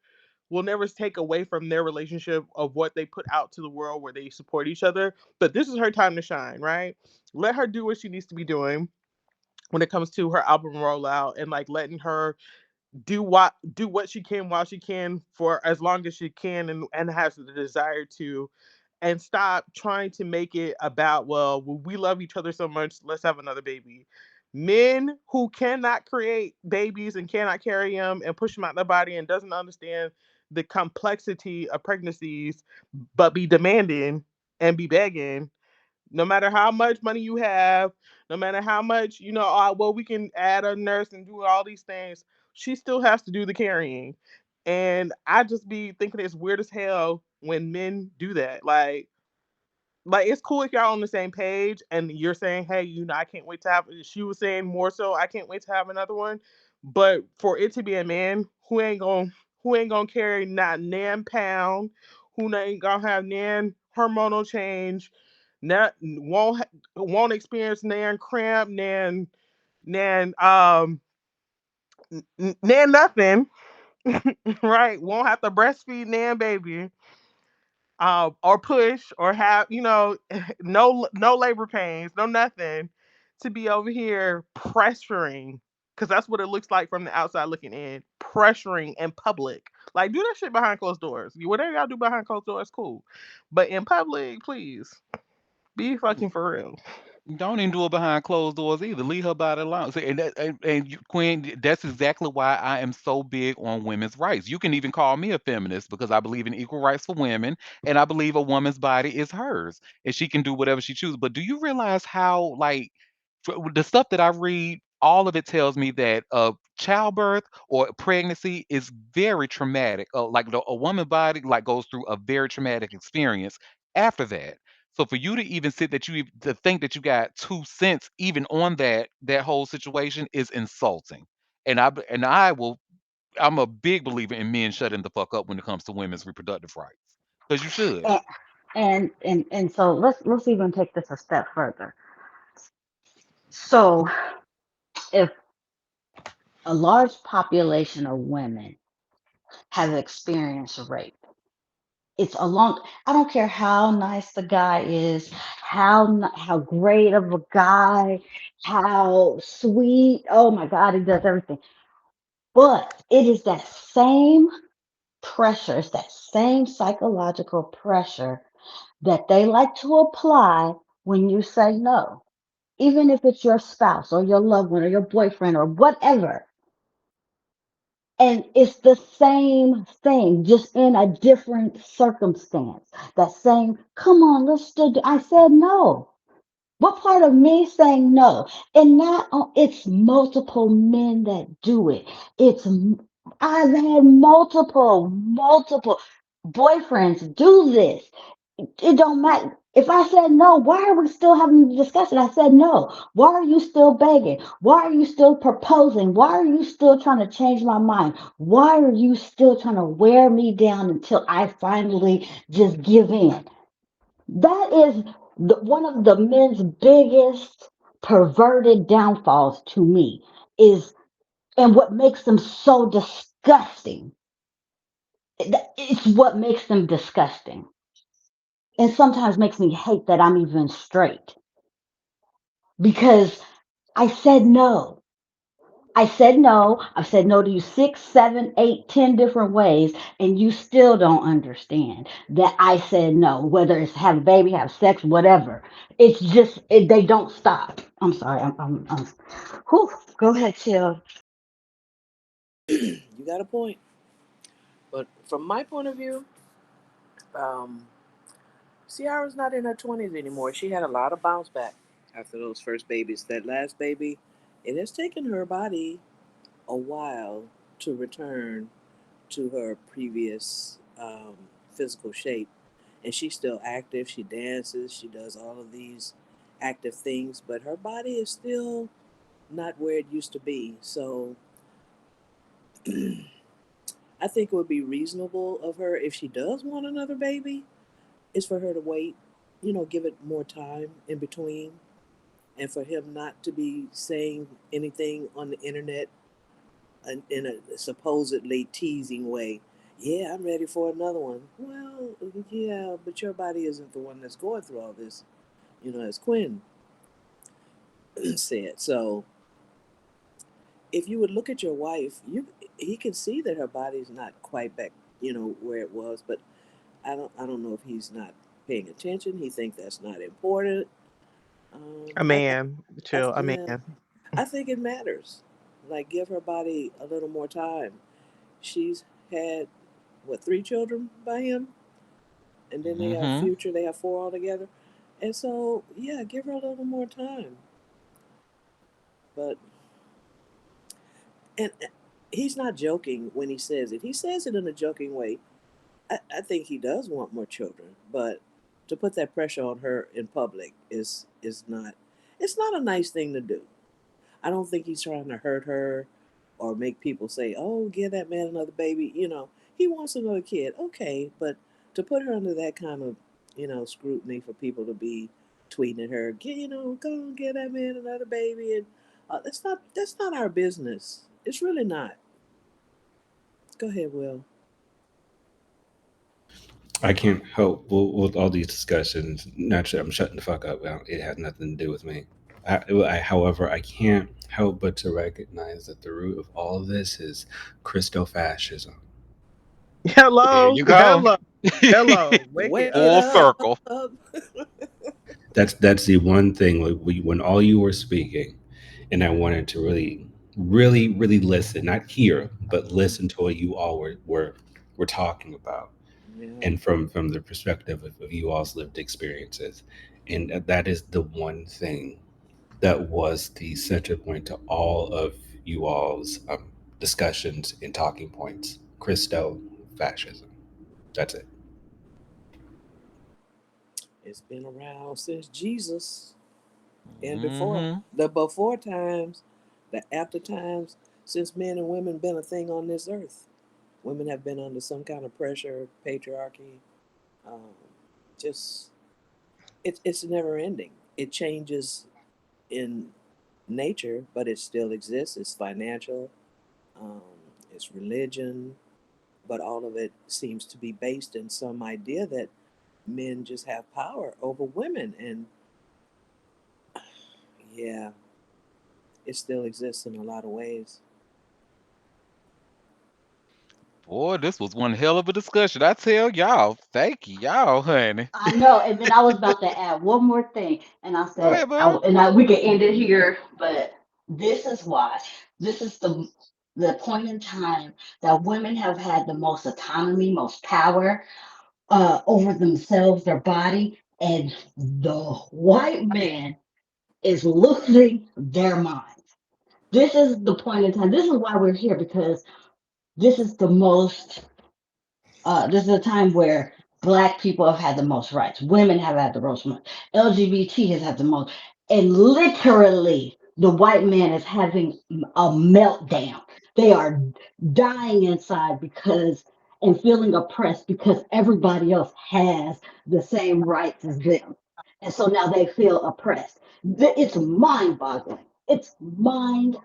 will never take away from their relationship of what they put out to the world where they support each other. But this is her time to shine, right? Let her do what she needs to be doing when it comes to her album rollout, and like letting her do what she can while she can for as long as she can, and has the desire to, and stop trying to make it about, well, we love each other so much, let's have another baby. Men who cannot create babies and cannot carry them and push them out their body and doesn't understand the complexity of pregnancies, but be demanding and be begging, no matter how much money you have, no matter how much, well, we can add a nurse and do all these things, she still has to do the carrying. And I just be thinking it's weird as hell when men do that. Like it's cool if y'all on the same page and you're saying, hey, I can't wait to have. She was saying more so, I can't wait to have another one. But for it to be a man who ain't going, who ain't gonna carry not nan pound, who ain't gonna have nan hormonal change, not won't experience nan cramp, nan nan nothing, right? Won't have to breastfeed nan baby, or push or have no labor pains, no nothing, to be over here pressuring, because that's what it looks like from the outside looking in, pressuring in public. Like, do that shit behind closed doors. Whatever y'all do behind closed doors, cool, but in public, please be fucking for real. Don't even do it behind closed doors either. Leave her body alone. See, Quinn, that's exactly why I am so big on women's rights. You can even call me a feminist because I believe in equal rights for women, and I believe a woman's body is hers, and she can do whatever she chooses. But do you realize how, like, the stuff that I read, all of it tells me that childbirth or pregnancy is very traumatic. Like a woman body like goes through a very traumatic experience after that. So for you to even sit that to think that you got 2 cents even on that whole situation is insulting. And I will I'm a big believer in men shutting the fuck up when it comes to women's reproductive rights. Because you should. And and so let's even take this a step further. So if a large population of women has experienced rape, it's a long. I don't care how nice the guy is, how great of a guy, how sweet. Oh my God, he does everything. But it is that same pressure, it's that same psychological pressure that they like to apply when you say no. Even if it's your spouse or your loved one or your boyfriend or whatever. And it's the same thing, just in a different circumstance. That same, come on, let's still do. I said no. What part of me saying no? And not it's multiple men that do it. I've had multiple boyfriends do this. It don't matter. If I said no, why are we still having the discussion? I said no. Why are you still begging? Why are you still proposing? Why are you still trying to change my mind? Why are you still trying to wear me down until I finally just give in? That is one of the men's biggest perverted downfalls to me is, and what makes them so disgusting. It's what makes them disgusting. And sometimes makes me hate that I'm even straight because I said no. I said no. I've said no to you 6, 7, 8, 10 different ways, and you still don't understand that I said no. Whether it's have a baby, have sex, whatever. It's just they don't stop. I'm sorry. Whew, go ahead, chill. You got a point. But from my point of view, um, Ciara's not in her 20s anymore. She had a lot of bounce back after those first babies. That last baby, it has taken her body a while to return to her previous physical shape. And she's still active. She dances. She does all of these active things, but her body is still not where it used to be. So I think it would be reasonable of her if she does want another baby, is for her to wait, give it more time in between, and for him not to be saying anything on the internet in a supposedly teasing way. Yeah, I'm ready for another one. Well, yeah, but your body isn't the one that's going through all this, as Quinn said. So if you would look at your wife, he can see that her body's not quite back, where it was. But I don't know if he's not paying attention. He thinks that's not important. A I, man, chill, a yeah, man. I think it matters. Like, give her body a little more time. She's had what, 3 children by him, and then they have Mhm. future. They have 4 altogether, and so yeah, give her a little more time. But and he's not joking when he says it. He says it in a joking way. I think he does want more children, but to put that pressure on her in public is not. It's not a nice thing to do. I don't think he's trying to hurt her or make people say, "Oh, give that man another baby." He wants another kid. Okay, but to put her under that kind of scrutiny for people to be tweeting at her, go and get that man another baby, and that's not our business. It's really not. Go ahead, Will. I can't help with all these discussions. Naturally, I'm shutting the fuck up. It has nothing to do with me. However, I can't help but to recognize that the root of all of this is Christo-fascism. There Hello, you go. hello, hello. Wake it Wake it up. Full up. circle. That's the one thing when all you were speaking, and I wanted to really, really, really listen, not hear, but listen to what you all were talking about, Yeah, and from the perspective of you all's lived experiences, and that is the one thing that was the center point to all of you all's discussions and talking points. Christo fascism. That's it. it's been around since Jesus and before. Hmm. The before times, the after times, since men and women been a thing on this earth. Women have been under some kind of pressure, patriarchy. Um, just it's never ending. It changes in nature, but it still exists. It's financial, um, it's religion, but all of it seems to be based in some idea that men just have power over women. And yeah, it still exists in a lot of ways. Boy, this was one hell of a discussion. I tell y'all, thank you, y'all, honey. I know, and then I was about to add one more thing, and I Go said, ahead, bud. we can end it here, but this is why. This is the point in time that women have had the most autonomy, most power over themselves, their body, and the white man is losing their minds. This is the point in time. This is why we're here because this is the most this is a time where black people have had the most rights, women have had the most rights, LGBT has had the most, and literally the white man is having a meltdown. They are dying inside because and feeling oppressed because everybody else has the same rights as them. And so now they feel oppressed. It's mind boggling. It's mind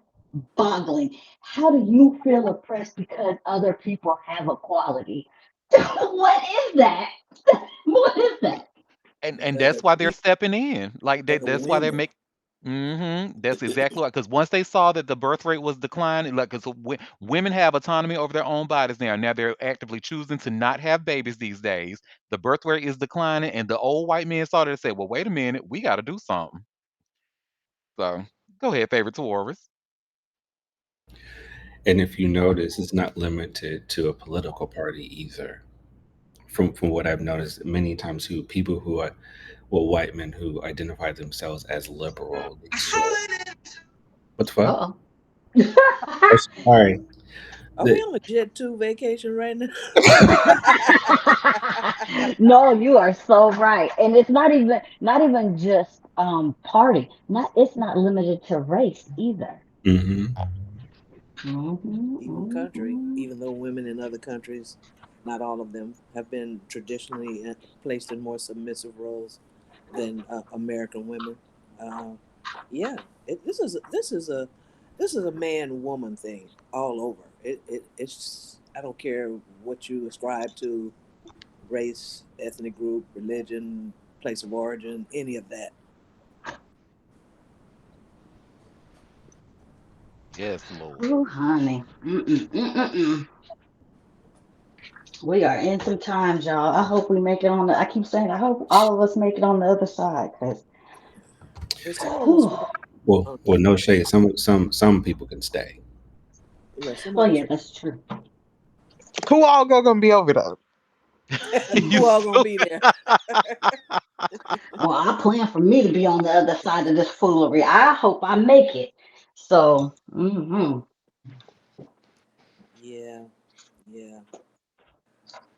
boggling. How do you feel oppressed because other people have equality? What is that? What is that? And Because that's the why they're people, stepping in. Like for the that's why they're women. making. That's exactly why. Because once they saw that the birth rate was declining, like, because women have autonomy over their own bodies now. Now they're actively choosing to not have babies these days. The birth rate is declining, and the old white men saw that and said, "Well, wait a minute, we got to do something." So go ahead, favorite Taurus. And if you notice, it's not limited to a political party either. From what I've noticed, many times who people who are well, white men who identify themselves as liberal, they show what the fuck? Uh Oh, sorry. Are we The, on a Jet 2 vacation right now? oh. No, you are so right. And it's not even just party. Not it's not limited to race either. hmm Even country, Hmm. even though women in other countries, not all of them, have been traditionally placed in more submissive roles than American women. Uh, yeah, this is a man woman thing all over. It's I don't care what you ascribe to, race, ethnic group, religion, place of origin, any of that. Yes, Lord. Ooh, honey. Mm-mm. We are in some times, y'all. I hope we make it on the. I keep saying, I hope all of us make it on the other side, cause, For some of us, whew. we got well, no shade. Some people can stay. yeah, some of Well, us. yeah, that's true. Who all gonna be over there? You Who all gonna so be there? Well, I plan for me to be on the other side of this foolery. I hope I make it. So, Yeah, yeah.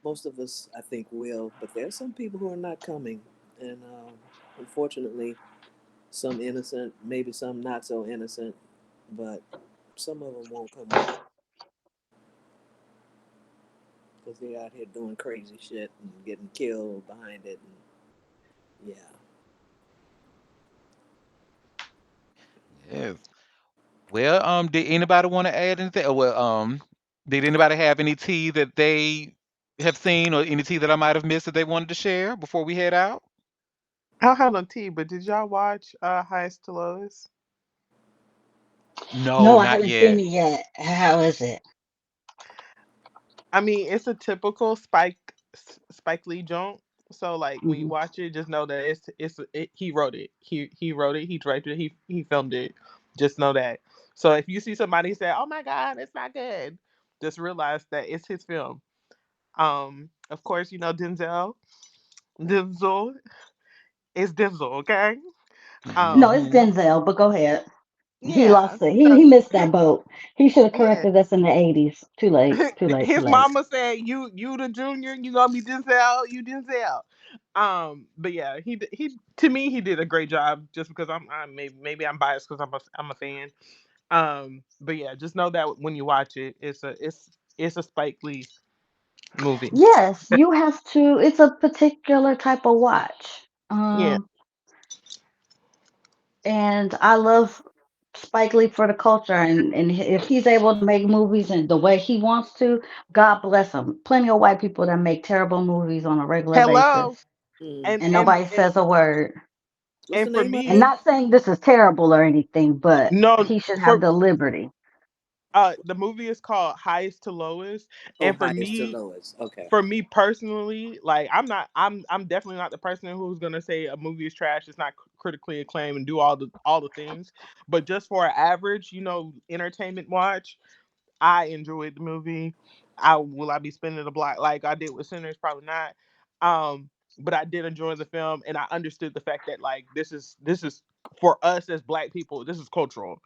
Most of us, I think, will, but there's some people who are not coming, and unfortunately, some innocent, maybe some not so innocent, but some of them won't come back because they're out here doing crazy shit and getting killed behind it. And yeah. Yes. Well, did anybody want to add anything? Well, did anybody have any tea that they have seen or any tea that I might have missed that they wanted to share before we head out? I don't have no tea, but did y'all watch Highest to Lowest? No, No, I not haven't seen yet. it yet. How is it? I mean, it's a typical Spike Lee joint. So like when you Hmm. watch it, just know that he wrote it. He wrote it. He directed it. He filmed it. Just know that. So if you see somebody say, "Oh my God, it's not good," just realize that it's his film. Of course, you know Denzel. Denzel is Denzel. Okay. No, it's Hmm. Denzel, but go ahead. He Yeah. lost it. So He missed his that boat. He should have yeah. corrected us in the 80s. Too late. Too late. Too His late. mama said, "You the junior. You gonna be Denzel. You Denzel." But yeah, he to me he did a great job. Just because I'm maybe I'm biased because I'm a fan. But yeah, just know that when you watch it, it's a Spike Lee movie. Yes, you have to. It's a particular type of watch. Yeah. And I love Spike Lee for the culture, and if he's able to make movies and the way he wants to, God bless him. Plenty of white people that make terrible movies on a regular Hello. basis, Mm. And and and nobody and says a word. What's the and for name of And it? me, not saying this is terrible or anything, but no, he should have for the liberty. the movie is called Highest to Lowest, Oh, and highest to lowest. Okay. for me personally, like I'm definitely not the person who's gonna say a movie is trash. It's not critically acclaimed and do all the things. But just for an average, entertainment watch, I enjoyed the movie. I be spinning the block like I did with Sinners? Probably not. But I did enjoy the film, and I understood the fact that like this is for us as Black people. This is cultural,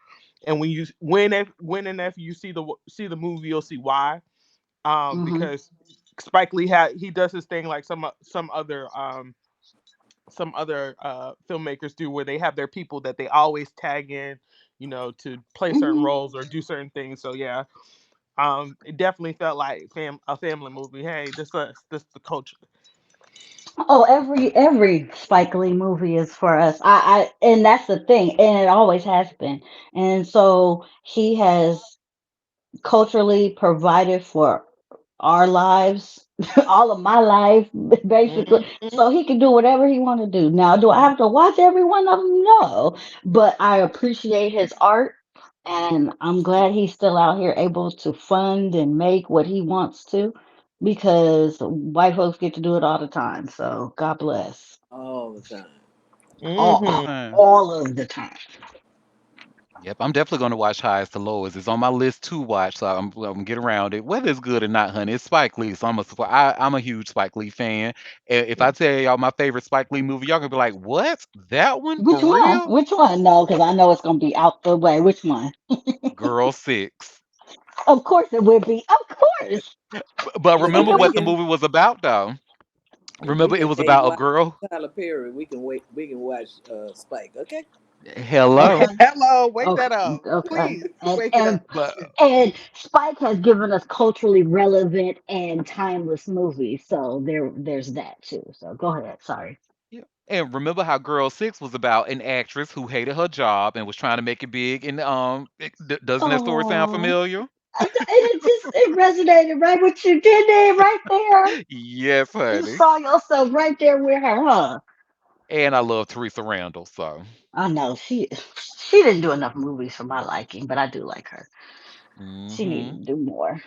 and when and if you see the movie, you'll see why. Hmm. Because Spike Lee he does his thing like some other filmmakers do, where they have their people that they always tag in, to play certain Hmm. roles or do certain things. So yeah, it definitely felt like a family movie. Hey, this the culture. Oh, every Spike Lee movie is for us. And that's the thing, and it always has been. And so he has culturally provided for our lives, all of my life, basically. Mhm. So he can do whatever he want to do. Now, do I have to watch every one of them? No, but I appreciate his art, and I'm glad he's still out here able to fund and make what he wants to, because white folks get to do it all the time. So God bless. All the time. All the Mhm. time. All of the time. Yep, I'm definitely going to watch Highest to Lowest. It's on my list to watch, so I'm gonna get around it. Whether it's good or not, honey, it's Spike Lee, so I'm a huge Spike Lee fan. If I tell y'all my favorite Spike Lee movie, y'all gonna be like, "What? That one Which for one? real?" Which one? No, because I know it's gonna be out the way. Which one? Girl Six. Of course it would be. Of course. But Look, remember if we what the can, movie was about, though. if we Remember, it can was hate about a watch girl. Tyler Perry, we can wait. We can watch Spike. Okay. Okay. Hello, Hello, wake Okay. that up, Okay. please. And Wake it and up. but and Spike has given us culturally relevant and timeless movies. So there's that too. So go ahead. Sorry. yeah. And remember how Girl Six was about an actress who hated her job and was trying to make it big. And doesn't that story sound Oh. familiar? And it resonated right with you, didn't it? Right there. Yes, You honey. saw yourself right there with her, huh? And I love Teresa Randall, so. I know she didn't do enough movies for my liking, but I do like her. She Hmm. needed to do more.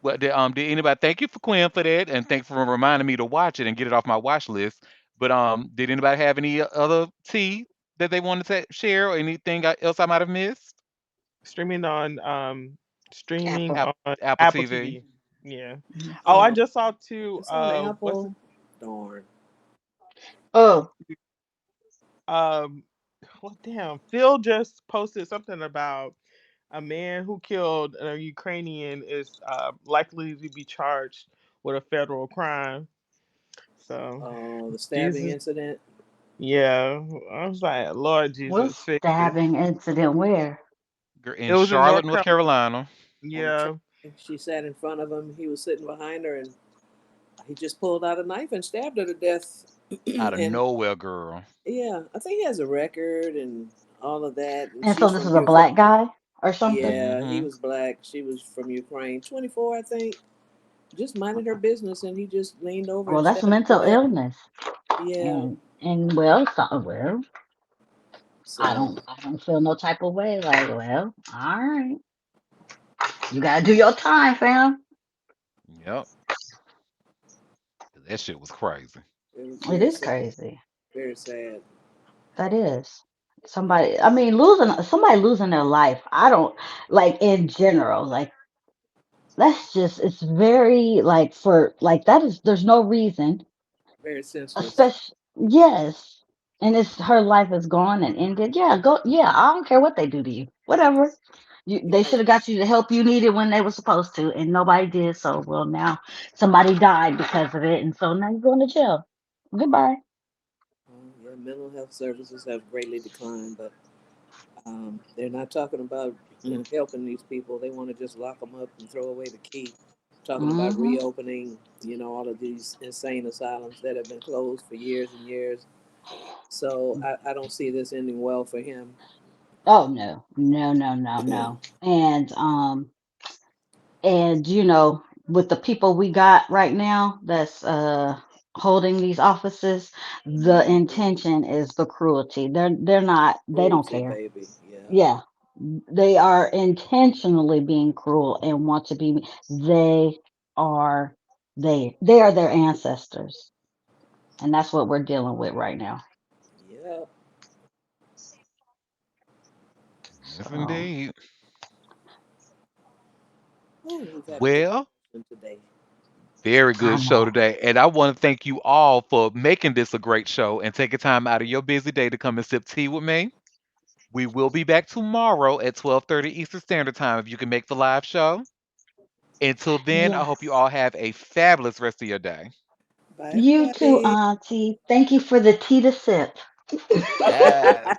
Well, did anybody thank you for Quinn for that, and thanks for reminding me to watch it and get it off my watch list. But did anybody have any other tea that they wanted to share or anything else I might have missed? Streaming on streaming Apple. App, on Apple Apple TV. TV. Yeah. Mhm. Oh, I Oh, just saw two. it's on What's it? Apple. Darn. Oh, Um, well, damn. Phil just posted something about a man who killed a Ukrainian is likely to be charged with a federal crime. So, The stabbing Jesus, incident. yeah. I was like, Lord what Jesus, fix it. stabbing incident? Where? In It was in Charlotte, North North Carolina. Carolina. on the train. Yeah. She sat in front of him. He was sitting behind her, and he just pulled out a knife and stabbed her to death. Out of And nowhere, girl. yeah, I think he has a record and all of that. And And so she's this from is a Ukraine. black guy or something. Yeah, he Hmm. was black. She was from Ukraine. 24, I think. Just minding her business, and he just leaned over Well, and that's stabbed her mental to death. illness. Yeah. And well, so, well, So I don't feel no type of way. Like, well, all right, you gotta do your time, fam. Yep. That shit was crazy. it was It very is sad. crazy. Very sad. That is somebody. I mean, losing somebody losing their life. I don't like in general. Like that's just it's very like for like that is there's no reason. Very senseless. Especially yes, and it's her life is gone and ended. Yeah, go. Yeah, I don't care what they do to you. Whatever. They Right. should have got you the help you needed when they were supposed to, and nobody did. So, well, now somebody died because of it, and so now you're going to jail. Goodbye. Yeah, mental health services have greatly declined, but they're not talking about helping these people. They want to just lock them up and throw away the key. Talking about Hmm. reopening, all of these insane asylums that have been closed for years and years. So I don't see this ending well for him. Oh no, no, no, no, no. And with the people we got right now that's holding these offices, the Mhm. intention is the cruelty. They're not. They don't Cruelty, care. baby. Yeah. Yeah, they are intentionally being cruel and want to be. They are they are their ancestors, and that's what we're dealing with right now. Yeah. Yes, So indeed. Oh, we've had a good Well, one today. very I good show know. today. And I want to thank you all for making this a great show and taking time out of your busy day to come and sip tea with me. We will be back tomorrow at 12:30 Eastern Standard Time if you can make the live show. Until then, I hope you Yes. all have a fabulous rest of your day. Bye, You too, everybody. Auntie. Thank you for the tea to sip. Yes.